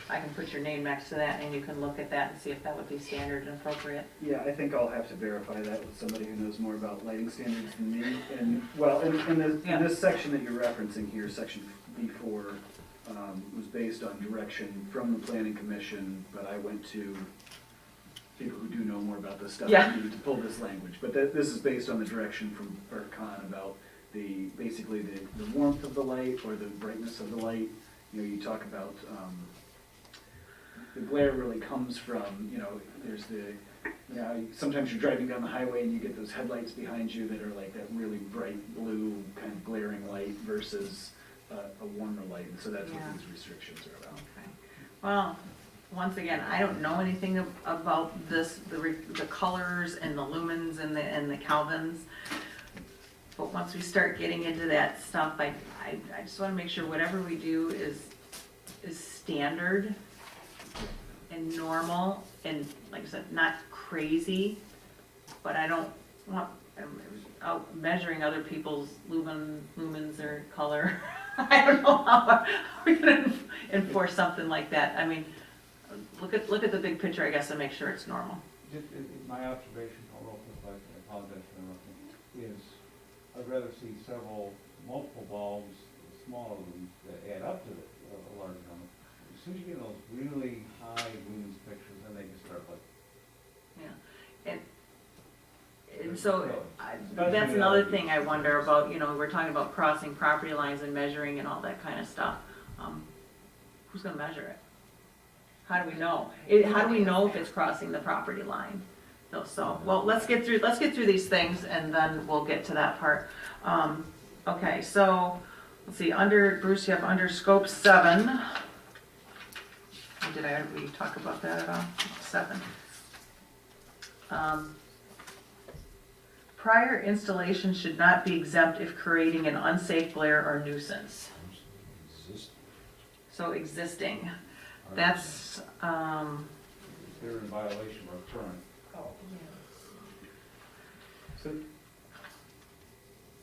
[SPEAKER 2] I can put your name next to that and you can look at that and see if that would be standard and appropriate.
[SPEAKER 7] Yeah, I think I'll have to verify that with somebody who knows more about lighting standards than me. And, well, in this section that you're referencing here, section B4, was based on direction from the planning commission, but I went to people who do know more about this stuff
[SPEAKER 2] Yeah.
[SPEAKER 7] to pull this language. But this is based on the direction from Bert Kahn about basically the warmth of the light or the brightness of the light. You know, you talk about the glare really comes from, there's sometimes you're driving down the highway and you get those headlights behind you that are like that really bright blue kind of glaring light versus a warmer light. And so that's what these restrictions are about.
[SPEAKER 2] Okay. Well, once again, I don't know anything about this, the colors and the lumens and the kelvins. But once we start getting into that stuff, I just want to make sure whatever we do is standard and normal and, like I said, not crazy. But I don't want out measuring other people's lumens or color. I don't know how we're going to enforce something like that. I mean, look at the big picture, I guess, and make sure it's normal.
[SPEAKER 6] My observation, I apologize for interrupting, is I'd rather see multiple bulbs, smaller ones that add up to a larger number. as soon as you get in those really high lumens pictures, then they just start like.
[SPEAKER 2] Yeah. And so, that's another thing I wonder about, we're talking about crossing property lines and measuring and all that kind of stuff. Who's gonna measure it? How do we know? How do we know if it's crossing the property line? So, well, let's get through these things and then we'll get to that part. Okay, so, let's see, Bruce, you have under scope 7. Did we talk about that at all? 7. Prior installation should not be exempt if creating an unsafe glare or nuisance. So existing, that's,
[SPEAKER 6] They're in violation of our current.
[SPEAKER 7] So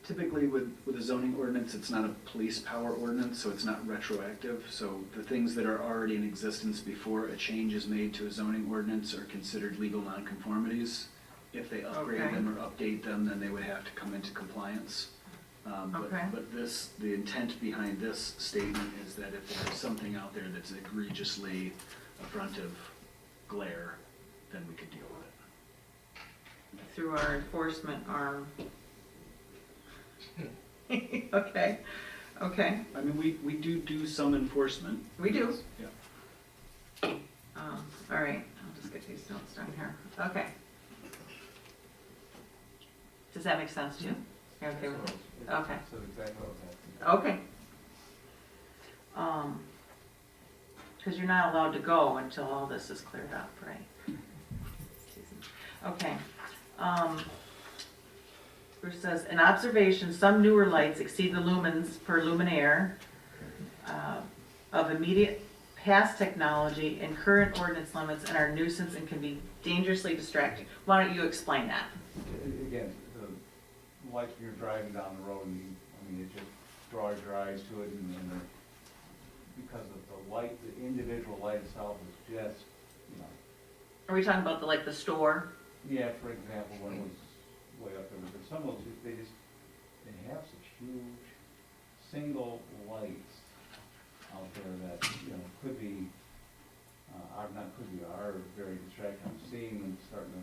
[SPEAKER 7] typically with a zoning ordinance, it's not a police power ordinance, so it's not retroactive. So the things that are already in existence before a change is made to a zoning ordinance are considered legal nonconformities. If they upgrade
[SPEAKER 2] Okay.
[SPEAKER 7] them or update them, then they would have to come into compliance.
[SPEAKER 2] Okay.
[SPEAKER 7] But the intent behind this statement is that if there's something out there that's egregiously affrontive glare, then we could deal with it.
[SPEAKER 2] through our enforcement arm. Okay,
[SPEAKER 7] I mean, we do some enforcement.
[SPEAKER 2] we do.
[SPEAKER 7] Yeah.
[SPEAKER 2] All right, I'll just get these notes down here. Okay. Does that make sense to you? You're okay with it? Okay.
[SPEAKER 6] So exactly what was happening.
[SPEAKER 2] Okay. Because you're not allowed to go until all this is cleared up, right? Okay. Bruce says, in observation, some newer lights exceed the lumens per luminaire of immediate past technology and current ordinance limits and are nuisance and can be dangerously distracting. Why don't you explain that?
[SPEAKER 6] Again, the lights when you're driving down the road, and it just draws your eyes to it, and because of the light, the individual light itself is just,
[SPEAKER 2] Are we talking about the store?
[SPEAKER 6] yeah, for example, when it was way up there, but some of those, they have such huge single lights out there that, could be, are very distracting. I'm seeing them starting to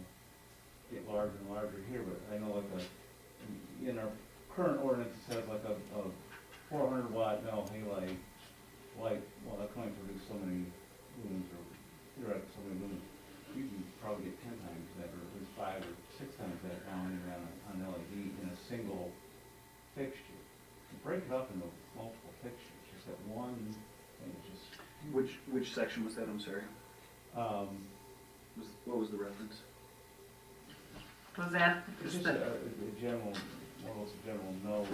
[SPEAKER 6] get larger and larger here, but I know in our current ordinance, it says like a 400 watt halide light, well, that's going to produce so many lumens, or theoretically so many lumens. You can probably get 10 times that, or at least 5 or 6 times that now on LED in a single fixture. You break it up into multiple fixtures, just that one thing is just.
[SPEAKER 7] Which section was that, I'm sorry? What was the reference?
[SPEAKER 2] Was that?
[SPEAKER 6] It's just a general, more or less a general note.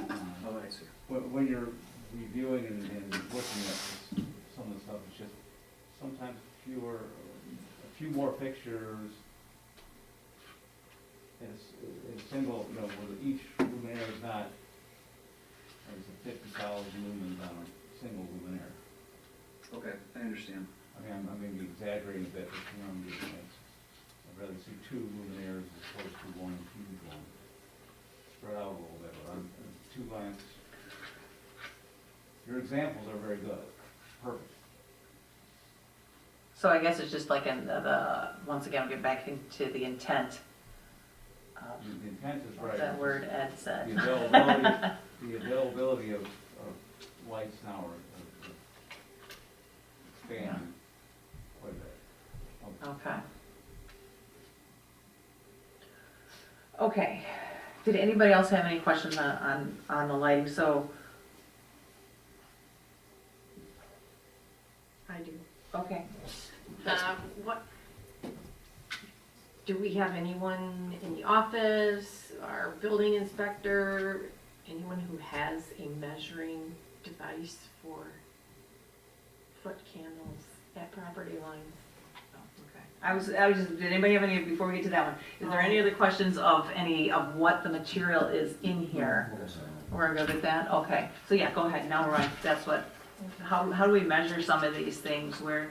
[SPEAKER 7] Oh, I see.
[SPEAKER 6] When you're reviewing and looking at some of the stuff, it's just sometimes a few more fixtures in a single, where each luminaire is not, there's a 50,000 lumens on a single luminaire.
[SPEAKER 7] Okay, I understand.
[SPEAKER 6] I mean, I may be exaggerating a bit, but I'd rather see 2 luminaires as opposed to one huge one. Spread out a little bit, but on 2 lamps. Your examples are very good, perfect.
[SPEAKER 2] So I guess it's just like in once again, I'll get back into the intent.
[SPEAKER 6] The intent is right.
[SPEAKER 2] That word Ed said.
[SPEAKER 6] The availability of lights now are expanding quite a bit.
[SPEAKER 2] Okay. Okay. Did anybody else have any questions on the lighting? So,
[SPEAKER 14] I do.
[SPEAKER 2] okay.
[SPEAKER 14] What, do we have anyone in the office, our building inspector, anyone who has a measuring device for foot candles at property lines?
[SPEAKER 2] I was just, did anybody have any, before we get to that one, is there any other questions of what the material is in here? We're good with that? Okay, so yeah, go ahead, now we're on, that's what, how do we measure some of these things where,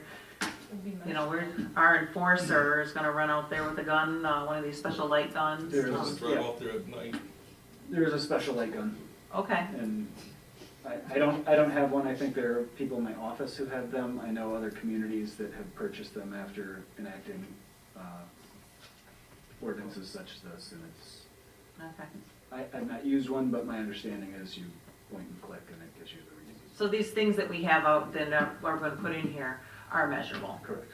[SPEAKER 2] our enforcer is gonna run out there with a gun, one of these special light guns?
[SPEAKER 15] Just drive out there at night.
[SPEAKER 7] There is a special light gun,
[SPEAKER 2] Okay,
[SPEAKER 7] and I don't have one. I think there are people in my office who have them. I know other communities that have purchased them after enacting ordinances such as this, and it's,
[SPEAKER 2] Okay.
[SPEAKER 7] I've not used one, but my understanding is you point and click and it gives you the reasons.
[SPEAKER 2] So these things that we have out, then we're gonna put in here are measurable.
[SPEAKER 7] Correct,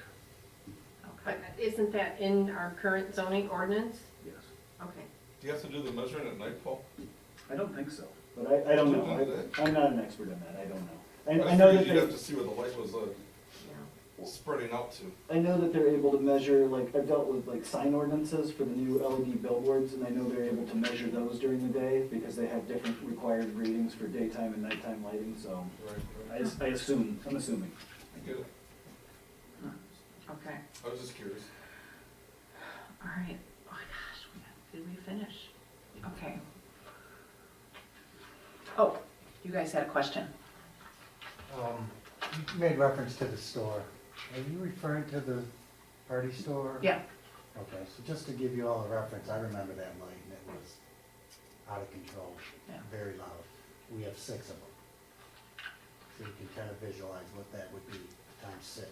[SPEAKER 2] Okay.
[SPEAKER 14] But isn't that in our current zoning ordinance?
[SPEAKER 7] yes.
[SPEAKER 14] Okay.
[SPEAKER 15] Do you have to do the measuring at night, Paul?
[SPEAKER 7] I don't think so, but I don't
[SPEAKER 15] Did you
[SPEAKER 7] know.
[SPEAKER 15] do that?
[SPEAKER 7] I'm not an expert in that. I don't know.
[SPEAKER 15] I
[SPEAKER 7] I know
[SPEAKER 15] figured
[SPEAKER 7] that
[SPEAKER 15] you'd have
[SPEAKER 7] they,
[SPEAKER 15] to see where the light was, spreading out to.
[SPEAKER 7] I know that they're able to measure, like, I've dealt with like sign ordinances for the new LED billboards, and I know they're able to measure those during the day because they have different required readings for daytime and nighttime lighting, so
[SPEAKER 15] Right.
[SPEAKER 7] I'm assuming.
[SPEAKER 15] I get it.
[SPEAKER 2] Okay,
[SPEAKER 15] I was just curious.
[SPEAKER 2] all right. Oh my gosh, did we finish? Okay. Oh, you guys had a question.
[SPEAKER 17] You made reference to the store. Are you referring to the party store?
[SPEAKER 2] Yeah.
[SPEAKER 17] Okay, so just to give you all a reference, I remember that light and it was out of control,
[SPEAKER 2] Yeah.
[SPEAKER 17] very loud. We have 6 of them. So you can kind of visualize what that would be times 6.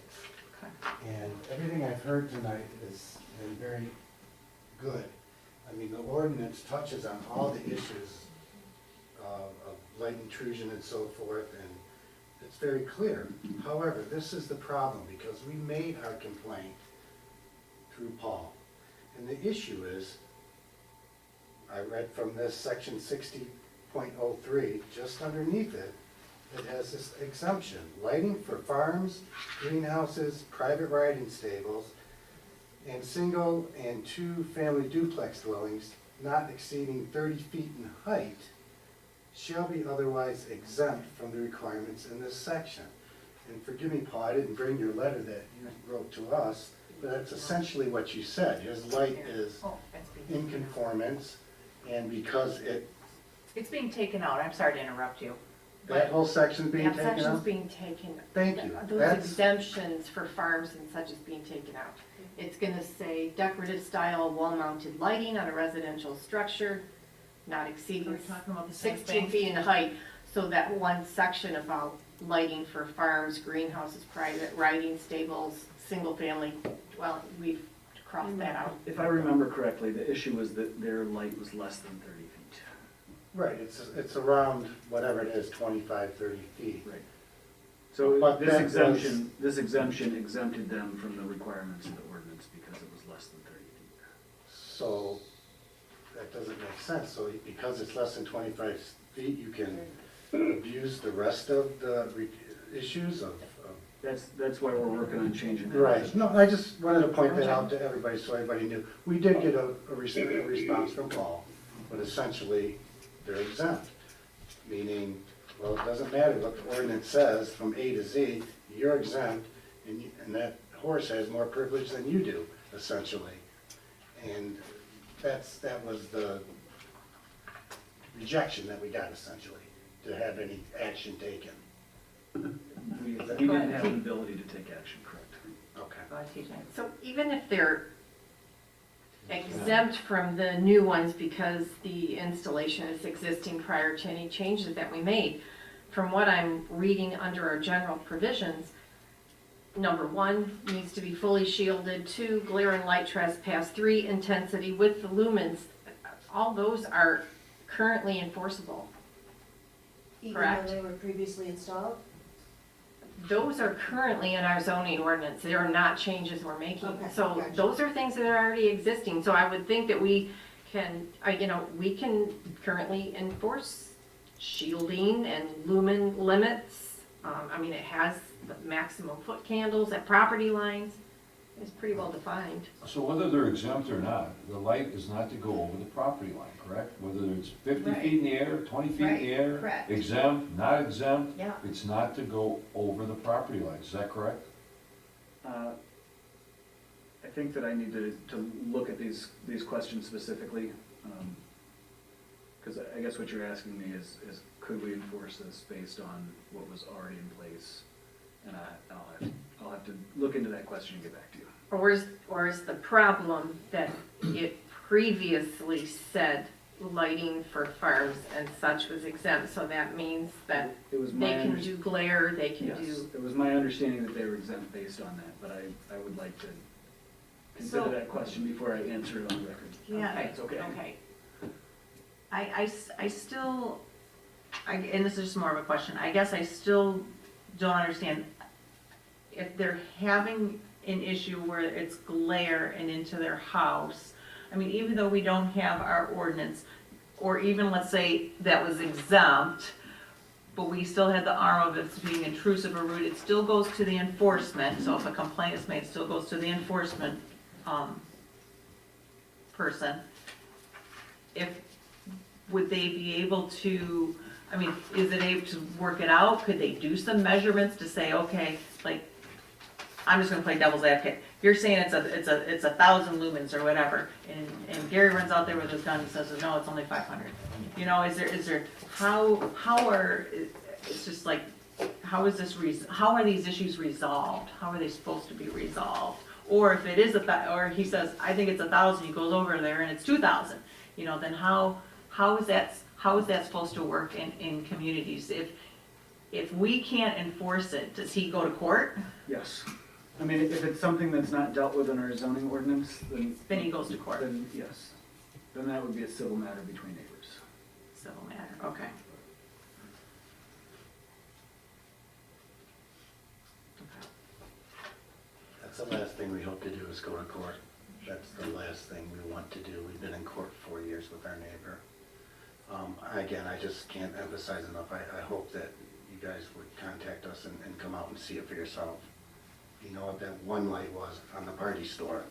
[SPEAKER 2] Okay.
[SPEAKER 17] And everything I've heard tonight has been very good. I mean, the ordinance touches on all the issues of light intrusion and so forth, and it's very clear. However, this is the problem, because we made our complaint through Paul. And the issue is, I read from this section 60.03, just underneath it, it has this exemption, lighting for farms, greenhouses, private riding stables, and single and 2-family duplex dwellings not exceeding 30 feet in height shall be otherwise exempt from the requirements in this section. And forgive me, Paul, I didn't bring your letter that you wrote to us, but that's essentially what you said. His light is
[SPEAKER 2] Oh, that's being
[SPEAKER 17] in conformance, and because
[SPEAKER 2] It's being taken out. I'm sorry to interrupt you.
[SPEAKER 17] that whole section's being
[SPEAKER 14] That
[SPEAKER 17] taken
[SPEAKER 14] section's
[SPEAKER 17] out?
[SPEAKER 14] being taken.
[SPEAKER 17] Thank you.
[SPEAKER 14] Those
[SPEAKER 17] That's-
[SPEAKER 14] exemptions for farms and such is being taken out. It's gonna say decorative style wall-mounted lighting on a residential structure, not exceeding
[SPEAKER 2] We're talking about the same
[SPEAKER 14] 16
[SPEAKER 2] thing?
[SPEAKER 14] feet in height. So that one section about lighting for farms, greenhouses, private riding stables, single-family, well, we've crossed that out.
[SPEAKER 7] If I remember correctly, the issue was that their light was less than 30 feet.
[SPEAKER 17] Right, it's around whatever it is, 25, 30 feet.
[SPEAKER 7] Right. So
[SPEAKER 17] But
[SPEAKER 7] this
[SPEAKER 17] that
[SPEAKER 7] exemption exempted them from the requirements of the ordinance because it was less than 30 feet.
[SPEAKER 17] So that doesn't make sense. So because it's less than 25 feet, you can abuse the rest of the issues of.
[SPEAKER 7] That's why we're working on changing that.
[SPEAKER 17] Right. No, I just wanted to point that out to everybody so everybody knew. We did get a response from Paul, but essentially they're exempt. Meaning, well, it doesn't matter what the ordinance says from A to Z, you're exempt, and that horse has more privilege than you do, essentially. And that was the rejection that we got, essentially, to have any action taken.
[SPEAKER 7] We didn't have the ability to take action, correct?
[SPEAKER 17] Okay.
[SPEAKER 2] Go ahead, TJ.
[SPEAKER 14] So even if they're exempt from the new ones because the installation is existing prior to any changes that we made, from what I'm reading under our general provisions, number 1 needs to be fully shielded, 2 glare and light trespass, 3 intensity with the lumens. All those are currently enforceable. Correct.
[SPEAKER 11] Even though they were previously installed?
[SPEAKER 14] Those are currently in our zoning ordinance. They are not changes we're making.
[SPEAKER 11] Okay,
[SPEAKER 14] So
[SPEAKER 11] gotcha.
[SPEAKER 14] those are things that are already existing. So I would think that we can, we can currently enforce shielding and lumen limits. It has the maximum foot candles at property lines. It's pretty well defined.
[SPEAKER 5] So whether they're exempt or not, the light is not to go over the property line, correct? Whether it's 50
[SPEAKER 14] Right.
[SPEAKER 5] feet in the air, 20 feet in
[SPEAKER 14] Right,
[SPEAKER 5] the air,
[SPEAKER 14] correct.
[SPEAKER 5] exempt, not exempt,
[SPEAKER 14] Yeah.
[SPEAKER 5] it's not to go over the property line, is that correct?
[SPEAKER 7] I think that I need to look at these questions specifically. Because I guess what you're asking me is could we enforce this based on what was already in place? And I'll have to look into that question and get back to you.
[SPEAKER 14] Or is the problem that it previously said lighting for farms and such was exempt, so that means that
[SPEAKER 7] It was my
[SPEAKER 14] they can
[SPEAKER 7] underst-
[SPEAKER 14] do glare, they can
[SPEAKER 7] Yes,
[SPEAKER 14] do,
[SPEAKER 7] it was my understanding that they were exempt based on that, but I would like to consider
[SPEAKER 2] So-
[SPEAKER 7] that question before I answer it on record.
[SPEAKER 2] Yeah.
[SPEAKER 7] That's okay.
[SPEAKER 14] okay.
[SPEAKER 2] I still, and this is just more of a question, I guess I still don't understand if they're having an issue where it's glare and into their house. I mean, even though we don't have our ordinance, or even let's say that was exempt, but we still had the arm of it being intrusive or rude, it still goes to the enforcement, so if a complaint is made, it still goes to the enforcement, person. Would they be able to, I mean, is it able to work it out? Could they do some measurements to say, okay, like, I'm just gonna play devil's advocate. You're saying it's a 1,000 lumens or whatever, and Gary runs out there with his gun and says, no, it's only 500. You know, is there, how are, it's just like, how are these issues resolved? How are they supposed to be resolved? Or if it is or he says, I think it's 1,000, he goes over there and it's 2,000, you know, then how is that supposed to work in communities? If we can't enforce it, does he go to court?
[SPEAKER 7] Yes. I mean, if it's something that's not dealt with in our zoning ordinance,
[SPEAKER 2] Then he goes to court.
[SPEAKER 7] then yes. Then that would be a civil matter between neighbors.
[SPEAKER 2] Civil matter, okay.
[SPEAKER 10] That's the last thing we hope to do is go to court. That's the last thing we want to do. We've been in court 4 years with our neighbor. Again, I just can't emphasize enough. I hope that you guys would contact us and come out and see it for yourself. You know what that one light was on the party store?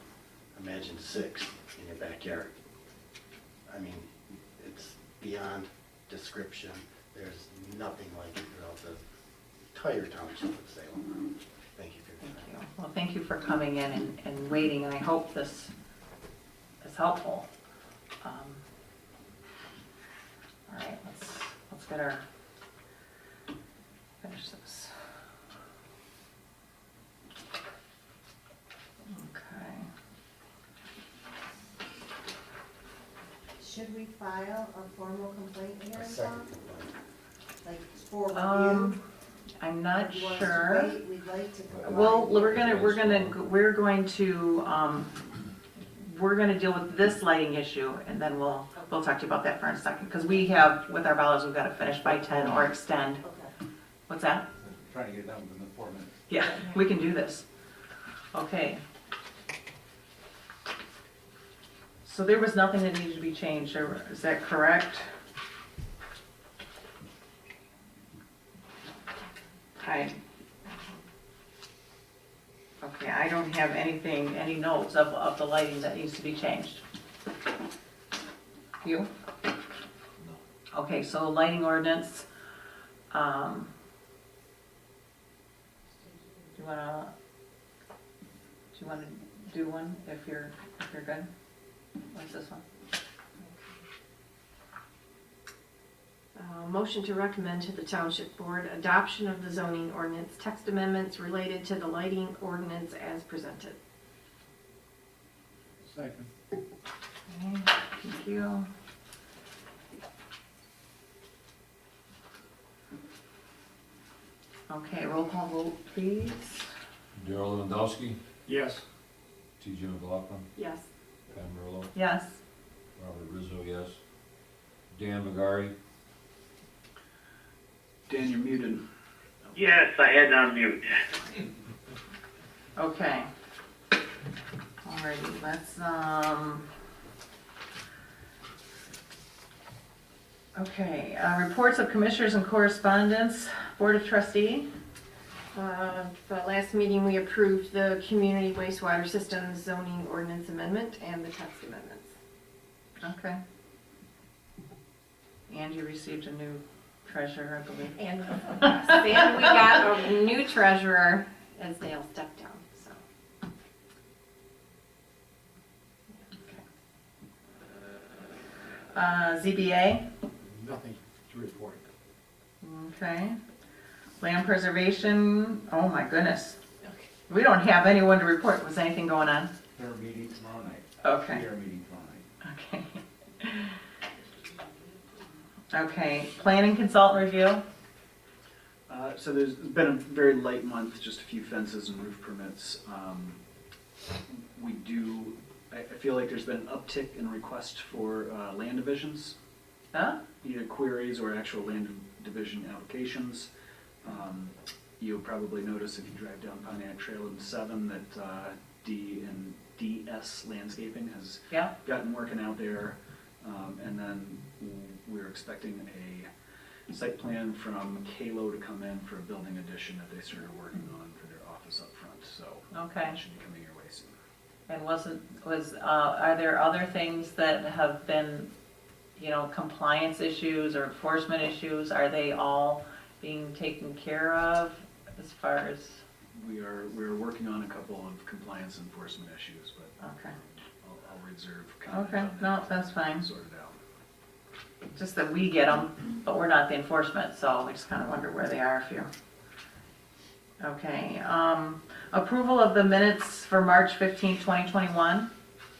[SPEAKER 10] Imagine 6 in your backyard. I mean, it's beyond description. There's nothing like it throughout the entire township of Salem. Thank you for your time.
[SPEAKER 2] Thank you. Well, thank you for coming in and waiting, and I hope this is helpful. All right, let's get our, finish this. Okay.
[SPEAKER 11] Should we file a formal complaint here
[SPEAKER 10] A
[SPEAKER 11] in
[SPEAKER 10] second
[SPEAKER 11] town?
[SPEAKER 10] complaint.
[SPEAKER 11] Like for review?
[SPEAKER 2] I'm not
[SPEAKER 11] Do you want us to
[SPEAKER 2] sure.
[SPEAKER 11] wait? We'd like to provide.
[SPEAKER 2] Well, we're going to deal with this lighting issue, and then we'll talk to you about that for a second, because we have, with our bylaws, we've got to finish by 10 or extend.
[SPEAKER 11] Okay.
[SPEAKER 2] What's that?
[SPEAKER 6] Trying to get it done within the 4 minutes.
[SPEAKER 2] Yeah, we can do this. Okay. So there was nothing that needed to be changed, is that correct? Okay, I don't have anything, any notes of the lighting that needs to be changed. You? No. Okay, so lighting ordinance, do you wanna do one if you're good? What's this one?
[SPEAKER 14] Motion to recommend to the Township Board adoption of the zoning ordinance text amendments related to the lighting ordinance as presented.
[SPEAKER 3] Second.
[SPEAKER 2] Okay, thank you. Okay, roll call vote, please.
[SPEAKER 5] Darrell Lewandowski,
[SPEAKER 3] Yes.
[SPEAKER 5] T.J. McLaughlin,
[SPEAKER 14] Yes.
[SPEAKER 5] Pam Merlo,
[SPEAKER 2] Yes.
[SPEAKER 5] Robert Rizzo, yes. Dan McGarry,
[SPEAKER 7] Dan, you're muted.
[SPEAKER 8] Yes, I had to unmute.
[SPEAKER 2] Okay. Alrighty, let's, okay, reports of commissioners and correspondence, Board of Trustee.
[SPEAKER 14] The last meeting, we approved the community wastewater system zoning ordinance amendment and the text amendments.
[SPEAKER 2] Okay. And you received a new treasurer, I believe.
[SPEAKER 14] And, and we got a new treasurer as Dale stepped down, so.
[SPEAKER 2] ZBA,
[SPEAKER 3] Nothing to report.
[SPEAKER 2] okay. Land preservation, oh my goodness. We don't have anyone to report. Was anything going on?
[SPEAKER 6] They're meeting tomorrow night.
[SPEAKER 2] Okay.
[SPEAKER 6] We are meeting tomorrow night.
[SPEAKER 2] Okay. Okay, planning consultant review?
[SPEAKER 7] So there's been a very light month, just a few fences and roof permits. I feel like there's been an uptick in requests for land divisions,
[SPEAKER 2] Huh?
[SPEAKER 7] either queries or actual land division applications. You'll probably notice if you drive down Pontiac Trail in 7 that D and DS Landscaping has
[SPEAKER 2] Yeah,
[SPEAKER 7] gotten working out there. And then we're expecting a site plan from Kalo to come in for a building addition that they started working on for their office up front, so.
[SPEAKER 2] Okay.
[SPEAKER 7] That should be coming your way soon.
[SPEAKER 2] and are there other things that have been, compliance issues or enforcement issues? Are they all being taken care of as far as,
[SPEAKER 7] We're working on a couple of compliance enforcement issues, but
[SPEAKER 2] okay.
[SPEAKER 7] I'll reserve comment
[SPEAKER 2] Okay,
[SPEAKER 7] on that.
[SPEAKER 2] no, that's fine.
[SPEAKER 7] Sort it out.
[SPEAKER 2] Just that we get them, but we're not the enforcement, so we just kind of wonder where they are if you. Okay, approval of the minutes for March 15th, 2021.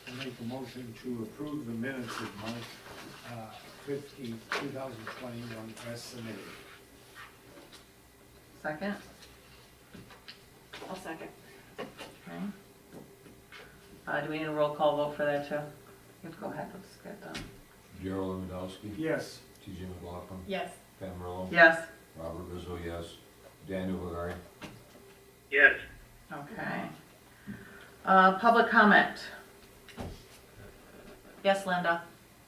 [SPEAKER 3] I make a motion to approve the minutes of March 15, 2021 as submitted.
[SPEAKER 2] Second?
[SPEAKER 14] I'll second.
[SPEAKER 2] Okay. Do we need a roll call vote for that too? You have to go ahead, let's get done.
[SPEAKER 5] Gerald Lewandowski.
[SPEAKER 3] Yes.
[SPEAKER 5] TJ McLaughlin.
[SPEAKER 14] Yes.
[SPEAKER 5] Pam Merlo.
[SPEAKER 2] Yes.
[SPEAKER 5] Robert Rizzo, yes. Daniel Bagari.
[SPEAKER 8] Yes.
[SPEAKER 2] Okay. Public comment. Yes, Linda?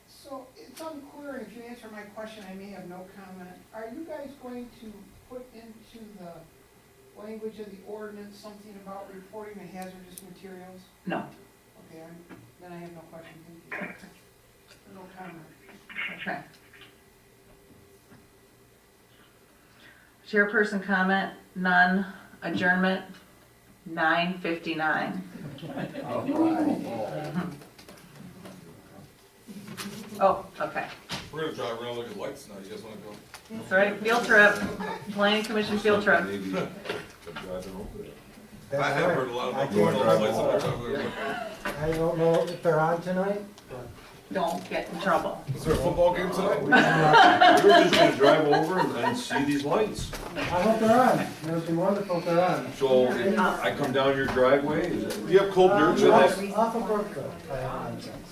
[SPEAKER 13] So it's unclear, and if you answer my question, I may have no comment. Are you guys going to put into the language of the ordinance something about reporting the hazardous materials?
[SPEAKER 2] No.
[SPEAKER 13] Okay, then I have no question, thank you. No comment.
[SPEAKER 2] Okay. Chairperson comment, none. Adjournment, 9:59. Oh, okay.
[SPEAKER 15] We're gonna drive around, look at lights now, you guys wanna go?
[SPEAKER 2] That's right, field trip, planning commission field trip.
[SPEAKER 5] Maybe driving over there.
[SPEAKER 15] I have heard a lot
[SPEAKER 17] I
[SPEAKER 15] about
[SPEAKER 17] can't
[SPEAKER 15] those
[SPEAKER 17] drive
[SPEAKER 15] lights
[SPEAKER 17] over.
[SPEAKER 15] up there.
[SPEAKER 17] I don't know if they're on tonight, but
[SPEAKER 2] Don't get in trouble.
[SPEAKER 15] Is there a football game tonight?
[SPEAKER 5] We were just gonna drive over and see these lights.
[SPEAKER 17] I hope they're on. It would be wonderful if they're on.
[SPEAKER 5] So if I come down your driveway, is it? Do you have cold dirt with
[SPEAKER 17] Off
[SPEAKER 5] that?
[SPEAKER 17] of Brookfield, I have nonsense.